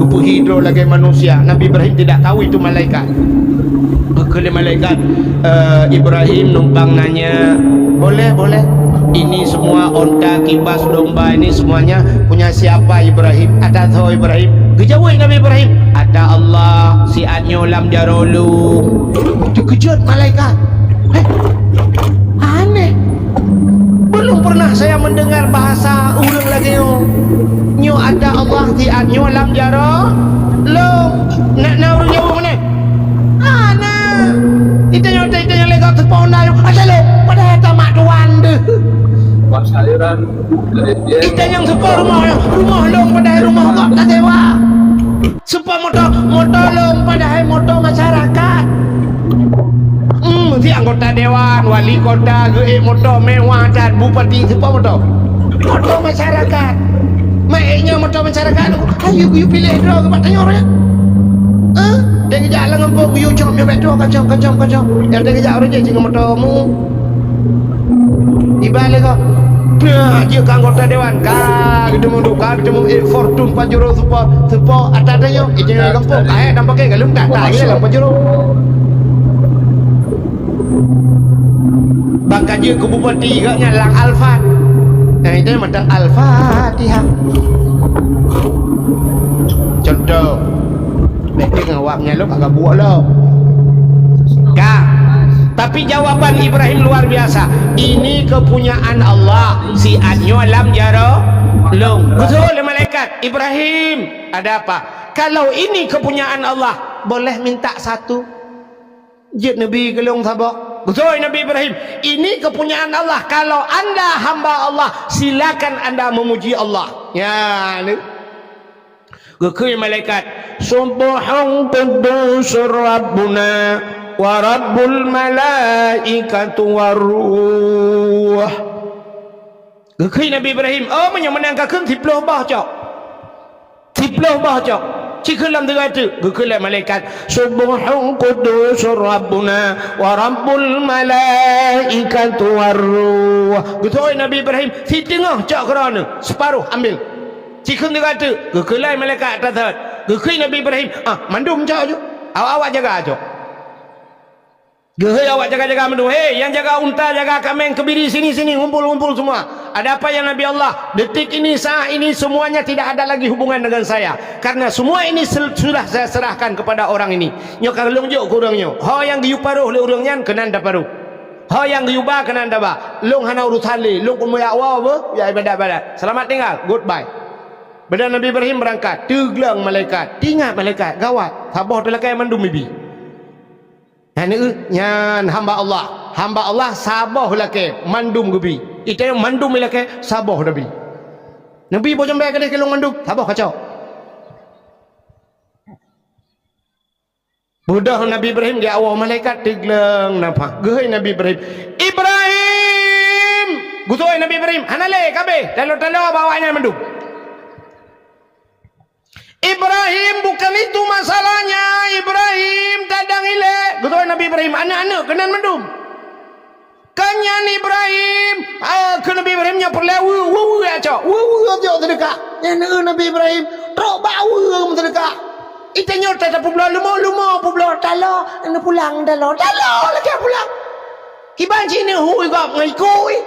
Kupu hidro lagi manusia. Nabi Ibrahim tidak tahu itu malaikat. Kalau malaikat Ibrahim numpang nanya boleh ini semua onta kibas domba ini semuanya punya siapa Ibrahim? Ada tahu Ibrahim? Kejauh Nabi Ibrahim. Ada Allah si anyolam jarolu. Terkejut malaikat. Aneh. Belum pernah saya mendengar bahasa urang lagi nyo ada Allah si anyolam jarolu. Nak urang jauh mana? Itanya aliran dari dia. Kita yang suka rumah long padahal rumah kok tak sewa. Supaya motor long padahal motor masyarakat. Si anggota dewan, wali kota, motor mewah dan bupati supaya motor masyarakat. Mainnya motor masyarakat. Ayo pilih dulu ke tanya orang. Dia kejap lah ngempuk, you jom, you betul, kacau. Yang dia kejap orang je dengan motormu. Dibalik kau. Dia ke anggota dewan, kita mundur, kita mau fortune Pajero support atas dia. Ini yang ngempuk, nampaknya kalau tak lagi lah Pajero. Bahkan dia ke bupati ke nyalang Alfat. Nah itu macam Al-Fatihah. Contoh Betik ngawaknya lo kagak buat lo. Tapi jawaban Ibrahim luar biasa. Ini kepunyaan Allah. Si anyo alam jaro long. Betul malaikat Ibrahim. Ada apa? Kalau ini kepunyaan Allah, boleh minta satu. Jid Nabi gelong sabak. Betul Nabi Ibrahim. Ini kepunyaan Allah. Kalau anda hamba Allah, silakan anda memuji Allah. Ya, ni. Gekui malaikat. Subhan quddus Rabbuna wa Rabbul malaikatu waruh. Gekui Nabi Ibrahim. Oh, menang kakun tiploh bah cok. Tiploh bah cok. Cikgu lam dengar tu. Gekui malaikat. Subhan quddus Rabbuna wa Rabbul malaikatu waruh. Gekui Nabi Ibrahim. Si tengah cok kerana. Separuh ambil. Cikgu dengar tu. Gekui malaikat atas. Gekui Nabi Ibrahim. Mandum cok je. Awak jaga cok. Gehei awak jaga-jaga mandum. Hei, yang jaga unta, jaga kambing, kebiri sini ngumpul semua. Ada apa ya Nabi Allah? Detik ini, saat ini semuanya tidak ada lagi hubungan dengan saya. Karena semua ini sudah saya serahkan kepada orang ini. Nyo kalung jo kurangnya. Ho yang giu paruh le urangnya kena anda paruh. Ho yang giu ba kena anda ba. Long hana urusan le, long pun ya awal be, ya ibadat. Selamat tinggal, goodbye. Benda Nabi Ibrahim berangkat, teglang malaikat, tinggal malaikat, gawat. Sabah telakai mandum bibi. Nyan hamba Allah sabah lake mandum gubi. Itu yang mandum lake sabah Nabi. Nabi bojong baik kadeh kelong mandum sabah kacau. Budah Nabi Ibrahim dia awal malaikat teglang nampak. Gehei Nabi Ibrahim. Ibrahim. Gutoi Nabi Ibrahim. Hanale kabeh talo-talo bawanya mandum. Ibrahim bukan itu masalahnya. Ibrahim tadang ile. Betul Nabi Ibrahim anak-anak kena mendum. Kanyan Ibrahim. Ke Nabi Ibrahimnya perlawu. Wuwu aja. Wuwu aja terdekat. Nabi Ibrahim. Teruk bau terdekat. Itanya tak pulang lumo pulang talo. Anu pulang talo lagi pulang. Kiban sini hui gak ngikui.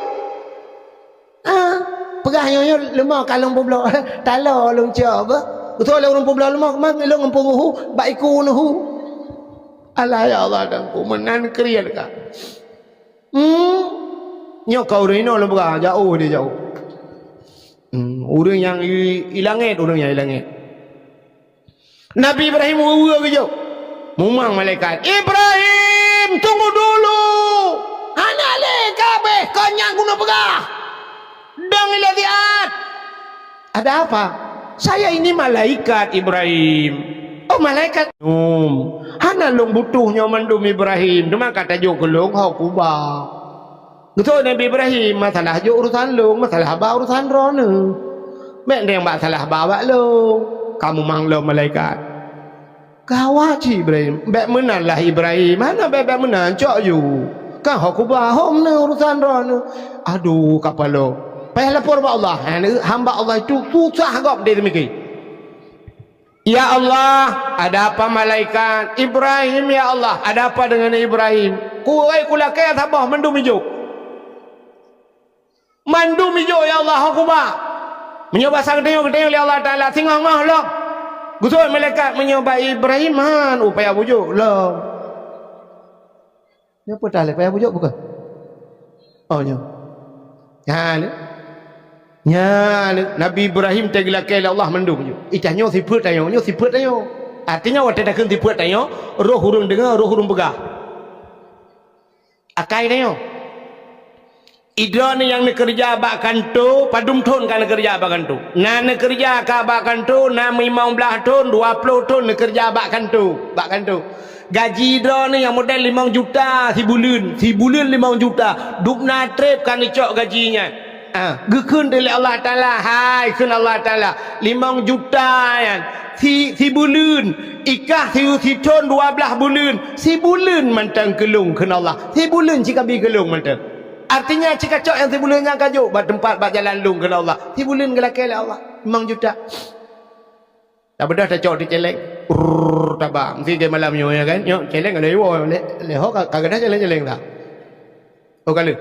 Pegahnya lumo kalung pulang talo lung coba. Betul lah orang pembelah lemah kemana lo ngampung hu baiku nuhu. Allah ya Allah dan ku menan kriya dekat. Nyo kau rino lo berah jauh dia jauh. Orang yang ilangit Nabi Ibrahim uwa ke jauh. Mumang malaikat. Ibrahim tunggu dulu. Anak le kabeh kanyang guna berah. Dang iladiat. Ada apa? Saya ini malaikat Ibrahim. Oh malaikat. Hana long butuhnya mandum Ibrahim. Cuma kata jo kelong hau kuba. Betul Nabi Ibrahim. Masalah jo urusan long. Masalah ba urusan rona. Mek yang masalah bawa long. Kamu manglo malaikat. Gawat Ibrahim. Bek menalah Ibrahim. Mana bek menan cok you. Kau hau kuba. Hom ne urusan rona. Aduh kapalo. Payah lapor kepada Allah. Hamba Allah itu susah agak dia demikian. Ya Allah, ada apa malaikat? Ibrahim ya Allah, ada apa dengan Ibrahim? Kuai kulakai sabah mandum hijau. Mandum hijau ya Allah hukumah. Menyoba sang tengok ya Allah Ta'ala. Tinggal ngah lah. Gusul malaikat menyoba Ibrahim. Upaya bujuk lah. Ini apa tak? Upaya bujuk bukan? Oh, nyo. Nabi Ibrahim teglakai Allah mandum je. Itanya siput tayo, artinya waktu dah kan siput tayo, roh hurung dengar, roh hurung begah. Akai tayo. Ida ni yang nak kerja abak kanto, padum ton kan nak kerja abak kanto. Nak kerja ke abak kanto, nak 15 ton, 20 ton nak kerja abak kanto, abak kanto. Gaji ida ni yang model 5 juta sebulan 5 juta. Duk na trip kan dicok gajinya. Gekun dari Allah Taala, hai kun Allah Taala 5 juta kan. Sebulan ikah si ton 12 bulan. Sebulan mantang kelung kun Allah. Sebulan jika bi kelung mantang. Artinya jika cok yang sebulannya kajuk buat tempat buat jalan lung kena Allah. Sebulan gelak oleh Allah 5 juta. Tak bedah dah cok di celeng. Tabang. Si dia malam nyo ya kan. Nyo celeng ada yo le ho kagak dah celeng dah. Oh kali.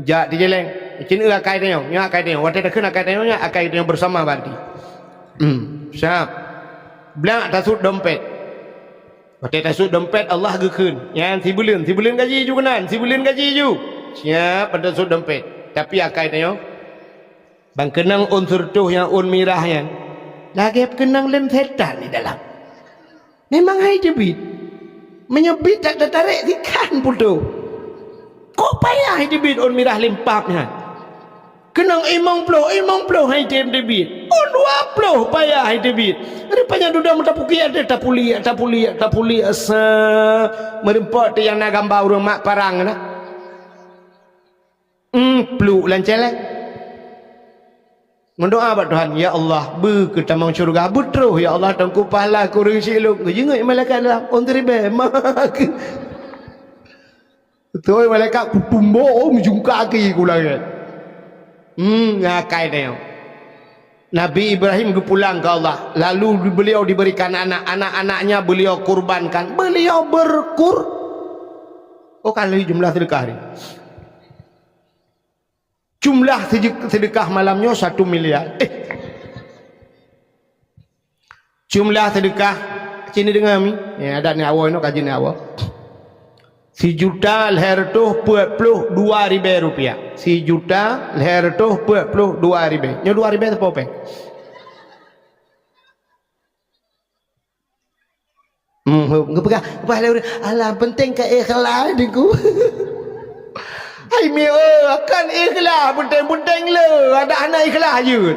Ja di celeng. Cin akai dia nyo akai dia. Waktu dah kena akai dia nya akai dia bersama banti. Siap. Belak tasut dompet. Waktu tasut dompet Allah gekun. Yang sebulan gaji ju kenan. Sebulan gaji ju. Siap pada sud dompet. Tapi akai tanya bang kenang unsur tuh yang mirah yang lagi kenang lem setan di dalam. Memang hai jebit. Menyebit tak tertarik ikan pun tu. Kok payah hai jebit mirah lempapnya. Kenang imong ploh hai jebit. 20 payah hai jebit. Rupanya duda mentapuki ada tapuli asa merempot yang nak gambar rumah parang na. Peluk lancelek mendoa buat Tuhan, ya Allah ber ke tamang syurga butruh ya Allah tangku pahala ku rezeki lu jenguk malaikat lah on ribe mak betul malaikat ku tumbo menjungka kaki ku lagi ngakai dia Nabi Ibrahim pulang ke Allah, lalu beliau diberikan anak-anaknya beliau kurbankan, beliau kali jumlah sedekah ni. Jumlah sedekah malamnya 1 miliar. Jumlah sedekah sini dengan kami. Ya ada ni awal ni kaji ni awal. 1 juta leher tu 42 ribu rupiah. 1 juta leher tu 42 ribu. Nya 2 ribu apa apa? Ngepegah. Alah penting ke ikhlas diku. Hai mi akan ikhlas penting-penting le ada anak ikhlas je.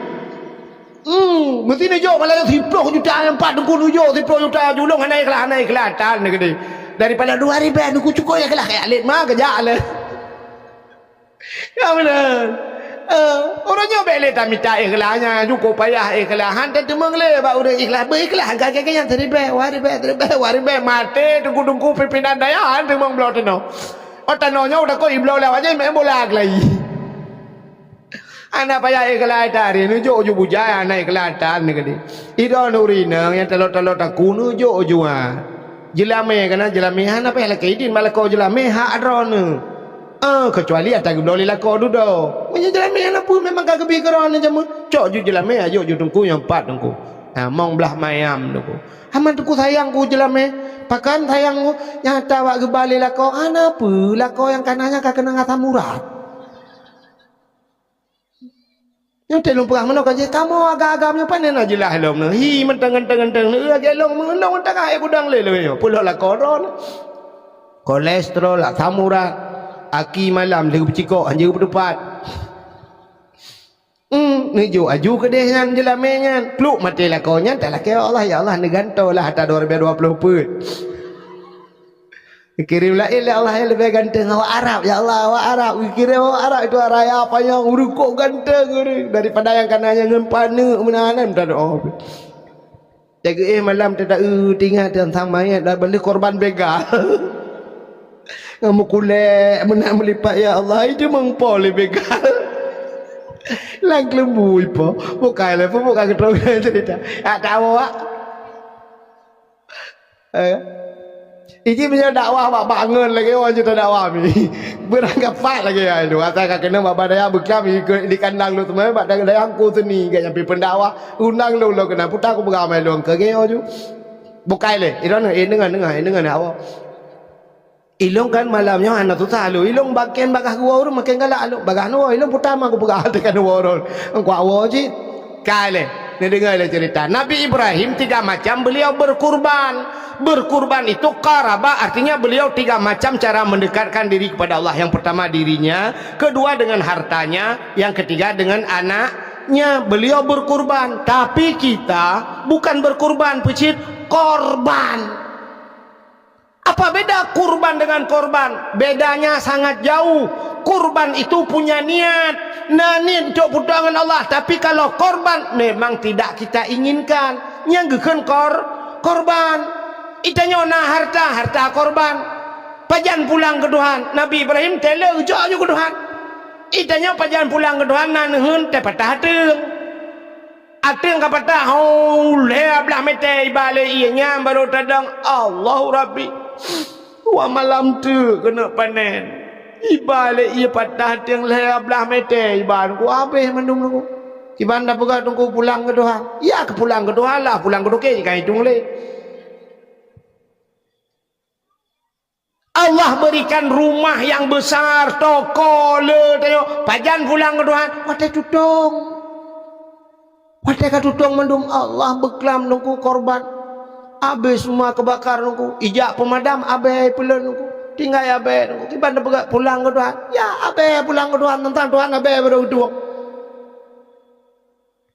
Mesti ni jok malah 10 juta 4 dengku nujok 10 juta julung anak ikhlas tan ni gede. Daripada 2000 aku cukup ikhlas kayak alit mah kerja le. Ya benar. Orangnya bele tak minta ikhlasnya cukup payah ikhlas hantar temang le ba udah ikhlas berikhlas kakek yang teribe waribe mati dengku pimpinan dayahan temang blot no. Tanonya udah kau iblau lewat aja main bola lagi. Anak payah ikhlas tadi nujuk bujaya anak ikhlas tan ni gede. Ida nurina yang telot aku nujuk jua. Jelame kana jelame hana payah lah kaidin malah kau jelame hak adron. Kecuali atas iblau lila kau dudo. Punya jelame hana pun memang kagak bikeran aja mu. Cok ju jelame ayo ju tungku yang 4 tungku. Mong belah mayam tungku. Haman tungku sayangku jelame. Pakan sayangku nyata wak gebali lako apa lako yang kanannya kena ngata murad yang telung perah mana kan kamu agak-agamnya panen aja lah helom hi menteng-menteng gelong mengendong tengah gudang lele pula lako ron kolesterol asam urat aki malam lagi bercikok anjir berdepat Nuju aju ke dia yang jelamenya peluk mati lakonya tak laki Allah ya Allah neganto lah hatta 2020 pun kirim lah Allah yang lebih ganteng awak Arab ya Allah awak Arab kirim awak Arab itu raya apa yang urukok ganteng daripada yang kanannya ngempana menahanan tak ada jaga malam tak tinggal dan samanya dah beli korban begal ngamu kulek menak melipat ya Allah itu mengpol begal lang lembu ipo bukan lah bukan keterangan cerita tak tahu awak ini punya dakwah bak bangun lagi orang cerita dakwah ni berangkat fat lagi ya itu kata kena bak daya bekam di kandang lu teman bak daya aku seni gak nyampe pendakwah undang lu kena putar aku beramai lu ke geo ju bukan le itu dengan awak ilong kan malamnya anak tu salu ilong bagian bagah gua makin galak lu bagah nu ilong pertama aku pegah tekan orang ku awak ji kale Ni dengarlah cerita. Nabi Ibrahim 3 macam beliau berkurban. Berkurban itu qaraba, artinya beliau 3 macam cara mendekatkan diri kepada Allah. Yang pertama dirinya, kedua dengan hartanya, yang ketiga dengan anaknya. Beliau berkurban. Tapi kita bukan berkurban, pecit, korban. Apa beda kurban dengan korban? Bedanya sangat jauh. Kurban itu punya niat, niat untuk pertolongan Allah. Tapi kalau korban memang tidak kita inginkan. Yang gekan korban. Itanya na harta korban. Pajan pulang ke Tuhan. Nabi Ibrahim tele ujak je ke Tuhan. Itanya pajan pulang ke Tuhan nanehun te patah teung. Ateng ka patah le ablah mete balik ianya baru tadang Allahu Rabbi. Wa malam tu kena panen. Ibalik ia patah tiang leher belah mete iban ku habis mandung ku. Iban dah pegat tunggu pulang ke Tuhan. Ya ke pulang ke Tuhan lah, pulang ke Tuhan kan hitung le. Allah berikan rumah yang besar, toko le tengok. Pajan pulang ke Tuhan, watai tutung. Watai ka tutung mandung Allah beklam nungku korban. Habis semua kebakar nungku. Ijak pemadam abai pula nungku. Tinggal abai nungku. Tiba nak pulang ke Tuhan. Ya abai pulang ke Tuhan. Tentang Tuhan abai baru kedua.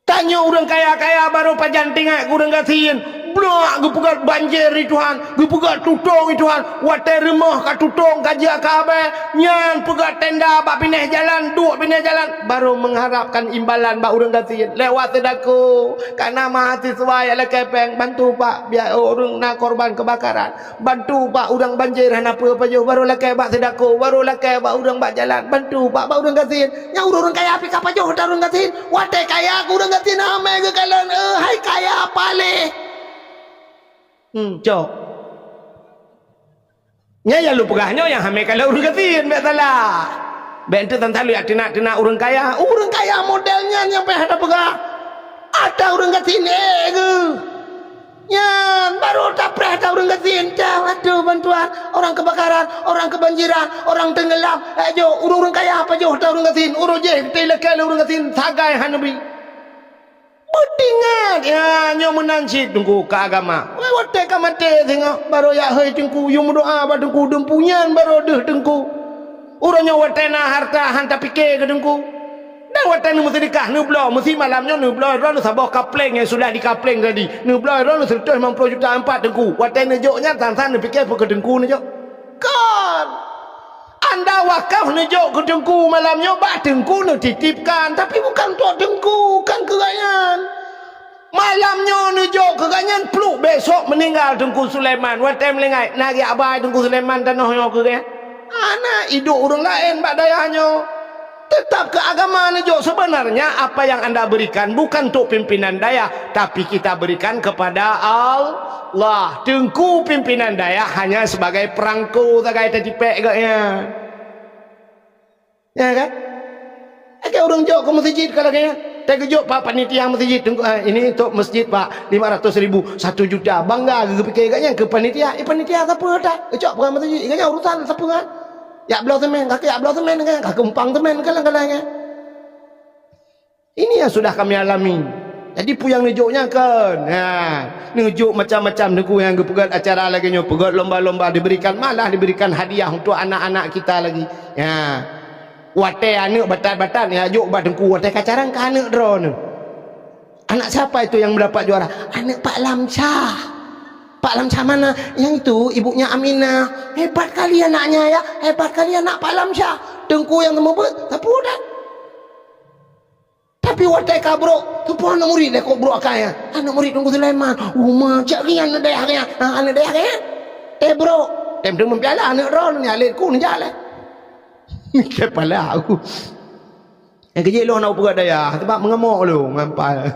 Tanya orang kaya-kaya baru pajan tinggal kurang kasihin. Blok gue pegat banjir di Tuhan. Gue pegat tutung di Tuhan. Watai remah ka tutung kajak ka abai. Nyan pegat tenda bak pindah jalan. Duk pindah jalan. Baru mengharapkan imbalan bak orang kasihin. Lewat sedaku. Karena mahasiswa yang lekepeng. Bantu pak. Biar orang nak korban kebakaran. Bantu pak orang banjir. Apa jauh. Baru lekai bak sedaku. Baru lekai bak orang bak jalan. Bantu pak bak orang kasihin. Yang orang kaya api kapal jauh. Orang kasihin. Watai kaya aku orang kasihin. Amai ke kalian. Hai kaya apa leh. Cok. Nya ya lu pegahnya yang hamil kalau urang katin bet salah. Bet itu tentang lu tina urang kaya. Urang kaya modelnya nyampe ada pegah. Ada urang katin ke. Nyan baru dapat ada urang katin. Aduh bantuan orang kebakaran, orang kebanjiran, orang tenggelam. Ayo urang kaya apa jauh ada urang katin. Urang je kita lekal urang katin sagai hanabi. Bedingat ya nyo menancit tunggu ke agama. Watai ka mate tengok baru ya hei tengku you berdoa ba tengku dempunyan baru deh tengku. Urangnya watai na harta hanta fikir ke tengku. Dan watai nu mesti nikah nu blo mesti malamnya nu blo ron sabah kapleng yang sudah dikapleng tadi. Nu blo ron 150 juta 4 tengku. Watai nejoknya tantan nu fikir ke tengku nejok. Kan anda wakaf nejok ke dengku malamnya bak dengku nu titipkan tapi bukan untuk dengku kan keganyan malamnya nejok keganyan peluk besok meninggal dengku Sulaiman watai melengai nagi abai dengku Sulaiman tanahnya keganyan anak hidup orang lain bak dayanya tetap ke agama nejok sebenarnya apa yang anda berikan bukan untuk pimpinan daya tapi kita berikan kepada Allah. Dengku pimpinan daya hanya sebagai perangko sebagai tercipek kayaknya ya kan agak orang jauh ke masjid kalau kayaknya tak kejut pak panitia masjid ini untuk masjid pak 500.000 1 juta bangga ke fikir kayaknya ke panitia panitia siapa dah kejut bukan masjid kayaknya urusan siapa kan ya belau temen kakek ya belau temen kan kakek umpang temen kadang-kadangnya ini yang sudah kami alami. Jadi puyang nejoknya kan. Nejuk macam-macam neku yang pegat acara lagi nyo, pegat lomba-lomba diberikan malah diberikan hadiah untuk anak-anak kita lagi. Ya. Watai anak batat-batan ya juk ba dengku watai kacaran ke anak drone. Anak siapa itu yang mendapat juara? Anak Pak Lamsyah. Pak Lamsyah mana? Yang itu ibunya Aminah. Hebat kali anaknya ya. Hebat kali anak Pak Lamsyah. Dengku yang temu tapi udah. Tapi watai kabro tu pun anak murid kok bro akaya anak murid tunggu Sulaiman rumah cak rian ada ya anak dia ya bro tem mempiala anak ron ni alit ku ni jalan kepala aku yang kecil lo nak pegat daya sebab mengemuk lo ngampal.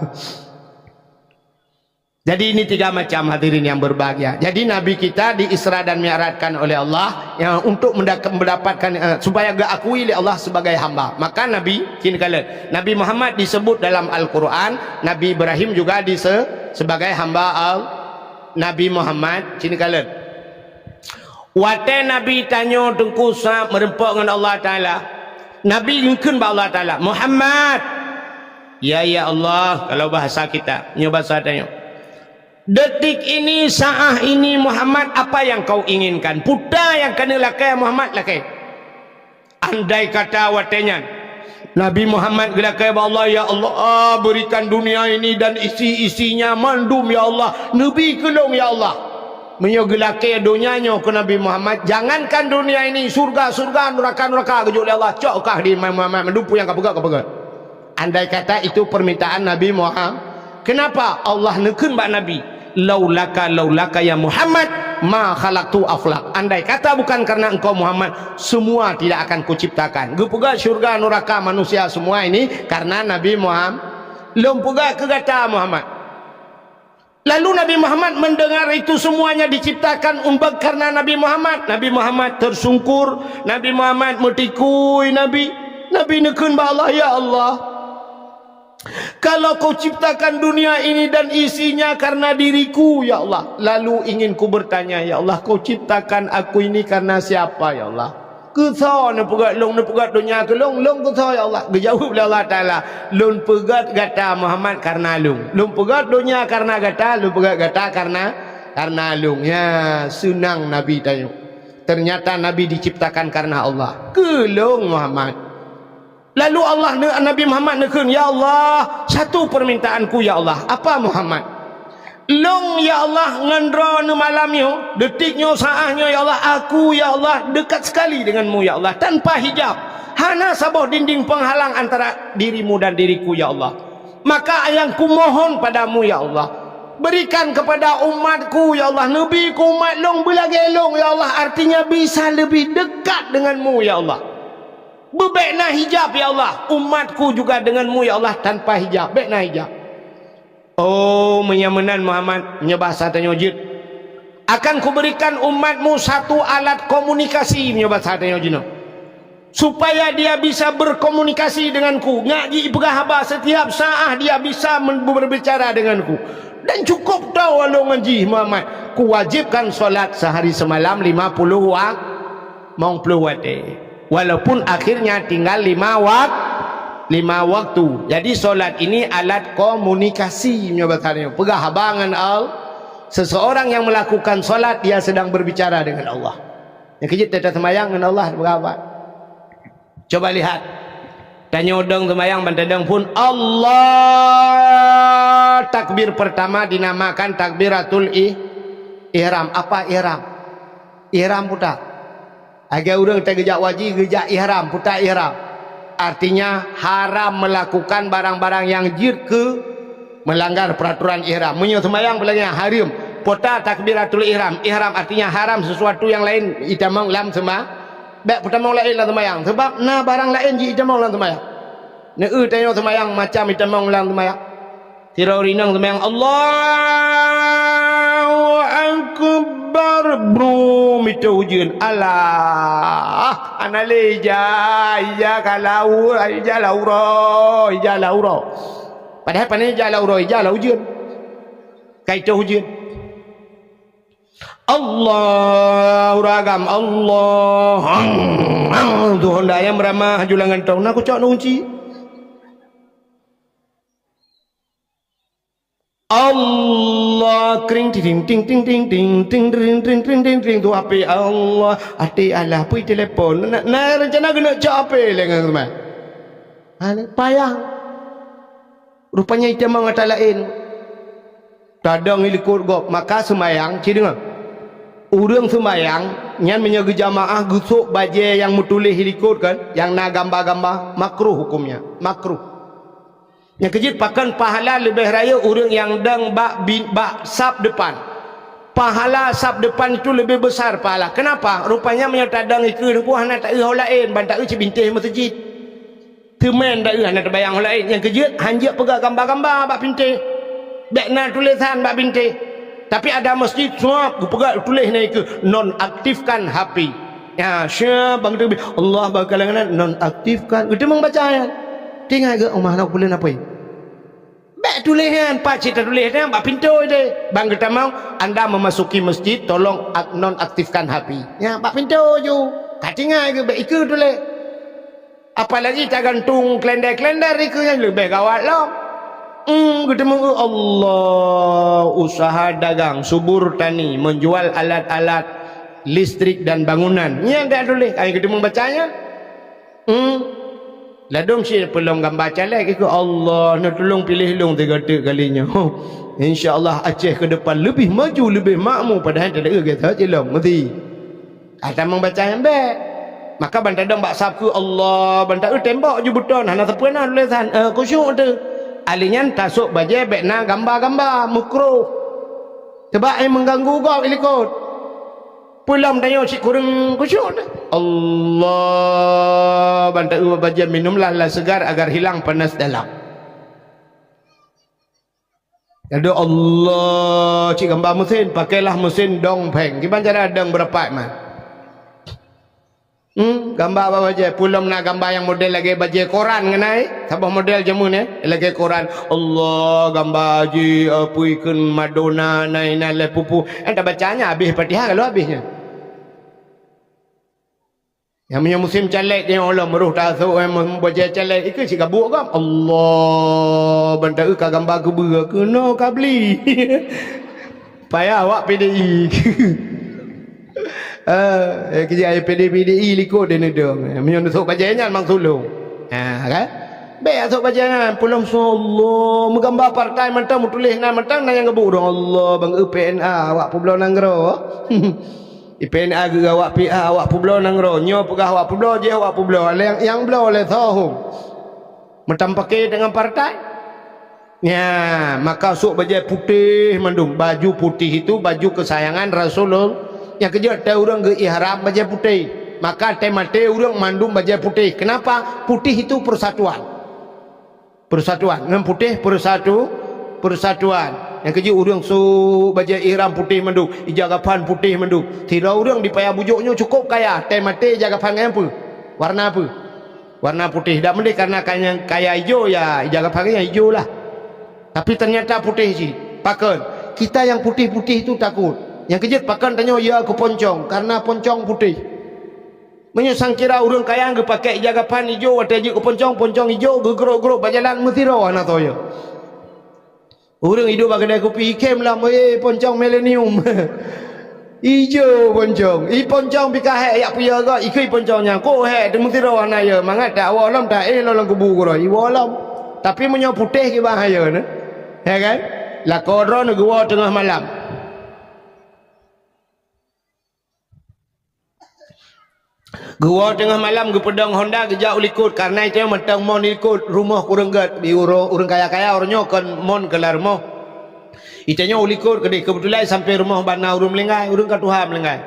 Jadi ini 3 macam hadirin yang berbahagia. Jadi Nabi kita diisra dan mi'rajkan oleh Allah yang untuk mendapatkan supaya gak akui oleh Allah sebagai hamba. Maka Nabi kini kala Nabi Muhammad disebut dalam Al-Quran, Nabi Ibrahim juga sebagai hamba Nabi Muhammad kini kala. Watai Nabi tanya tengku merempok dengan Allah Taala. Nabi yungkin ba Allah Taala, Muhammad Ya Allah, kalau bahasa kita, nyoba tanya. Detik ini, saat ini Muhammad, apa yang kau inginkan? Putra yang kena lakai Muhammad lakai. Andai kata watenya Nabi Muhammad gelakai Allah, ya Allah, berikan dunia ini dan isi-isinya mandum ya Allah. Nabi kelong ya Allah. Menyogelakai dunianya ke Nabi Muhammad. Jangankan dunia ini, surga, neraka kejuk oleh Allah. Cokkah di Muhammad mendupu yang kau pegang. Andai kata itu permintaan Nabi Muhammad. Kenapa Allah nekun bak Nabi? Laulaka ya Muhammad ma khalaqtu aflak. Andai kata bukan karena engkau Muhammad, semua tidak akan kuciptakan. Gupega syurga neraka manusia semua ini karena Nabi Muhammad. Lompega kegata Muhammad. Lalu Nabi Muhammad mendengar itu semuanya diciptakan karena Nabi Muhammad. Nabi Muhammad tersungkur, Nabi Muhammad metikui Nabi nekun ba Allah, ya Allah, kalau kau ciptakan dunia ini dan isinya karena diriku ya Allah, lalu ingin ku bertanya, ya Allah, kau ciptakan aku ini karena siapa ya Allah? Ketho na pegat long na pegat dunia ke long ketho ya Allah. Dijawab oleh Allah Taala, lun pegat gata Muhammad karena lun pegat dunia karena gata, lun pegat gata karena lung. Ya, senang Nabi tanya. Ternyata Nabi diciptakan karena Allah. Kelong Muhammad. Lalu Allah, Nabi Muhammad nekun, ya Allah, satu permintaanku ya Allah. Apa Muhammad? Long ya Allah, ngendro nu malamnya, detiknya, saahnya ya Allah, aku ya Allah dekat sekali denganmu ya Allah, tanpa hijab. Hana sabah dinding penghalang antara dirimu dan diriku ya Allah. Maka yang kumohon padamu ya Allah, berikan kepada umatku ya Allah, Nabi ku umat long belagi long ya Allah, artinya bisa lebih dekat denganmu ya Allah. Bebekna hijab ya Allah, umatku juga denganmu ya Allah tanpa hijab, bekna hijab. Oh, menyamanan Muhammad, menyebahasa tanya jid. Akan kuberikan umatmu satu alat komunikasi, menyebahasa tanya jid, supaya dia bisa berkomunikasi denganku. Ngaji berhabar setiap saat dia bisa berbicara denganku. Dan cukup tahu walau ngaji Muhammad, kuwajibkan solat sehari semalam 50 waktu. Walaupun akhirnya tinggal 5 waktu. Jadi solat ini alat komunikasi, menyebabkannya pegah habangan seseorang yang melakukan solat, dia sedang berbicara dengan Allah. Yang kejut tetap semayang dengan Allah berapa? Coba lihat, tanya odong semayang bantadang pun Allah. Takbir pertama dinamakan takbiratul ihram. Apa ihram? Ihram putar. Agak orang tergejak wajib, gejak ihram, putar ihram. Artinya haram melakukan barang-barang yang jir ke melanggar peraturan ihram. Menyebut semayang belakangnya haram. Putar takbiratul ihram. Ihram artinya haram sesuatu yang lain itamang lam semah. Baik putamang lain lam semayang. Sebab na barang lain ji itamang lam semayang. Na tanya semayang macam itamang lam semayang. Tirau rinang semayang Allahu Akbar, bro itu hujan. Allah analeja ija kalau ija lauro. Padahal panen ija lauro hujan. Kaito hujan. Allah ragam Allah. Tuhan daya meramah julangan tahun aku cak nunci. Allah kring ting ting ting ting ting ting ting ting ting ting ting tu api Allah ati Allah pui telefon na rencana kena cak api lengan teman. Payah. Rupanya itu mengata lain. Tadang ilikut gop maka semayang cideng. Urang semayang nyan menyaga jamaah gusuk baje yang mutulih ilikut kan, yang na gambar-gambar makruh hukumnya, makruh. Yang kejut pakan pahala lebih raya orang yang dang bak sab depan. Pahala sab depan itu lebih besar pahala. Kenapa? Rupanya menyatadang ikut puah nak tak hal lain, bantak cibintih masjid. Temen dak nak terbayang hal lain. Yang kejut hanjak pegang gambar-gambar bak pintih. Dak nak tulisan bak pintih. Tapi ada masjid semua pegang tulis naik ke nonaktifkan HP. Ya, syah bang tu Allah bakalangan nonaktifkan. Kita membaca ayat. Tengah ke rumah nak bulan apa? Baik tulisan, pak cerita tulisan, pak pintu dia. Bang kita mau anda memasuki masjid, tolong nonaktifkan HP. Ya, pak pintu je. Katingai ke baik ikut tulis. Apalagi tak gantung klender-klender itu yang lebih gawat lah. Ketemu Allah, usaha dagang, subur tani, menjual alat-alat listrik dan bangunan. Ini yang tak boleh. Kami ketemu bacanya. Ladung si pelong gambar calek ke Allah nak tolong pilih long 3 kalinya. InsyaAllah Aceh ke depan lebih maju, lebih makmur. Padahal tak ada kata celong mesti. Ada membaca yang baik. Maka bantadang bak sapu Allah, bantak tembak je betul. Hana sepena tulisan khusyuk tu. Alinya tasuk baje bekna gambar-gambar makruh. Sebab yang mengganggu kau ilikut. Pulang tanya cik kurang khusyuk tu. Allah bantak baje minumlah lah segar agar hilang panas dalam. Ada Allah cik gambar mesin, pakailah mesin dongpeng. Gimana cara dong berapa mah? Gambar apa baca pulang nak gambar yang model lagi baca koran kenai sabah model jamu ni lagi koran Allah gambar haji apa ikan Madonna nai le pupu entah bacanya habis Fatihah kalau habisnya yang punya musim calek dia Allah meruh tasuk yang baca calek itu si kabuk kan Allah bantai ka gambar ke ber ke no ka beli payah awak PDI kerja PDI likut dia nedong menyon sok bajanya mang sulung kan baik sok bajanya pulang Allah menggambar partai mentang tulis nama mentang yang ngebuk dong Allah bang PNA awak pulau nanggro PNA ge awak PA awak pulau nanggro nyo pegah awak pulau je awak pulau yang belau oleh tahun mentang pakai dengan partai ya maka sok baju putih mandum baju putih itu baju kesayangan Rasulullah yang kerja teh orang ke ihram baju putih maka temate orang mandum baju putih kenapa putih itu persatuan dengan putih persatuan yang kerja orang su baju ihram putih mandu ijagapan putih mandu tidak orang dipayah bujuknya cukup kaya temate jagapan apa warna apa warna putih tak mesti karena kaya hijau ya jagapannya hijau lah tapi ternyata putih sih pakai kita yang putih-putih itu takut yang kejut pakan tanya ya aku poncong karena poncong putih menyusang kira orang kaya yang pakai jagapan hijau ada je ke poncong hijau gegerok-gerok berjalan mesti rawan atau ya orang hidup bagai kopi ikem lah poncong milenium hijau poncong poncong bikah yak puya ga ikui poncongnya ko he mesti rawan ya mangat tak awalam tak lalang kubu ko iwalam tapi menyo putih ke bahaya ne ya kan la kodron gua tengah malam gua tengah malam ke pedang Honda kejak ulikut karena itu matang mon ikut rumah kurang gat di urang kaya-kaya orangnya kan mon kelar rumah itanya ulikut kedai kebetulan sampai rumah bana urang melenggai urang ka Tuhan melenggai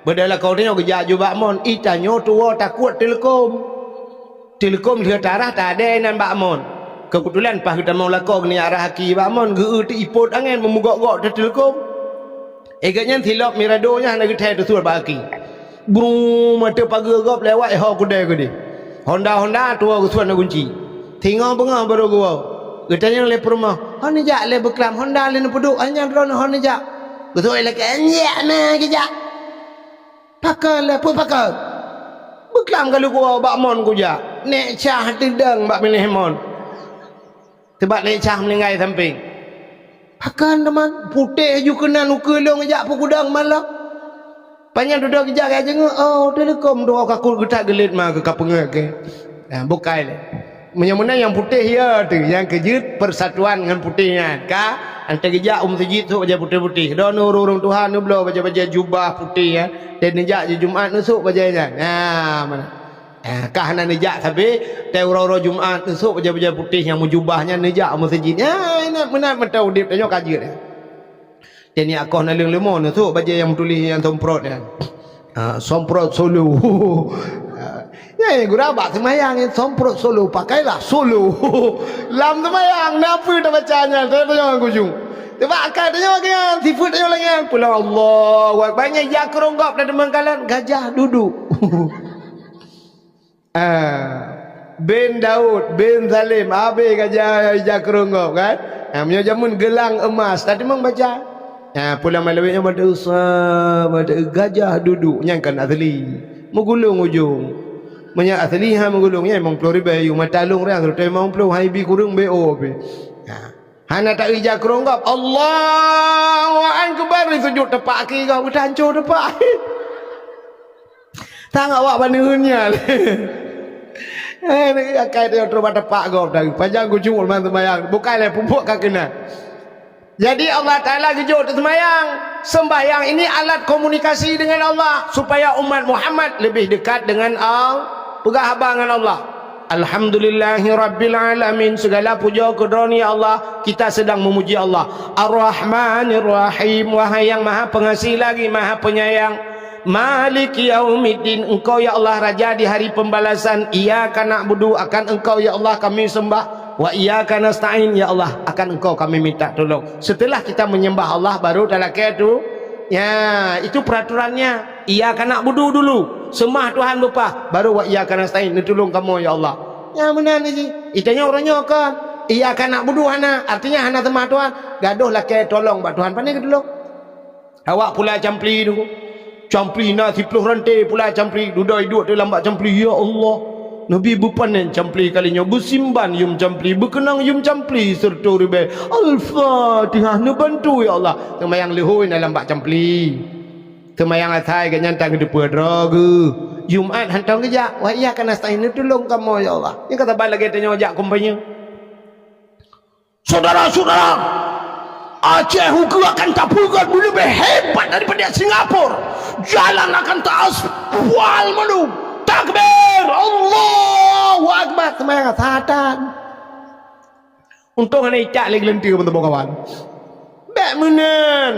bedala kau tanya kejak juga mon itanya tua takut telekom dia tarah tak ada nan bak mon kebetulan pas kita mau lakau ni arah haki bak mon ge ipot angin memugak-gak telekom eganya tilap miradonya nak kita tu sur bak haki brum mata pagar gop lewat ho kedai ke dia Honda tua kesuan nak kunci tinggal bengah baru gua katanya le rumah hon jak le beklam Honda le peduk hanya drone hon jak betul le kenyak na kejak pakal le pun pakal beklam kalau gua bak mon ku jak nek cah tidang bak milih mon sebab nek cah meninggal samping pakal teman putih ju kena nukelong jak pukudang malam banyak duduk kerja aja telekom doa kakul getak gelit mah ke kapengak ke bukai le menyamuna yang putih ya tu yang kejut persatuan dengan putihnya ka ante kerja masjid tu baca putih-putih don urung Tuhan nu belo baca jubah putih ya dan nejak je Jumaat nusuk bacanya mana kah hana nejak tapi teh uro Jumaat nusuk baca putih yang mujubahnya nejak masjid ini benar mentau dip tanya kaji dia jadi aku nak lemon tu baca yang tulis yang somprot kan somprot solo ya gura bak semayang somprot solo pakailah solo lam semayang napa dah bacanya tanya aku jung sebab akal tanya kan sifat tanya lagi pulau Allah banyak jak keronggap dan mengkalan gajah duduk bin Daud bin Salim abe gajah jak keronggap kan punya jamun gelang emas tadi membaca pulang malawiknya pada usah pada gajah duduk nyangkan asli menggulung ujung Menyak asliha menggulungnya emang pelori bayu matalung orang terus emang pelong hai bi kurung bo be. Hana tak ija kerongkap Allahu akbar sujud tepak ki kau udah hancur tepak. Tak awak panunya. Akai dia terus tepak kau dah. Panjang ku cumul man sembayang. Bukanlah pupuk kau kena. Jadi Allah Ta'ala kejut sembahyang. Sembahyang ini alat komunikasi dengan Allah supaya umat Muhammad lebih dekat dengan Allah, berkhabar dengan Allah. Alhamdulillahi Rabbil Alamin. Segala puja kedrani Allah. Kita sedang memuji Allah. Ar-Rahmanir Rahim. Wahai yang maha pengasih lagi maha penyayang. Malik Yaumiddin. Engkau ya Allah Raja di hari pembalasan. Iyyaka na'budu, akan Engkau ya Allah kami sembah. Wa iyyaka nasta'in, ya Allah akan Engkau kami minta tolong. Setelah kita menyembah Allah baru talakai itu. Ya, itu peraturannya. Iyyaka na'budu dulu. Sembah Tuhan lupa. Baru wa iyyaka nasta'in, tolong kamu ya Allah. Ya benar ni. Itanya orangnya kan. Iyyaka na'budu hana. Artinya hana sembah Tuhan. Gaduh lakai tolong bak Tuhan. Pandai ke tolong. Awak pula campli dulu. Campli nak 10 rantai pula campli. Duduk tu lambat campli. Ya Allah. Nabi bupanen campli kalinya busimban yum campli berkenang yum campli serta ribe Al-Fatihah nu bantu ya Allah temayang lehoy dalam bak campli temayang atai ganyan tang depa draga Jumat hantang kerja wa iya kana stain tolong kamu ya Allah ni kata balik tanya ajak kumpanya saudara-saudara Aceh hukum akan tapukan lebih hebat daripada Singapura jalan akan teraspal menu takbir Allahu Akbar semayang satan untung anak icak lagi lentir teman-teman kawan bak menan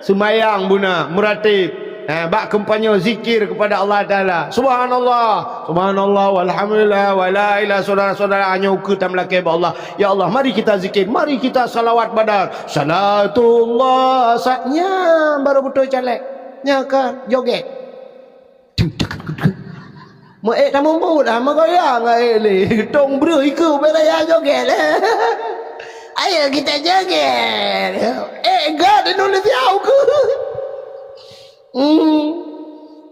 semayang buna muratib bak kempanya zikir kepada Allah Ta'ala subhanallah subhanallah walhamdulillah wala ilah saudara-saudara hanya ukur tam lakai Allah ya Allah mari kita zikir mari kita salawat badar salatullah saatnya baru betul calek nyaka joget mau tak mampu dah mau goyang le tong bro ikut beraya joget ayo kita joget god nulis jauh ke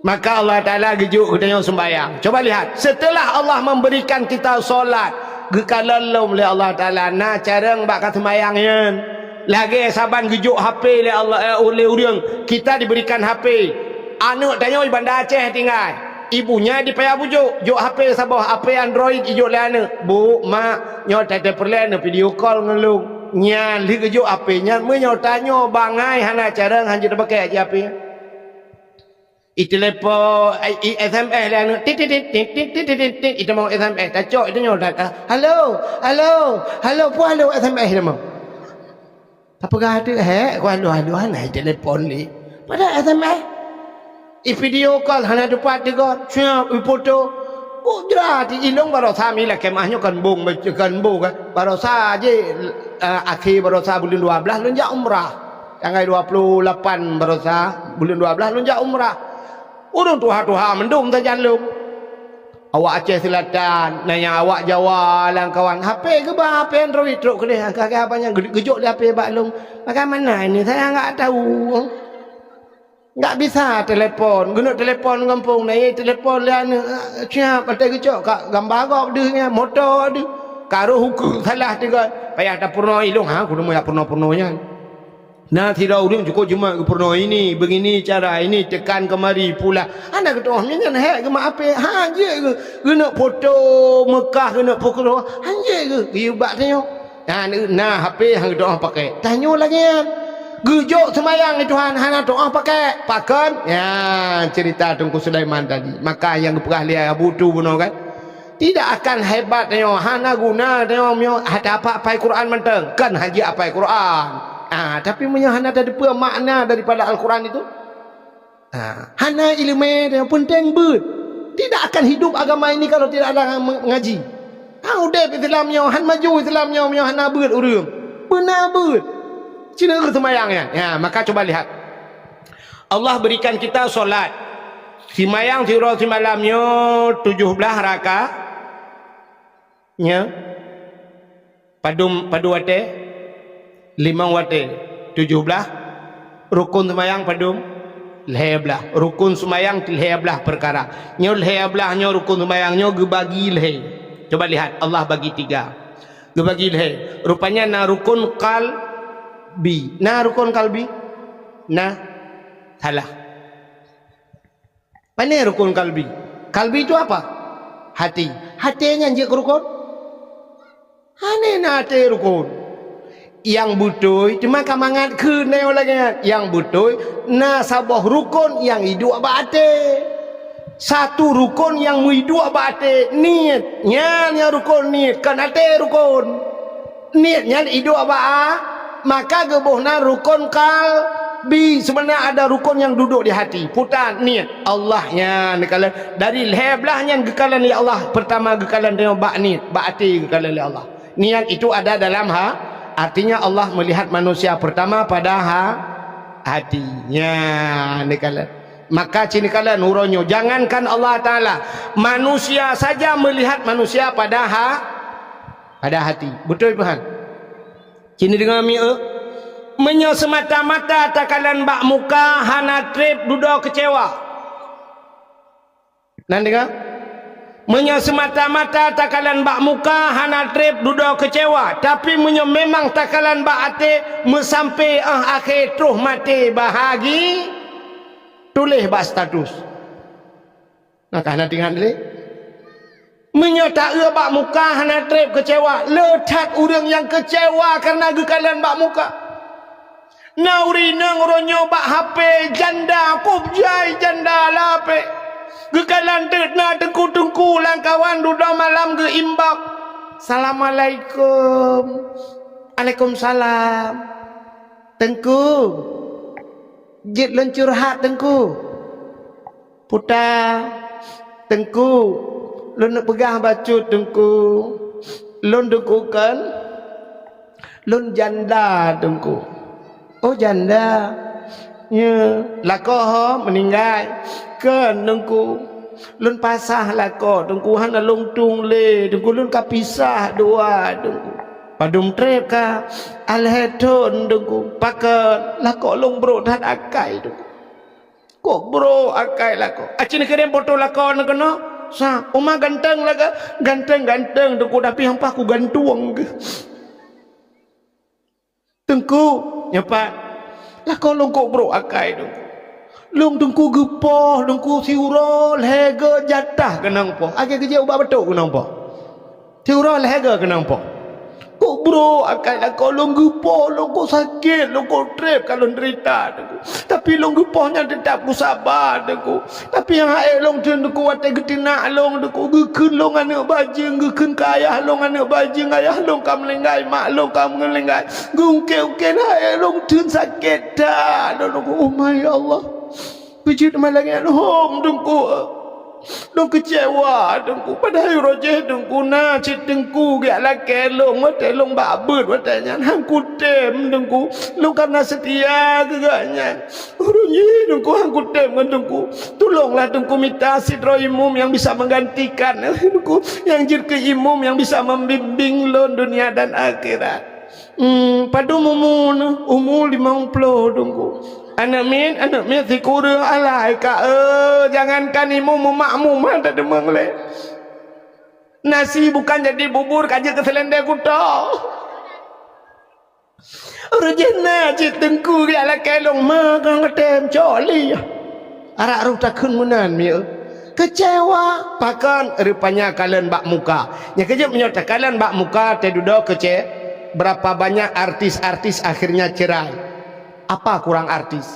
maka Allah Ta'ala gejuk kita sembahyang coba lihat setelah Allah memberikan kita solat gekalalum oleh Allah Ta'ala nah cara bak sembahyangnya lagi saban gejuk HP oleh Allah oleh orang kita diberikan HP anak tanya di Bandar Aceh tinggal ibunya dipayah bujuk juk HP sabah HP Android ijuk le anak bu mak nyo tete perlen video call ngelung nya li juk HP nya me nyo tanyo bangai hana cara hanjut pakai aja HP i telefon i SMS le anak tit itu mau SMS tak cok itu nyo dak halo puan lo SMS dia mau apa gade ku halo hana telefon ni pada SMS video call hana dapat juga siap foto jelas ilong barosa mi lah kemahnya kan bung barosa je akhir barosa bulan 12 lunjak umrah tanggal 28 barosa bulan 12 lunjak umrah urung tuha mendung terjalung awak Aceh Selatan nanya awak Jawa lang kawan HP ke bah HP Android truk ke dia kakak apanya gejuk dia HP baklung bagaimana ini saya enggak tahu nggak bisa telepon guna telepon kampung naik telepon lian siap ada kecok kak gambar kok dia motor dia karo hukum salah juga payah tak purno ilung kudu mau purnonya nah tidak udah cukup cuma purno ini begini cara ini tekan kemari pula anda ketua ni kan hek ke mak apa je ke guna foto Mekah guna pokok je ke dia buat tanya nah HP hang doa pakai tanya lagi gejuk semayang ni Tuhan hana doa pakai pakan ya cerita Tengku Sulaiman tadi maka yang pernah lihat Abu tu bunuh kan tidak akan hebat tengok hana guna tengok ada apa Quran menteng kan haji apa Quran tapi punya hana ada apa makna daripada Al-Quran itu hana ilmu yang penting ber tidak akan hidup agama ini kalau tidak ada mengaji udah Islamnya han maju Islamnya hana ber urang benar ber Cina ke semayangnya ya maka coba lihat Allah berikan kita solat semayang sirah semalamnya 17 rakaat nya padu wate 5 wate 17 rukun semayang padum leher belah. Rukun sembahyang leher belah perkara. Nyo leher belah nyo rukun sembahyang nyo gebagi leher. Coba lihat Allah bagi 3. Gebagi leher. Rupanya na rukun kalbi. Na rukun kalbi? Nah, salah. Mana rukun kalbi? Kalbi itu apa? Hati. Hatinya je rukun. Hane na hati rukun. Yang butuh cuma kamangat ke neo lagi. Yang butuh na sabah rukun yang hidup bate. Satu rukun yang hidup bate niatnya rukun niat kan hati rukun. Niatnya hidup ba maka gebohna rukun kalbi. Sebenarnya ada rukun yang duduk di hati. Putar niat Allahnya nekalan dari leher belahnya gekalan oleh Allah. Pertama gekalan dia ba niat, ba hati gekalan oleh Allah. Niat itu ada dalam artinya Allah melihat manusia pertama pada hatinya nekalan. Maka cinikalah nuronyo. Jangankan Allah Ta'ala, manusia saja melihat manusia pada hati. Betul Tuhan? Cini dengan menyo semata-mata takalan bak muka hana trip duduk kecewa. Nan dengar? Menyo semata-mata takalan bak muka hana trip duduk kecewa. Tapi menyo memang takalan bak ate mesampai akhir terus mati bahagi tulis bak status. Nah kan nanti handle. Menyo tak bak muka hana trip kecewa. Letak orang yang kecewa karena gekalan bak muka. Nauri nang ronyo bak HP janda kubjai janda lape. Gekalan tetna tengku-tengku langkawan duda malam ge imbak. Assalamualaikum. Waalaikumsalam. Tengku. Jit luncur hat tengku. Putar. Tengku. Lun nak pegang bacut tengku. Lun tengku kan. Lun janda tengku. Oh janda. Ya, lakoh meninggal. Kan tengku. Lun pasah lakoh tengku hana lungtung le. Tengku lun kapisah dua tengku. Padum trep ka alheton tengku. Pakat lakoh lung bro tat akai tengku. Kok bro akai lakoh. Acin keren foto lakoh nak kena. Sa, oma ganteng laga. Ganteng tengku tapi hampa aku gantuang ke. Tengku nyepat. Lakoh lung kok bro akai tengku. Long tengku gepoh, tengku siurol hega jatah kenang po. Age kerja ubah betul kenang po. Siurol hega kenang po. Kok bro akai lah kau long gepoh, long kok sakit, long kok trip kalau derita tengku. Tapi long gepohnya tetap ku sabar tengku. Tapi yang hae long tengku watai getina long tengku geken long anak bajing geken kayah long anak bajing ayah long kam lenggai mak long kam ngelenggai. Gungke-ungke hae long ten sakit dah. Tengku oh my Allah. Pijit malangnya hom tengku. Dong kecewa tengku. Padahal rojeh tengku na cik tengku gak laki long watai long babut watainya hang kutem tengku. Long karena setia gegaknya. Rojeh tengku hang kutem kan tengku. Tolonglah tengku minta sidro imum yang bisa menggantikan tengku. Yang jir ke imum yang bisa membimbing lon dunia dan akhirat. Padu mumun umur 50 tengku. Anak min si kurang alai ka jangankan imum makmum ada demang le. Nasi bukan jadi bubur kaje ke selendang kuto. Rejena cik tengku dia lah kelong magang ketem coli. Arak ruh takun munan mi. Kecewa pakan rupanya kalian bak muka. Nya kejap menyota kalian bak muka te duduk kece. Berapa banyak artis-artis akhirnya cerai. Apa kurang artis?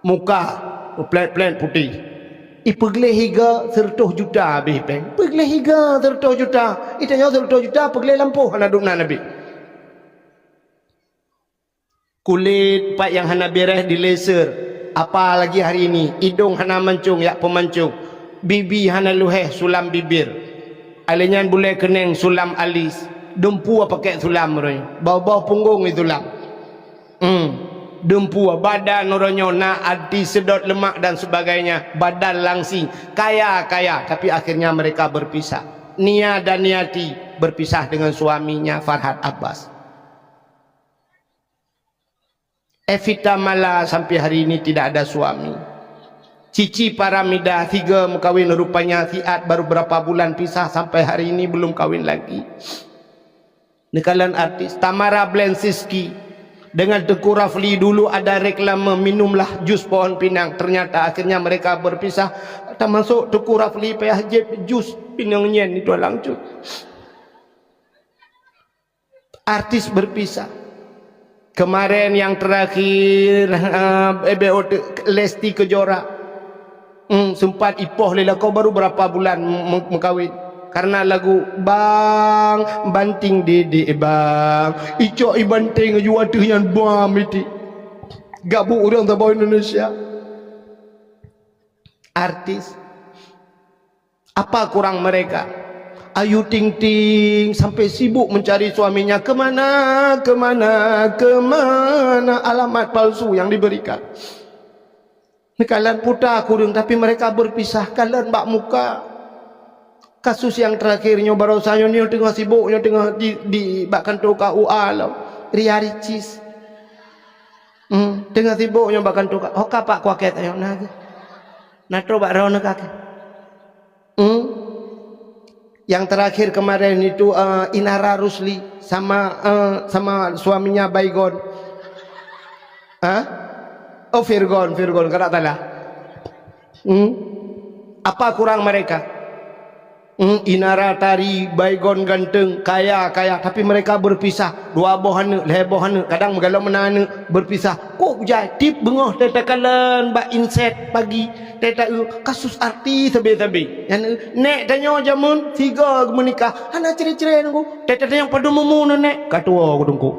Muka plan putih. Pegle higa 100 juta habis peng. Pegle higa 100 juta. Itanya 100 juta pegle lampu hana dukna nabi. Kulit pak yang hana beres di laser. Apa lagi hari ini? Hidung hana mancung yak pemancung. Bibi hana luheh sulam bibir. Alenyan boleh keneng sulam alis. Dempu pakai sulam roy. Bau-bau punggung itu sulam. Dempu badan orangnya nak hati sedot lemak dan sebagainya, badan langsing kaya tapi akhirnya mereka berpisah. Nia dan Niati berpisah dengan suaminya Farhad Abbas. Evita Mala sampai hari ini tidak ada suami. Cici Paramida 3 kawin, rupanya Siat baru berapa bulan pisah sampai hari ini belum kawin lagi. Nekalan artis Tamara Blensiski dengan Tengku Rafli dulu ada reklame minumlah jus pohon pinang, ternyata akhirnya mereka berpisah. Termasuk Tengku Rafli payah jus pinang nyen itu langsung. Artis berpisah. Kemarin yang terakhir Lesti Kejora sempat ipoh lela kau baru berapa bulan mengkawin karena lagu bang banting dede bang icok ibanting jual yang bam itu gabung orang tabau Indonesia. Artis apa kurang mereka? Ayu Ting Ting sampai sibuk mencari suaminya, kemana alamat palsu yang diberikan. Kalian putar kurung tapi mereka berpisah. Kalian bak muka. Kasus yang terakhirnya baru saya ni tengah sibuknya tengah di bak kantor KUA lah. Ria Ricis. Tengah sibuknya bak kantor. Oh kapak kuaket ayo nak. Natro bak rau nak kaki. Yang terakhir kemarin itu Inara Rusli sama suaminya Baygon. Oh Virgon kada talah. Apa kurang mereka? Inara tari, Baygon ganteng, kaya, tapi mereka berpisah. Dua bohana, lebohana, kadang megalau menana berpisah. Kok jadi bengoh teta kalen bak inset pagi teta kasus artis tabe-tabe. Yang nek tanya jamun 3 menikah, hana cerai-cerai nunggu. Teta yang padu mumu nek katua aku tunggu.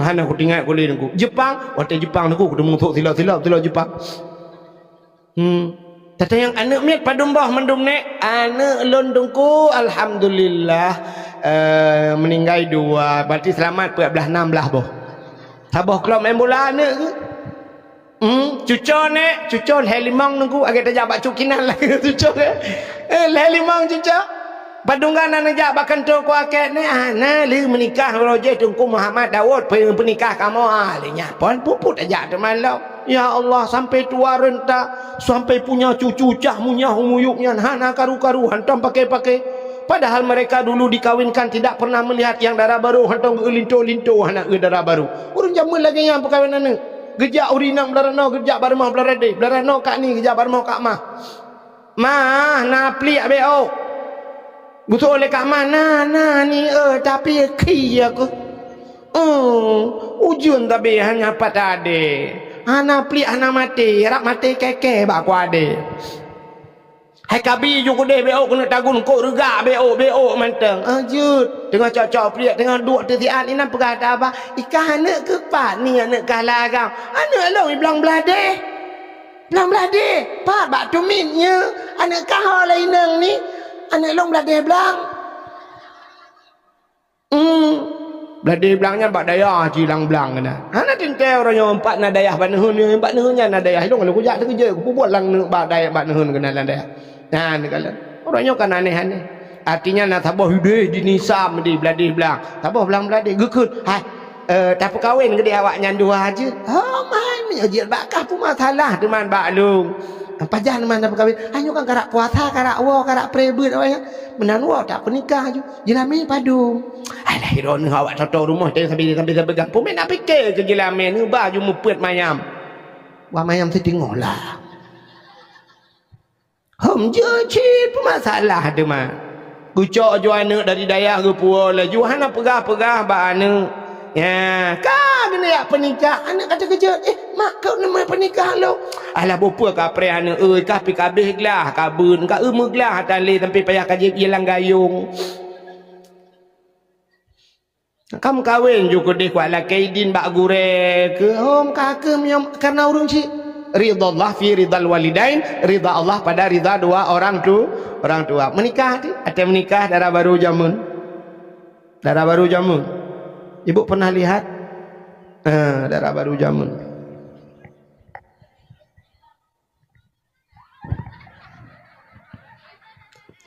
Hana aku tinggal kulit aku. Jepang, waktu Jepang aku ketemu untuk silap Jepang. Tata yang anak miat padum bah mendum nek anak londongku alhamdulillah meninggal 2. Berarti selamat 16 boh. Saboh kelom embola anak ke? Cucu nek, cucu helimang nunggu agak tajak bak cukinan lah cucu ke. Helimang cucu. Padungan anak jak bahkan tu kuaket ni ana li menikah roje Tengku Muhammad Daud penikah kamu alinya pon puput aja teman lau. Ya Allah sampai tua renta sampai punya cucu cah munyah umuyuknya hana karu-karu hantam pakai padahal mereka dulu dikawinkan tidak pernah melihat yang darah baru hantam linto-linto anak darah baru. Urang jamun lagi yang perkawinan ni. Gejak urinang belarano gejak barmah belarade belarano kak ni gejak barmah kak mah. Mah napli abeo. Betul oleh kat mana ni tapi kia aku. Ujun tapi hanya pada ade. Ana pli ana mati, rak mati keke bak ku ade. Hai kabi ju ku deh beo kena tagun kok regak beo manteng. Ajut tengah cocok pli tengah duk tetian ini pegah apa? Ikan anak ke pat ni anak kalah agam. Anak long iblang belade. Belang belade. Pat bak tumitnya anak kah lain nang ni. Anak long belade belang. Belade belangnya bak daya cilang belang kena. Anak tintel orangnya 4 na dayah bak nehun ni 4 nehunnya na dayah long kalau kujak tu kerja ku buat lang bak dayah bak nehun kena lang dayah. Nah ni kala. Orangnya kan aneh-aneh. Artinya nak tabah hideh di nisam di belade belang. Tabah belang belade gekut. Hai tak perkahwin ke dia awak nyandu aja. Oh man ajil bakah pun masalah teman bak long. Pajan mana perkahwin hanya kan karak puasa karak wa karak prebet awak menan wa tak pernikah je jelami padu alah hiron awak toto rumah teng sampai pegang pun nak fikir ke jelami ni baju mupet mayam wa mayam tu tengoklah je cip masalah de mah kucok jo anak dari dayah ke puala juhana pegah-pegah ba anak ya kah kena ya pernikah anak kata kerja mak kau nama pernikah lo alah bopa ka pre anak kah pi kabeh glah kabun ka meglah tali sampai payah kaji ilang gayung kamu kawin juga deh kuala kaidin bak gure ke hom kakem yang karena urung ci ridha Allah fi ridal walidain ridha Allah pada ridha dua orang tua menikah ti ada menikah darah baru jamun ibu pernah lihat darah baru jamun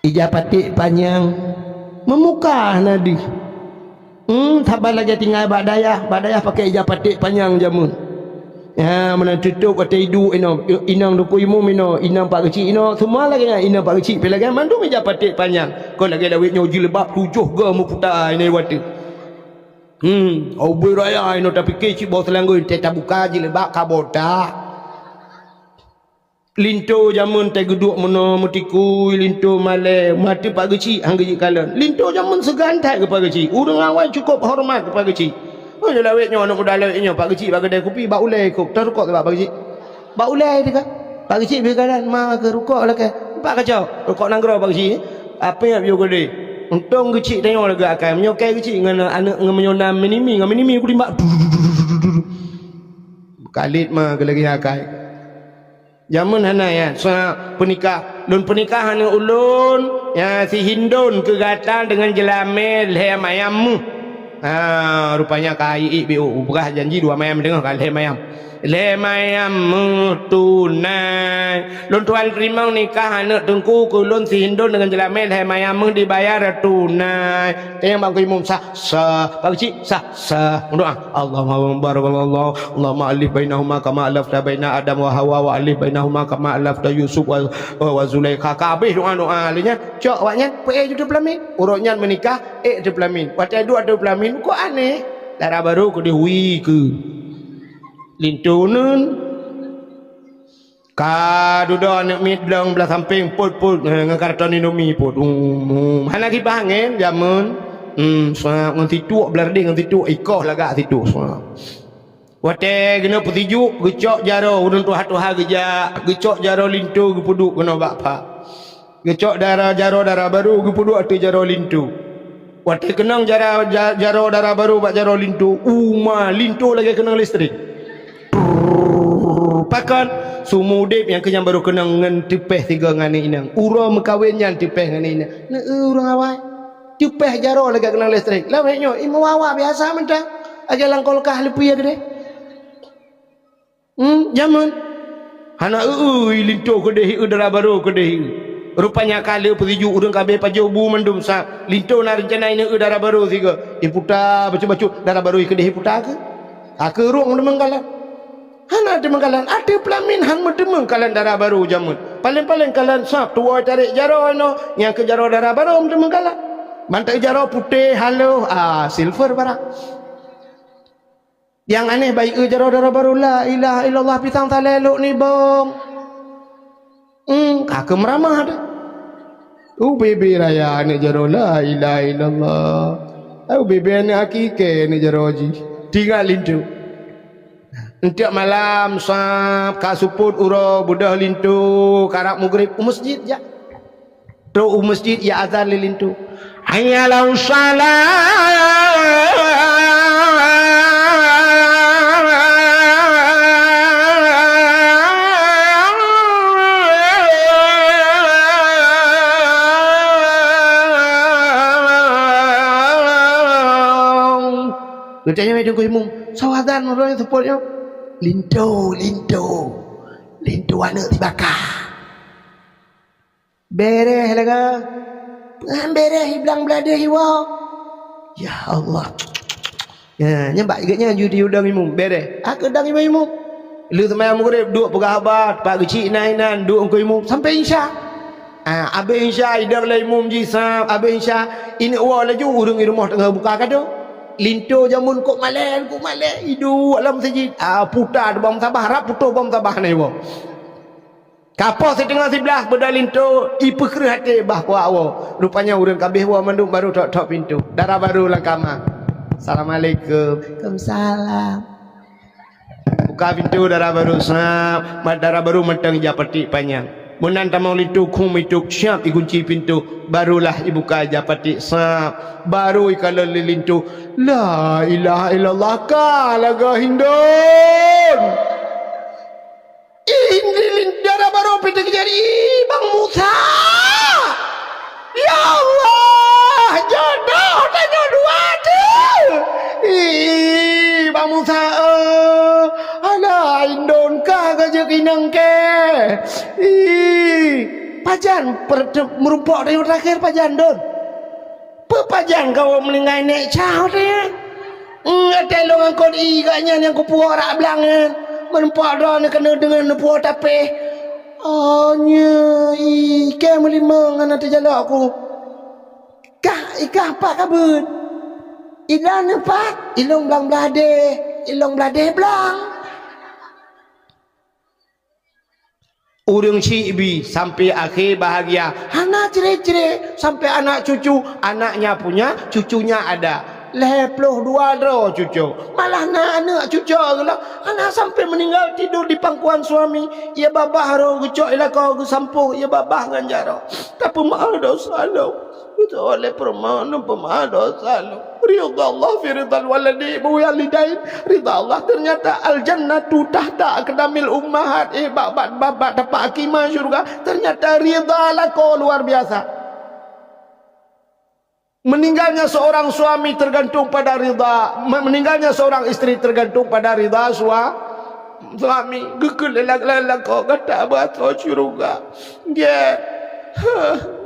ijapati panjang memukah nadi sabar lagi tinggal badayah pakai ijapati panjang jamun Ya, mana tutup atau hidup inang duku imum inang pak kecil semua lagi inang pak kecil pe lagi mandu meja patik panjang. Kau lagi lawit nyoji lebab 7 ke mu putar ini watu. Oboi raya tapi kecil bawa selanggur tak buka je lebab kaboda. Linto jamun tak geduk mana mutiku linto male mati pak kecil hang geji kalan. Linto jamun segantai ke pak kecil. Urang awal cukup hormat ke pak kecil. Oh je lawetnya anak muda lawetnya pak kecil bak kedai kopi bak ulai kok terukok tak pak kecil. Bak ulai dia kan. Pak kecil berkalan ma ke rukok lah ke. Pak kacau rukok nanggro pak kecil. Apa yang bio kedai. Untung kecil tengok lagi akan menyokai kecil dengan anak dengan menyonam minimi aku limbak. Kalit mah ke lagi akai. Zaman hana ya, so penikah, lun pernikahan ulun, ya si Hindun kegatan dengan jelamel leher mayammu. Rupanya kai ibu berah janji 2 mayam dengar kan leher mayam tunai. Lun tuan terima nikah anak tengku kulun si Hindun dengan jelamel leher mayam dibayar tunai. Tengok bangku imum sah pak cik sah doa Allahumma barakallahu Allahumma alif bainahuma kama alafta baina Adam wa Hawa wa alif bainahuma kama alafta Yusuf wa Zulaikha. Kabeh doa linya cok waknya pe juta pelamin urutnya menikah tu pelamin watai 2 tu pelamin kok aneh darah baru ku dihui ke lintunun kadudo anak midlang belah samping put ngakarton Indomie put mana ki pangen jamun ngan titu belardi ngan titu ikoh lagak titu wate kena petiju gecok jaro urun tuha geja gecok jaro lintu gepuduk kena bapa gecok jaro darah baru gepuduk atu jaro lintu wate kenang jaro darah baru bak jaro lintu lintu lagi kenang listrik pakan sumudip yang kenyang baru kenang ngan tipeh 3 ngani inang ura mekawin yang tipeh ngani inang urang awai tipeh jaro lagi kenang listrik lah wenyo imu wawa biasa mentang aja langkol kah lepi ya gede zaman hana lintu kedeh udara baru kedeh rupanya kali petiju urang kabeh pajobu mendum sa lintu na rencana ini udara baru siga iputa bacu darah baru kedeh iputa ke akerung demengkalan hana demengkalan ada pelamin han demengkalan darah baru jamun paling kalan sap tua tarik jaro yang ke jaro darah baru demengkalan mantai jaro putih halo silver barang yang aneh baik jaro darah baru la ilaha illallah pisang taleluk ni bong kakak meramah ada bebe raya ni jaro la ilaha illallah bebe ni akike ni jaro ji tinggal lintu entiak malam sap kasuput uro budah lintu karak maghrib masjid ya tu masjid ya azan lintu hayyalau salat Tanya macam imum, sawadan orang yang supportnya lintu anak dibakar. Bereh laga, bereh bilang belada hiwa. Ya Allah, ya nyembak iganya judi udang imum bereh. Aku udang imum. Lu teman murid duk pegahabat, pak kecil nainan duk engkau imum sampai insya. Abe insya idang lah imum jisam, abe insya ini uang laju urung rumah tengah buka kado. Lintu jamun kok malel hidu alam masjid putar bom tabah harap putus bom tabah ni bo kapal setengah sebelah beda lintu ipekre hati bah puawo rupanya urang kabeh wa manduk baru tok pintu darah baru lang kamar assalamualaikum waalaikumsalam buka pintu darah baru darah baru mentang japati panjang Munan tamau lintu kum itu siap dikunci pintu barulah dibuka japati sap baru kalau lintu la ilaha illallah kalaga Hindun ini lindara baru pintu jadi Bang Musa ya Allah jodoh tanya dua tu Bang Musa ala Hindun kagak inang ke pajan merumpok dari terakhir pajan don pajan kau melingai nek cau dia nggak telong angkot iganya yang kupu orang belangan Menempak dah ni kena dengan nepuk tapi. Nya ikan melima ngana terjalak aku. Ikah apa kabut? Ilang nempak, ilong belang belade belang. Urang cibi sampai akhir bahagia. Anak cire-cire sampai anak cucu, anaknya punya, cucunya ada. 22 dah cucu. Malah anak cucu lah. Anak sampai meninggal tidur di pangkuan suami. Ya babah ro gucok ila kau sampo, ya babah nganjaro. Tapi maaf dosa lo. Itu oleh permohonan pemaaf dosa lo. Ridha Allah fi ridhal waladi walidain. Ridha Allah ternyata al jannatu tahta aqdamil ummahat. Babat dapat akimah syurga. Ternyata ridha lako luar biasa. Meninggalnya seorang suami tergantung pada ridha, meninggalnya seorang istri tergantung pada ridha suami. Gekul lelak-lelak kau kata bahasa syurga. Dia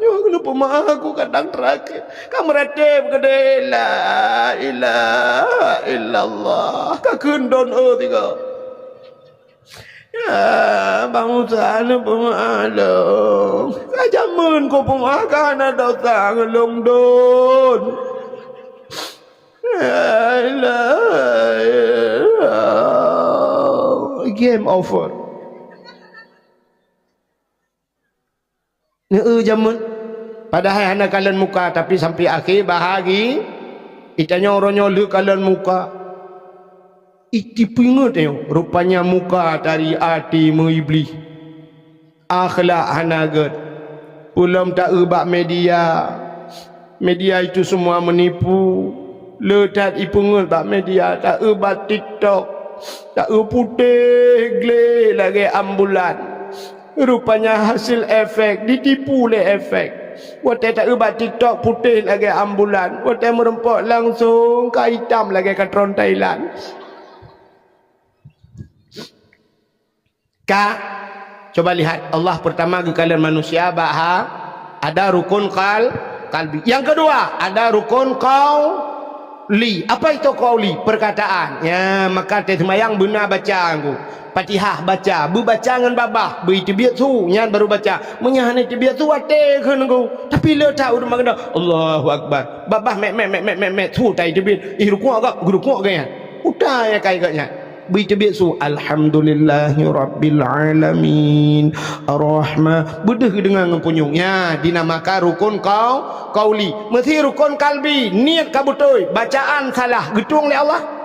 kenapa maaf aku kadang terakhir. Kamu ratib kata la ilaha illallah. Kakundon tiga. Ya, bang Ustaz ni pemaklum. Kajaman kau pemakan ada tak ngelong don. Game over. Ni jaman. Padahal anak kalian muka tapi sampai akhir bahagi. Itanya orangnya le kalian muka. Iti pingat rupanya muka dari hati mengiblis. Akhlak hanagat. Ulam tak ubak media. Media itu semua menipu. Letat ipungut bak media. Tak ubak TikTok. Tak putih gleh lagi ambulan. Rupanya hasil efek. Ditipu oleh efek. Waktu tak ubak TikTok putih lagi ambulan. Waktu merempok langsung ke hitam lagi ke tron Thailand. Coba lihat Allah pertama ke kalian manusia ada rukun kalbi. Yang kedua ada rukun qauli. Apa itu qauli? Perkataan. Ya, maka semayang benar baca aku. Fatihah baca, baca dengan babah, beritibiat su nyan baru baca. Menyah ni tibiat su ate kan aku. Tapi le tahu rumah kena Allahu akbar. Babah mek su tai tibiat. Rukun agak rukun agaknya. Udah ya kaigatnya. Beritabiat su alhamdulillahi rabbil alamin arrahman bedah dengan mempunyung ya dinamakan rukun qauli. Mesti rukun kalbi niat kabutoy bacaan salah getung oleh Allah.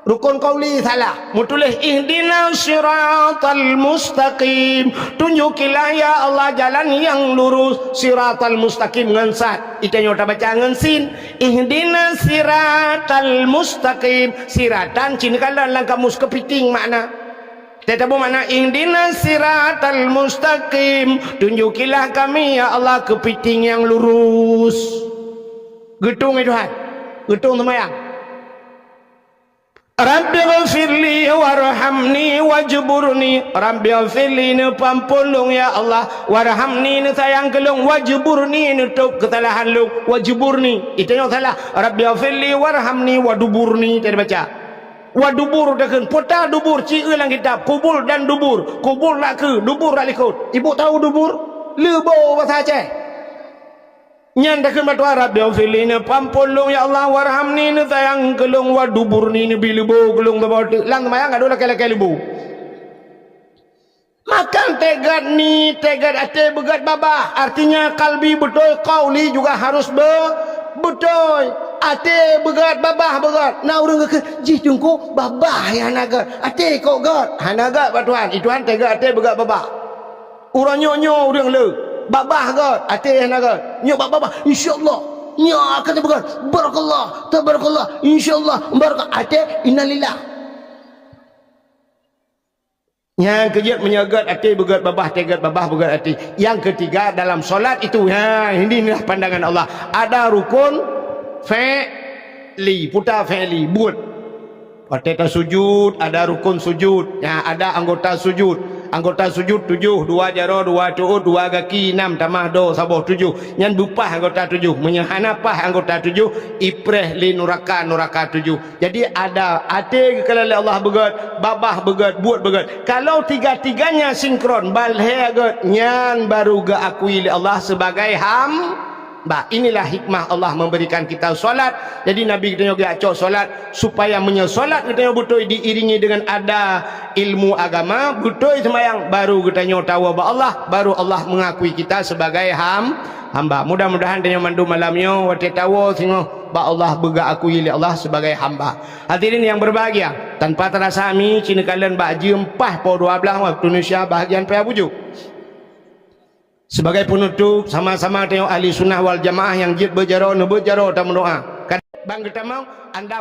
Rukun qauli salah mutulis ihdinas siratal mustaqim tunjukilah ya Allah jalan yang lurus siratal mustaqim ngansat itanya udah baca ngansin ihdinas siratal mustaqim siratan cinikalan langkah mus kepiting makna tetapi makna ihdinas siratal mustaqim tunjukilah kami ya Allah kepiting yang lurus. Getung itu Tuhan getung semayang. Rabbi ghafirli warhamni wajburni. Rabbi ghafirli ni pampulung ya Allah, warhamni ni sayang kelung, wajburni ni tup kesalahan lung, wajburni itu yang salah. Rabbi ghafirli warhamni waduburni tadi baca. Wadubur dah kan pota dubur ci ulang kitab kubul dan dubur. Kubul nak ke dubur nak ikut. Ibu tahu dubur? Lebo bahasa Aceh. Nyan dah kan batu Arab dia filina pampulung ya Allah warhamni ni sayang kelung waduburni ni bilibu kelung bawa lang mayang ada laki-laki libu. Makan tegad ni tegad ate begat babah artinya kalbi betul qauli juga harus betul ate begat babah begat na urang ke ji tungku babah ya naga ate kau gat hanaga batuan ituan tegad ate begat babah urang nyonyo urang le babah gat ate naga nyok babah insyaallah nya kata begat barakallah tabarakallah insyaallah barakah ate innalillah. Yang kejut menyagat hati begat babah tegat babah begat hati. Yang ketiga dalam solat itu inilah pandangan Allah. Ada rukun fi'li, putar fi'li, buat. Pada sujud ada rukun sujud, ada anggota sujud. anggota sujud 7, 2 jaro 2 cuud 2 kaki 6 tamah do saboh 7 nyan bupah anggota 7 menyahanapah anggota 7 ipreh li nuraka 7. Jadi ada ate kalau Allah begat babah begat buat begat kalau tiga-tiganya sinkron balhe agat nyan baru ga akui li Allah sebagai inilah hikmah Allah memberikan kita solat. Jadi Nabi kita juga acok solat supaya menyesolat kita butuh diiringi dengan ada ilmu agama, butuh sembahyang baru kita tahu bahwa Allah, baru Allah mengakui kita sebagai hamba. Mudah-mudahan dia mandu malamnya wate tahu singo ba Allah bega akui Allah sebagai hamba. Hadirin yang berbahagia, tanpa terasa kami cina kalian bagi 4 po 12 waktu Indonesia bahagian paya bujuk. Sebagai penutup sama-sama tengok ahli sunnah wal jamaah yang jid berjaro tak berdoa. Bang kita mau anda